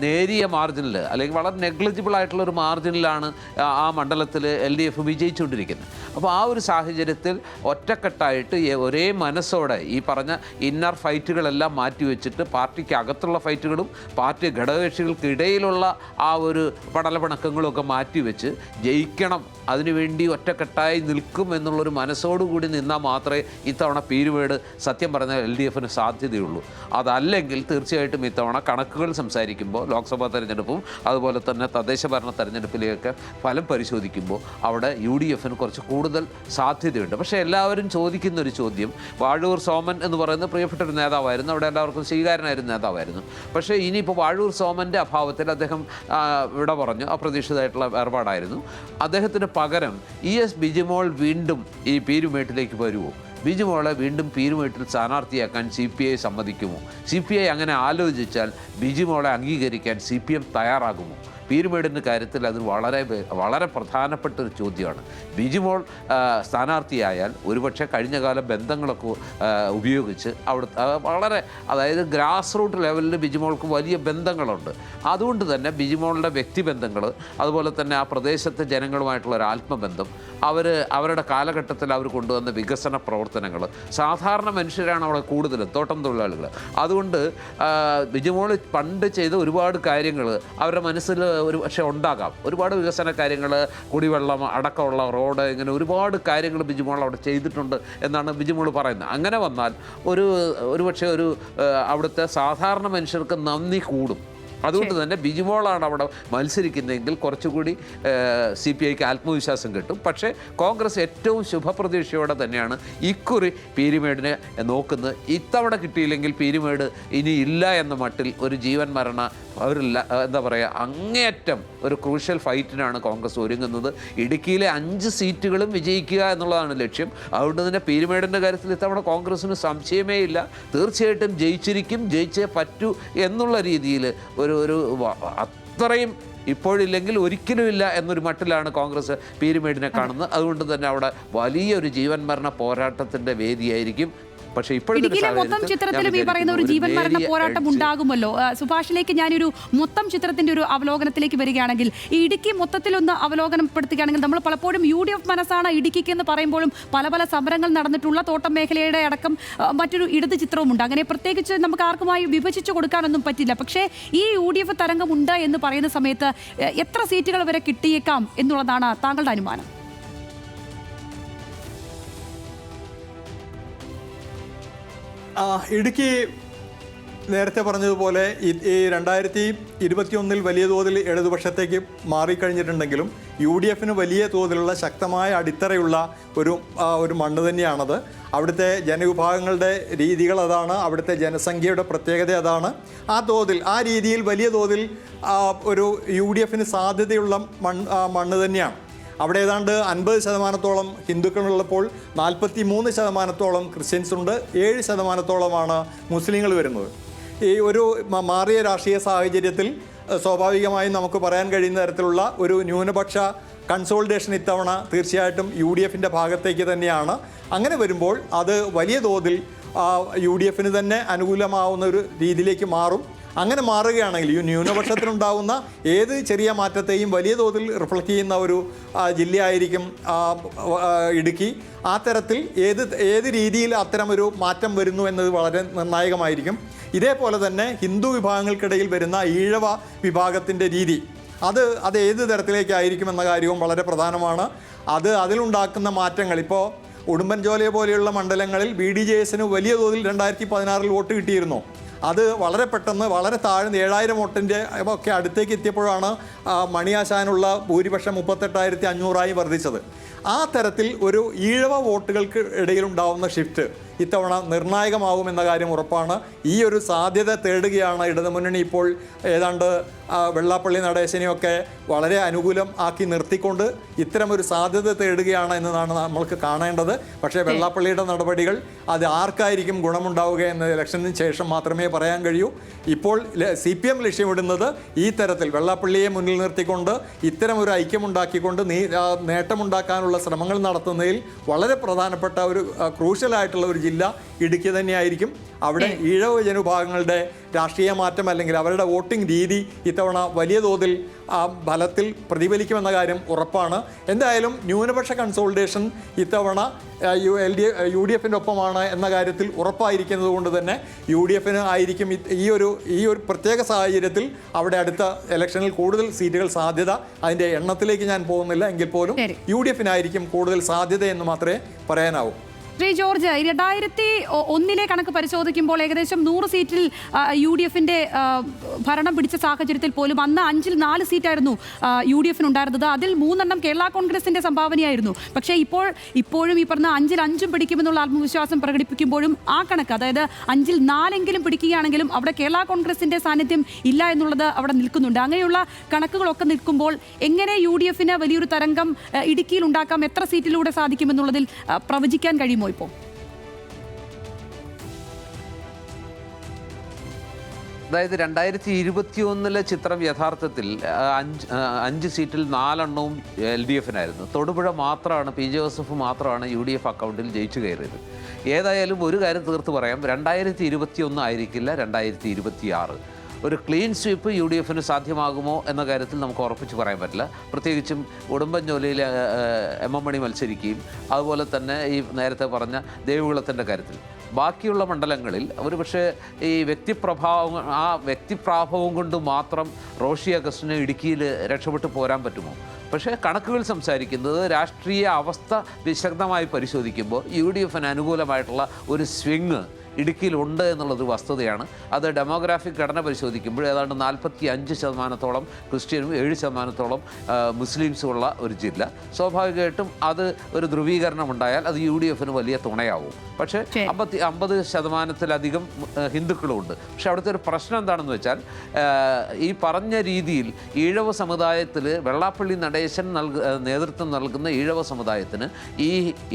S3: നേരിയ മാർജിനിൽ, അല്ലെങ്കിൽ വളരെ നെഗ്ലിജിബിൾ ആയിട്ടുള്ളൊരു മാർജിനിലാണ് ആ മണ്ഡലത്തിൽ LDF വിജയിച്ചുകൊണ്ടിരിക്കുന്നത്. അപ്പോൾ ആ ഒരു സാഹചര്യത്തിൽ ഒറ്റക്കെട്ടായിട്ട് ഒരേ മനസ്സോടെ ഈ പറഞ്ഞ ഇന്നർ ഫൈറ്റുകളെല്ലാം മാറ്റിവെച്ചിട്ട് പാർട്ടിക്ക് അകത്തുള്ള ഫൈറ്റുകളും പാർട്ടി ഘടകകക്ഷികൾക്കിടയിലുള്ള ആ ഒരു പടലപിണക്കങ്ങളുമൊക്കെ മാറ്റിവെച്ച് ജയിക്കണം, അതിനുവേണ്ടി ഒറ്റക്കെട്ടായി നിൽക്കും എന്നുള്ളൊരു മനസ്സോടുകൂടി നിന്നാൽ മാത്രമേ ഇത്തവണ പീരുമേട് സത്യം പറഞ്ഞാൽ LDFന് സാധ്യതയുള്ളൂ. അതല്ലെങ്കിൽ തീർച്ചയായിട്ടും ഇത്തവണ കണക്കുകൾ സംസാരിക്കുമ്പോൾ ലോക്സഭാ തെരഞ്ഞെടുപ്പും അതുപോലെ തന്നെ തദ്ദേശ ഭരണ തെരഞ്ഞെടുപ്പിലേക്ക് ഫലം പരിശോധിക്കുമ്പോൾ അവിടെ UDFന് കുറച്ച് കൂടുതൽ സാധ്യതയുണ്ട്. പക്ഷേ എല്ലാവരും ചോദിക്കുന്നൊരു ചോദ്യം, വാഴൂർ സോമൻ എന്ന് പറയുന്ന പ്രിയപ്പെട്ടൊരു നേതാവായിരുന്നു, അവിടെ എല്ലാവർക്കും സ്വീകാര്യനായിരുന്ന നേതാവായിരുന്നു. പക്ഷേ ഇനിയിപ്പോൾ വാഴൂർ സോമൻ്റെ അഭാവത്തിൽ അദ്ദേഹം ഇവിടെ പറഞ്ഞു, അപ്രതീക്ഷിതമായിട്ടുള്ള വേർപാടായിരുന്നു. അദ്ദേഹത്തിന് പകരം ES ബിജിമോൾ വീണ്ടും ഈ പീരുമേട്ടിലേക്ക് വരുമോ? ബിജിമോളെ വീണ്ടും പീരുമേട്ടിൽ സ്ഥാനാർത്ഥിയാക്കാൻ CPI സമ്മതിക്കുമോ? CPI അങ്ങനെ ആലോചിച്ചാൽ ബിജിമോളെ അംഗീകരിക്കാൻ CPM തയ്യാറാകുമോ? പീരുമേടിൻ്റെ കാര്യത്തിൽ അത് വളരെ പ്രധാനപ്പെട്ട ഒരു ചോദ്യമാണ്. ബിജിമോൾ സ്ഥാനാർത്ഥിയായാൽ ഒരുപക്ഷെ കഴിഞ്ഞകാല ബന്ധങ്ങളൊക്കെ ഉപയോഗിച്ച് വളരെ, അതായത് ഗ്രാസ് റൂട്ട് ലെവലിൽ ബിജിമോൾക്ക് വലിയ ബന്ധങ്ങളുണ്ട്. അതുകൊണ്ട് തന്നെ ബിജിമോളുടെ വ്യക്തിബന്ധങ്ങൾ, അതുപോലെ തന്നെ ആ പ്രദേശത്തെ ജനങ്ങളുമായിട്ടുള്ള ഒരു ആത്മബന്ധം, അവരുടെ കാലഘട്ടത്തിൽ അവർ കൊണ്ടുവന്ന വികസന പ്രവർത്തനങ്ങൾ, സാധാരണ മനുഷ്യരാണ് അവിടെ കൂടുതലും, തോട്ടം തൊഴിലാളികൾ. അതുകൊണ്ട് ബിജിമോൾ പണ്ട് ചെയ്ത ഒരുപാട് കാര്യങ്ങൾ അവരുടെ മനസ്സിൽ ഒരു പക്ഷേ ഉണ്ടാകാം. ഒരുപാട് വികസന കാര്യങ്ങൾ, കുടിവെള്ളം അടക്കമുള്ള റോഡ്, ഇങ്ങനെ ഒരുപാട് കാര്യങ്ങൾ ബിജിമോൾ അവിടെ ചെയ്തിട്ടുണ്ട് എന്നാണ് ബിജിമോൾ പറയുന്നത്. അങ്ങനെ വന്നാൽ ഒരുപക്ഷെ അവിടുത്തെ സാധാരണ മനുഷ്യർക്ക് നന്ദി കൂടും. അതുകൊണ്ട് തന്നെ ബിജിമോളാണ് അവിടെ മത്സരിക്കുന്നതെങ്കിൽ കുറച്ചുകൂടി CPIക്ക് ആത്മവിശ്വാസം കിട്ടും. പക്ഷേ കോൺഗ്രസ് ഏറ്റവും ശുഭപ്രതീക്ഷയോടെ തന്നെയാണ് ഇക്കുറി പീരുമേടിനെ നോക്കുന്നത്. ഇത്തവണ കിട്ടിയില്ലെങ്കിൽ പീരുമേട് ഇനി ഇല്ല എന്ന മട്ടിൽ ഒരു ജീവൻ മരണ എന്താ പറയുക, അങ്ങേയറ്റം ഒരു ക്രൂഷ്യൽ ഫൈറ്റിനാണ് കോൺഗ്രസ് ഒരുങ്ങുന്നത്. ഇടുക്കിയിലെ 5 സീറ്റുകളും വിജയിക്കുക എന്നുള്ളതാണ് ലക്ഷ്യം. അതുകൊണ്ട് തന്നെ പീരുമേടിൻ്റെ കാര്യത്തിൽ ഇത്തവണ കോൺഗ്രസ്സിന് സംശയമേ ഇല്ല, തീർച്ചയായിട്ടും ജയിച്ചിരിക്കും, ജയിച്ചേ പറ്റൂ എന്നുള്ള രീതിയിൽ അത്രയും ഇപ്പോഴില്ലെങ്കിൽ ഒരിക്കലുമില്ല എന്നൊരു മട്ടിലാണ് കോൺഗ്രസ് പീരുമേടിനെ കാണുന്നത്. അതുകൊണ്ട് തന്നെ അവിടെ വലിയൊരു ജീവൻ മരണ പോരാട്ടത്തിൻ്റെ വേദിയായിരിക്കും പക്ഷേ ഇപ്പോഴത്തെ
S1: ഇടുക്കിയിലെ മൊത്തം ചിത്രത്തിലും ഈ പറയുന്ന ഒരു ജീവൻ മരണ പോരാട്ടം ഉണ്ടാകുമല്ലോ. സുഭാഷിലേക്ക് ഞാനൊരു മൊത്തം ചിത്രത്തിന്റെ ഒരു അവലോകനത്തിലേക്ക് വരികയാണെങ്കിൽ, ഈ ഇടുക്കി മൊത്തത്തിലൊന്ന് അവലോകനപ്പെടുത്തുകയാണെങ്കിൽ, നമ്മൾ പലപ്പോഴും UDF മനസ്സാണ് ഇടുക്കിക്ക് എന്ന് പറയുമ്പോഴും പല പല സമരങ്ങൾ നടന്നിട്ടുള്ള തോട്ടം മേഖലയുടെ അടക്കം മറ്റൊരു ഇടത് ചിത്രവുമുണ്ട്. അങ്ങനെ പ്രത്യേകിച്ച് നമുക്ക് ആർക്കുമായി വിഭജിച്ചു കൊടുക്കാനൊന്നും പറ്റില്ല. പക്ഷേ ഈ UDF തരംഗമുണ്ട് എന്ന് പറയുന്ന സമയത്ത് എത്ര സീറ്റുകൾ വരെ കിട്ടിയേക്കാം എന്നുള്ളതാണ് താങ്കളുടെ അനുമാനം?
S2: ഇടുക്കി നേരത്തെ പറഞ്ഞതുപോലെ ഈ 2021 വലിയ തോതിൽ ഇടതുപക്ഷത്തേക്ക് മാറിക്കഴിഞ്ഞിട്ടുണ്ടെങ്കിലും UDFന് വലിയ തോതിലുള്ള ശക്തമായ അടിത്തറയുള്ള ഒരു മണ്ണ് തന്നെയാണത്. അവിടുത്തെ ജനവിഭാഗങ്ങളുടെ രീതികൾ അതാണ്, അവിടുത്തെ ജനസംഖ്യയുടെ പ്രത്യേകത അതാണ്. ആ രീതിയിൽ വലിയ തോതിൽ ഒരു UDFന് സാധ്യതയുള്ള മണ്ണ് തന്നെയാണ്. അവിടെ ഏതാണ്ട് 50% ഹിന്ദുക്കളുള്ളപ്പോൾ 43% ക്രിസ്ത്യൻസ് ഉണ്ട്, 7% മുസ്ലിങ്ങൾ വരുന്നത്. ഈ ഒരു മാറിയ രാഷ്ട്രീയ സാഹചര്യത്തിൽ സ്വാഭാവികമായും നമുക്ക് പറയാൻ കഴിയുന്ന തരത്തിലുള്ള ഒരു ന്യൂനപക്ഷ കൺസോളിഡേഷൻ ഇത്തവണ തീർച്ചയായിട്ടും UDFൻ്റെ ഭാഗത്തേക്ക് തന്നെയാണ്. അങ്ങനെ വരുമ്പോൾ അത് വലിയ തോതിൽ UDFന് തന്നെ അനുകൂലമാവുന്ന ഒരു രീതിയിലേക്ക് മാറും. അങ്ങനെ മാറുകയാണെങ്കിൽ ഈ ന്യൂനപക്ഷത്തിനുണ്ടാകുന്ന ഏത് ചെറിയ മാറ്റത്തെയും വലിയ തോതിൽ റിഫ്ലക്റ്റ് ചെയ്യുന്ന ഒരു ജില്ലയായിരിക്കും ഇടുക്കി. ആ തരത്തിൽ ഏത് രീതിയിൽ അത്തരമൊരു മാറ്റം വരുന്നു എന്നത് വളരെ നിർണായകമായിരിക്കും. ഇതേപോലെ തന്നെ ഹിന്ദു വിഭാഗങ്ങൾക്കിടയിൽ വരുന്ന ഈഴവ വിഭാഗത്തിൻ്റെ രീതി അത് ഏത് തരത്തിലേക്കായിരിക്കുമെന്ന കാര്യവും വളരെ പ്രധാനമാണ്. അതിലുണ്ടാക്കുന്ന മാറ്റങ്ങൾ, ഇപ്പോൾ ഉടുമ്പൻചോല പോലെയുള്ള മണ്ഡലങ്ങളിൽ BDJSന് വലിയ തോതിൽ 2016 വോട്ട് കിട്ടിയിരുന്നു. അത് വളരെ പെട്ടെന്ന് വളരെ താഴ്ന്ന് 7000 വോട്ടിൻ്റെ ഒക്കെ അടുത്തേക്ക് എത്തിയപ്പോഴാണ് മണിയാശാനുള്ള ഭൂരിപക്ഷം 38,500 വർദ്ധിച്ചത്. ആ തരത്തിൽ ഒരു ഈഴവ വോട്ടുകൾക്ക് ഇടയിലുണ്ടാവുന്ന ഷിഫ്റ്റ് ഇത്തവണ നിർണായകമാവുമെന്ന കാര്യം ഉറപ്പാണ്. ഈ ഒരു സാധ്യത തേടുകയാണ് ഇടതുമുന്നണി ഇപ്പോൾ. ഏതാണ്ട് വെള്ളാപ്പള്ളി നടേശനെയൊക്കെ വളരെ അനുകൂലം ആക്കി നിർത്തിക്കൊണ്ട് ഇത്തരമൊരു സാധ്യത തേടുകയാണ് എന്നതാണ് നമ്മൾക്ക് കാണേണ്ടത്. പക്ഷേ വെള്ളാപ്പള്ളിയുടെ നടപടികൾ അത് ആർക്കായിരിക്കും ഗുണമുണ്ടാവുക എന്ന ഇലക്ഷന് ശേഷം മാത്രമേ പറയാൻ കഴിയൂ. ഇപ്പോൾ CPM ലക്ഷ്യമിടുന്നത് ഈ തരത്തിൽ വെള്ളാപ്പള്ളിയെ മുന്നിൽ നിർത്തിക്കൊണ്ട് ഇത്തരമൊരു ഐക്യമുണ്ടാക്കിക്കൊണ്ട് നേട്ടമുണ്ടാക്കാനുള്ള ശ്രമങ്ങൾ നടത്തുന്നതിൽ വളരെ പ്രധാനപ്പെട്ട ഒരു ക്രൂഷ്യലായിട്ടുള്ള ഒരു ജില്ല ഇടുക്കി തന്നെയായിരിക്കും. അവിടെ ഈഴവ ജനവിഭാഗങ്ങളുടെ രാഷ്ട്രീയ മാറ്റം അല്ലെങ്കിൽ അവരുടെ വോട്ടിംഗ് രീതി ഇത്തവണ വലിയ തോതിൽ ഫലത്തിൽ പ്രതിഫലിക്കുമെന്ന കാര്യം ഉറപ്പാണ്. എന്തായാലും ന്യൂനപക്ഷ കൺസോളിഡേഷൻ ഇത്തവണ UDFൻ്റെ ഒപ്പമാണ് എന്ന കാര്യത്തിൽ ഉറപ്പായിരിക്കുന്നത് കൊണ്ട് തന്നെ UDFന് ആയിരിക്കും ഈ ഒരു പ്രത്യേക സാഹചര്യത്തിൽ അവിടെ അടുത്ത ഇലക്ഷനിൽ കൂടുതൽ സീറ്റുകൾ സാധ്യത. അതിൻ്റെ എണ്ണത്തിലേക്ക് ഞാൻ പോകുന്നില്ല എങ്കിൽ പോലും UDFനായിരിക്കും കൂടുതൽ സാധ്യത എന്ന് മാത്രമേ പറയാനാവൂ.
S1: ശ്രീ ജോർജ്, 2001 കണക്ക് പരിശോധിക്കുമ്പോൾ ഏകദേശം 100 സീറ്റിൽ UDFന്റെ ഭരണം പിടിച്ച സാഹചര്യത്തിൽ പോലും അന്ന് 5-ൽ 4 സീറ്റായിരുന്നു UDFന് ഉണ്ടായിരുന്നത്. അതിൽ 3 കേരള കോൺഗ്രസിന്റെ സംഭാവനയായിരുന്നു. പക്ഷേ ഇപ്പോഴും ഈ പറഞ്ഞ 5-ൽ 5 പിടിക്കുമെന്നുള്ള ആത്മവിശ്വാസം പ്രകടിപ്പിക്കുമ്പോഴും ആ കണക്ക്, അതായത് 5-ൽ 4 പിടിക്കുകയാണെങ്കിലും അവിടെ കേരള കോൺഗ്രസിന്റെ സാന്നിധ്യം ഇല്ല എന്നുള്ളത് അവിടെ നിൽക്കുന്നുണ്ട്. അങ്ങനെയുള്ള കണക്കുകളൊക്കെ നിൽക്കുമ്പോൾ എങ്ങനെ UDFന് വലിയൊരു തരംഗം ഇടുക്കിയിൽ ഉണ്ടാക്കാം, എത്ര സീറ്റിലൂടെ സാധിക്കുമെന്നുള്ളതിൽ പ്രവചിക്കാൻ കഴിയുമോ ഇപ്പോൾ?
S3: അതായത് 2021 ചിത്രം യഥാർത്ഥത്തിൽ 5 സീറ്റിൽ 4 LDFനായിരുന്നു. തൊടുപുഴ മാത്രമാണ്, PJ ജോസഫ് മാത്രമാണ് UDF അക്കൗണ്ടിൽ ജയിച്ചു കയറിയത്. ഏതായാലും ഒരു കാര്യം തീർത്ത് പറയാം, 2021 ആയിരിക്കില്ല 2026. ഒരു ക്ലീൻ സ്വീപ്പ് UDFന് സാധ്യമാകുമോ എന്ന കാര്യത്തിൽ നമുക്ക് ഉറപ്പിച്ച് പറയാൻ പറ്റില്ല. പ്രത്യേകിച്ചും ഉടുമ്പൻചോലയിലെ MM മണി മത്സരിക്കുകയും അതുപോലെ തന്നെ ഈ നേരത്തെ പറഞ്ഞ ദേവികുളത്തിൻ്റെ കാര്യത്തിൽ ബാക്കിയുള്ള മണ്ഡലങ്ങളിൽ ഒരുപക്ഷെ ഈ വ്യക്തിപ്രാഭവം കൊണ്ട് മാത്രം റോഷി അഗസ്റ്റിന് ഇടുക്കിയിൽ രക്ഷപ്പെട്ടു പോരാൻ പറ്റുമോ? പക്ഷേ കണക്കുകൾ സംസാരിക്കുന്നത് രാഷ്ട്രീയ അവസ്ഥ വിശദമായി പരിശോധിക്കുമ്പോൾ UDFന് അനുകൂലമായിട്ടുള്ള ഒരു സ്വിങ് ഇടുക്കിയിലുണ്ട് എന്നുള്ളൊരു വസ്തുതയാണ്. അത് ഡെമോഗ്രാഫിക് ഘടന പരിശോധിക്കുമ്പോൾ ഏതാണ്ട് 45% ക്രിസ്ത്യനും 7% മുസ്ലിംസും ഉള്ള ഒരു ജില്ല. സ്വാഭാവികമായിട്ടും അത് ഒരു ധ്രുവീകരണം ഉണ്ടായാൽ അത് UDFന് വലിയ തുണയാവും. പക്ഷേ 50%-ലധികം ഹിന്ദുക്കളുമുണ്ട്. പക്ഷെ അവിടുത്തെ ഒരു പ്രശ്നം എന്താണെന്ന് വെച്ചാൽ, ഈ പറഞ്ഞ രീതിയിൽ ഈഴവ സമുദായത്തിൽ വെള്ളാപ്പള്ളി നടേശൻ നേതൃത്വം നൽകുന്ന ഈഴവ സമുദായത്തിന് ഈ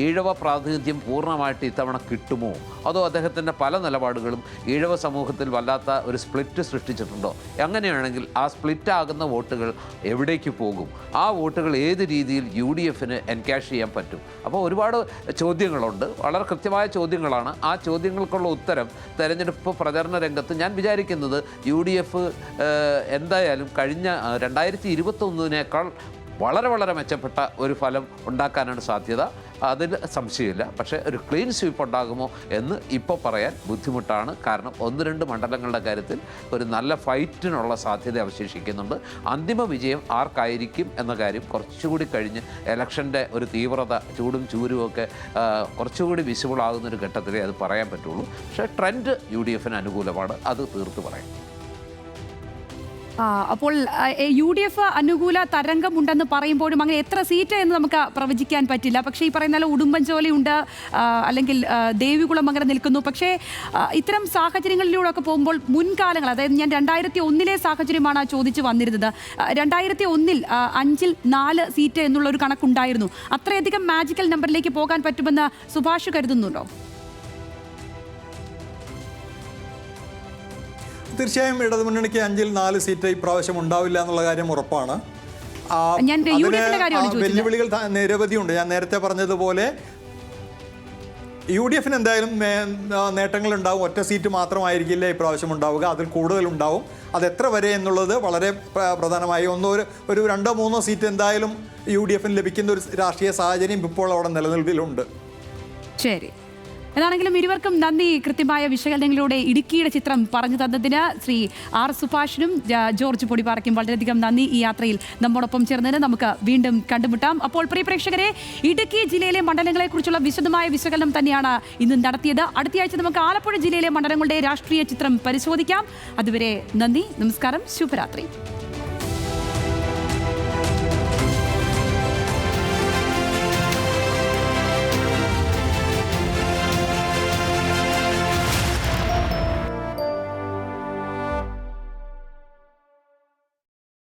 S3: ഈഴവ പ്രാതിനിധ്യം പൂർണ്ണമായിട്ട് ഇത്തവണ കിട്ടുമോ, അതോ അദ്ദേഹത്തിൻ്റെ പല നിലപാടുകളും ഈഴവ സമൂഹത്തിൽ വല്ലാത്ത ഒരു സ്പ്ലിറ്റ് സൃഷ്ടിച്ചിട്ടുണ്ടോ? അങ്ങനെയാണെങ്കിൽ ആ സ്പ്ലിറ്റ് ആകുന്ന വോട്ടുകൾ എവിടേക്ക് പോകും? ആ വോട്ടുകൾ ഏത് രീതിയിൽ UDFന് എൻകാഷ് ചെയ്യാൻ പറ്റും? അപ്പോൾ ഒരുപാട് ചോദ്യങ്ങളുണ്ട്, വളരെ കൃത്യമായ ചോദ്യങ്ങളാണ്. ആ ചോദ്യങ്ങൾക്കുള്ള ഉത്തരം തെരഞ്ഞെടുപ്പ് പ്രചരണ രംഗത്ത് ഞാൻ വിചാരിക്കുന്നത് UDF എന്തായാലും കഴിഞ്ഞ 2021 വളരെ വളരെ മെച്ചപ്പെട്ട ഒരു ഫലം ഉണ്ടാക്കാനാണ് സാധ്യത. അതിൽ സംശയമില്ല. പക്ഷേ ഒരു ക്ലീൻ സ്വീപ്പ് ഉണ്ടാകുമോ എന്ന് ഇപ്പോൾ പറയാൻ ബുദ്ധിമുട്ടാണ്. കാരണം 1-2 മണ്ഡലങ്ങളുടെ കാര്യത്തിൽ ഒരു നല്ല ഫൈറ്റിനുള്ള സാധ്യത അവശേഷിക്കുന്നുണ്ട്. അന്തിമ വിജയം ആർക്കായിരിക്കും എന്ന കാര്യം കുറച്ചുകൂടി കഴിഞ്ഞ് ഇലക്ഷൻ്റെ ഒരു തീവ്രത, ചൂടും ചൂരുമൊക്കെ കുറച്ചുകൂടി വിസിബിൾ ആകുന്നൊരു ഘട്ടത്തിലേ അത് പറയാൻ പറ്റുള്ളൂ. പക്ഷേ ട്രെൻഡ് UDFന് അനുകൂലമാണ്, അത് തീർത്ത് പറയാം.
S1: അപ്പോൾ UDF അനുകൂല തരംഗമുണ്ടെന്ന് പറയുമ്പോഴും അങ്ങനെ എത്ര സീറ്റ് എന്ന് നമുക്ക് പ്രവചിക്കാൻ പറ്റില്ല. പക്ഷേ ഈ പറയുന്ന ഉടുമ്പൻചോലയുണ്ട്, അല്ലെങ്കിൽ ദേവികുളം അങ്ങനെ നിൽക്കുന്നു. പക്ഷേ ഇത്തരം സാഹചര്യങ്ങളിലൂടെ ഒക്കെ പോകുമ്പോൾ മുൻകാലങ്ങൾ, അതായത് ഞാൻ 2001 സാഹചര്യമാണ് ചോദിച്ചു വന്നിരുന്നത്. 2001 5-ൽ 4 സീറ്റ് എന്നുള്ളൊരു കണക്കുണ്ടായിരുന്നു. അത്രയധികം മാജിക്കൽ നമ്പറിലേക്ക് പോകാൻ പറ്റുമെന്ന് സുഭാഷ് കരുതുന്നുണ്ടോ?
S2: തീർച്ചയായും ഇടതുമുന്നണിക്ക് 5-ൽ 4 സീറ്റ് ഇപ്രാവശ്യം ഉണ്ടാവില്ല എന്നുള്ള കാര്യം ഉറപ്പാണ്. വെല്ലുവിളികൾ നിരവധിയുണ്ട്. ഞാൻ നേരത്തെ പറഞ്ഞതുപോലെ UDFന് എന്തായാലും നേട്ടങ്ങളുണ്ടാവും. ഒറ്റ സീറ്റ് മാത്രമായിരിക്കില്ല ഇപ്രാവശ്യം ഉണ്ടാവുക, അതിൽ കൂടുതലുണ്ടാവും. അതെത്ര വരെ എന്നുള്ളത് വളരെ പ്രധാനമായി ഒരു 2-3 സീറ്റ് എന്തായാലും UDFന് ലഭിക്കുന്ന ഒരു രാഷ്ട്രീയ സാഹചര്യം ഇപ്പോൾ അവിടെ നിലനിൽപ്പിലുണ്ട്.
S1: ശരി, ഏതാണെങ്കിലും ഇരുവർക്കും നന്ദി. കൃത്യമായ വിശകലനങ്ങളിലൂടെ ഇടുക്കിയുടെ ചിത്രം പറഞ്ഞു തന്നതിന് ശ്രീ R. സുഭാഷിനും ജോർജ് പൊടിപാറയ്ക്കും വളരെയധികം നന്ദി. ഈ യാത്രയിൽ നമ്മോടൊപ്പം ചേർന്നതിന് നമുക്ക് വീണ്ടും കണ്ടുമുട്ടാം. അപ്പോൾ പ്രിയ പ്രേക്ഷകരെ, ഇടുക്കി ജില്ലയിലെ മണ്ഡലങ്ങളെക്കുറിച്ചുള്ള വിശദമായ വിശകലനം തന്നെയാണ് ഇന്ന് നടത്തിയത്. അടുത്തയാഴ്ച നമുക്ക് ആലപ്പുഴ ജില്ലയിലെ മണ്ഡലങ്ങളുടെ രാഷ്ട്രീയ ചിത്രം പരിശോധിക്കാം. അതുവരെ നന്ദി, നമസ്കാരം, ശുഭരാത്രി.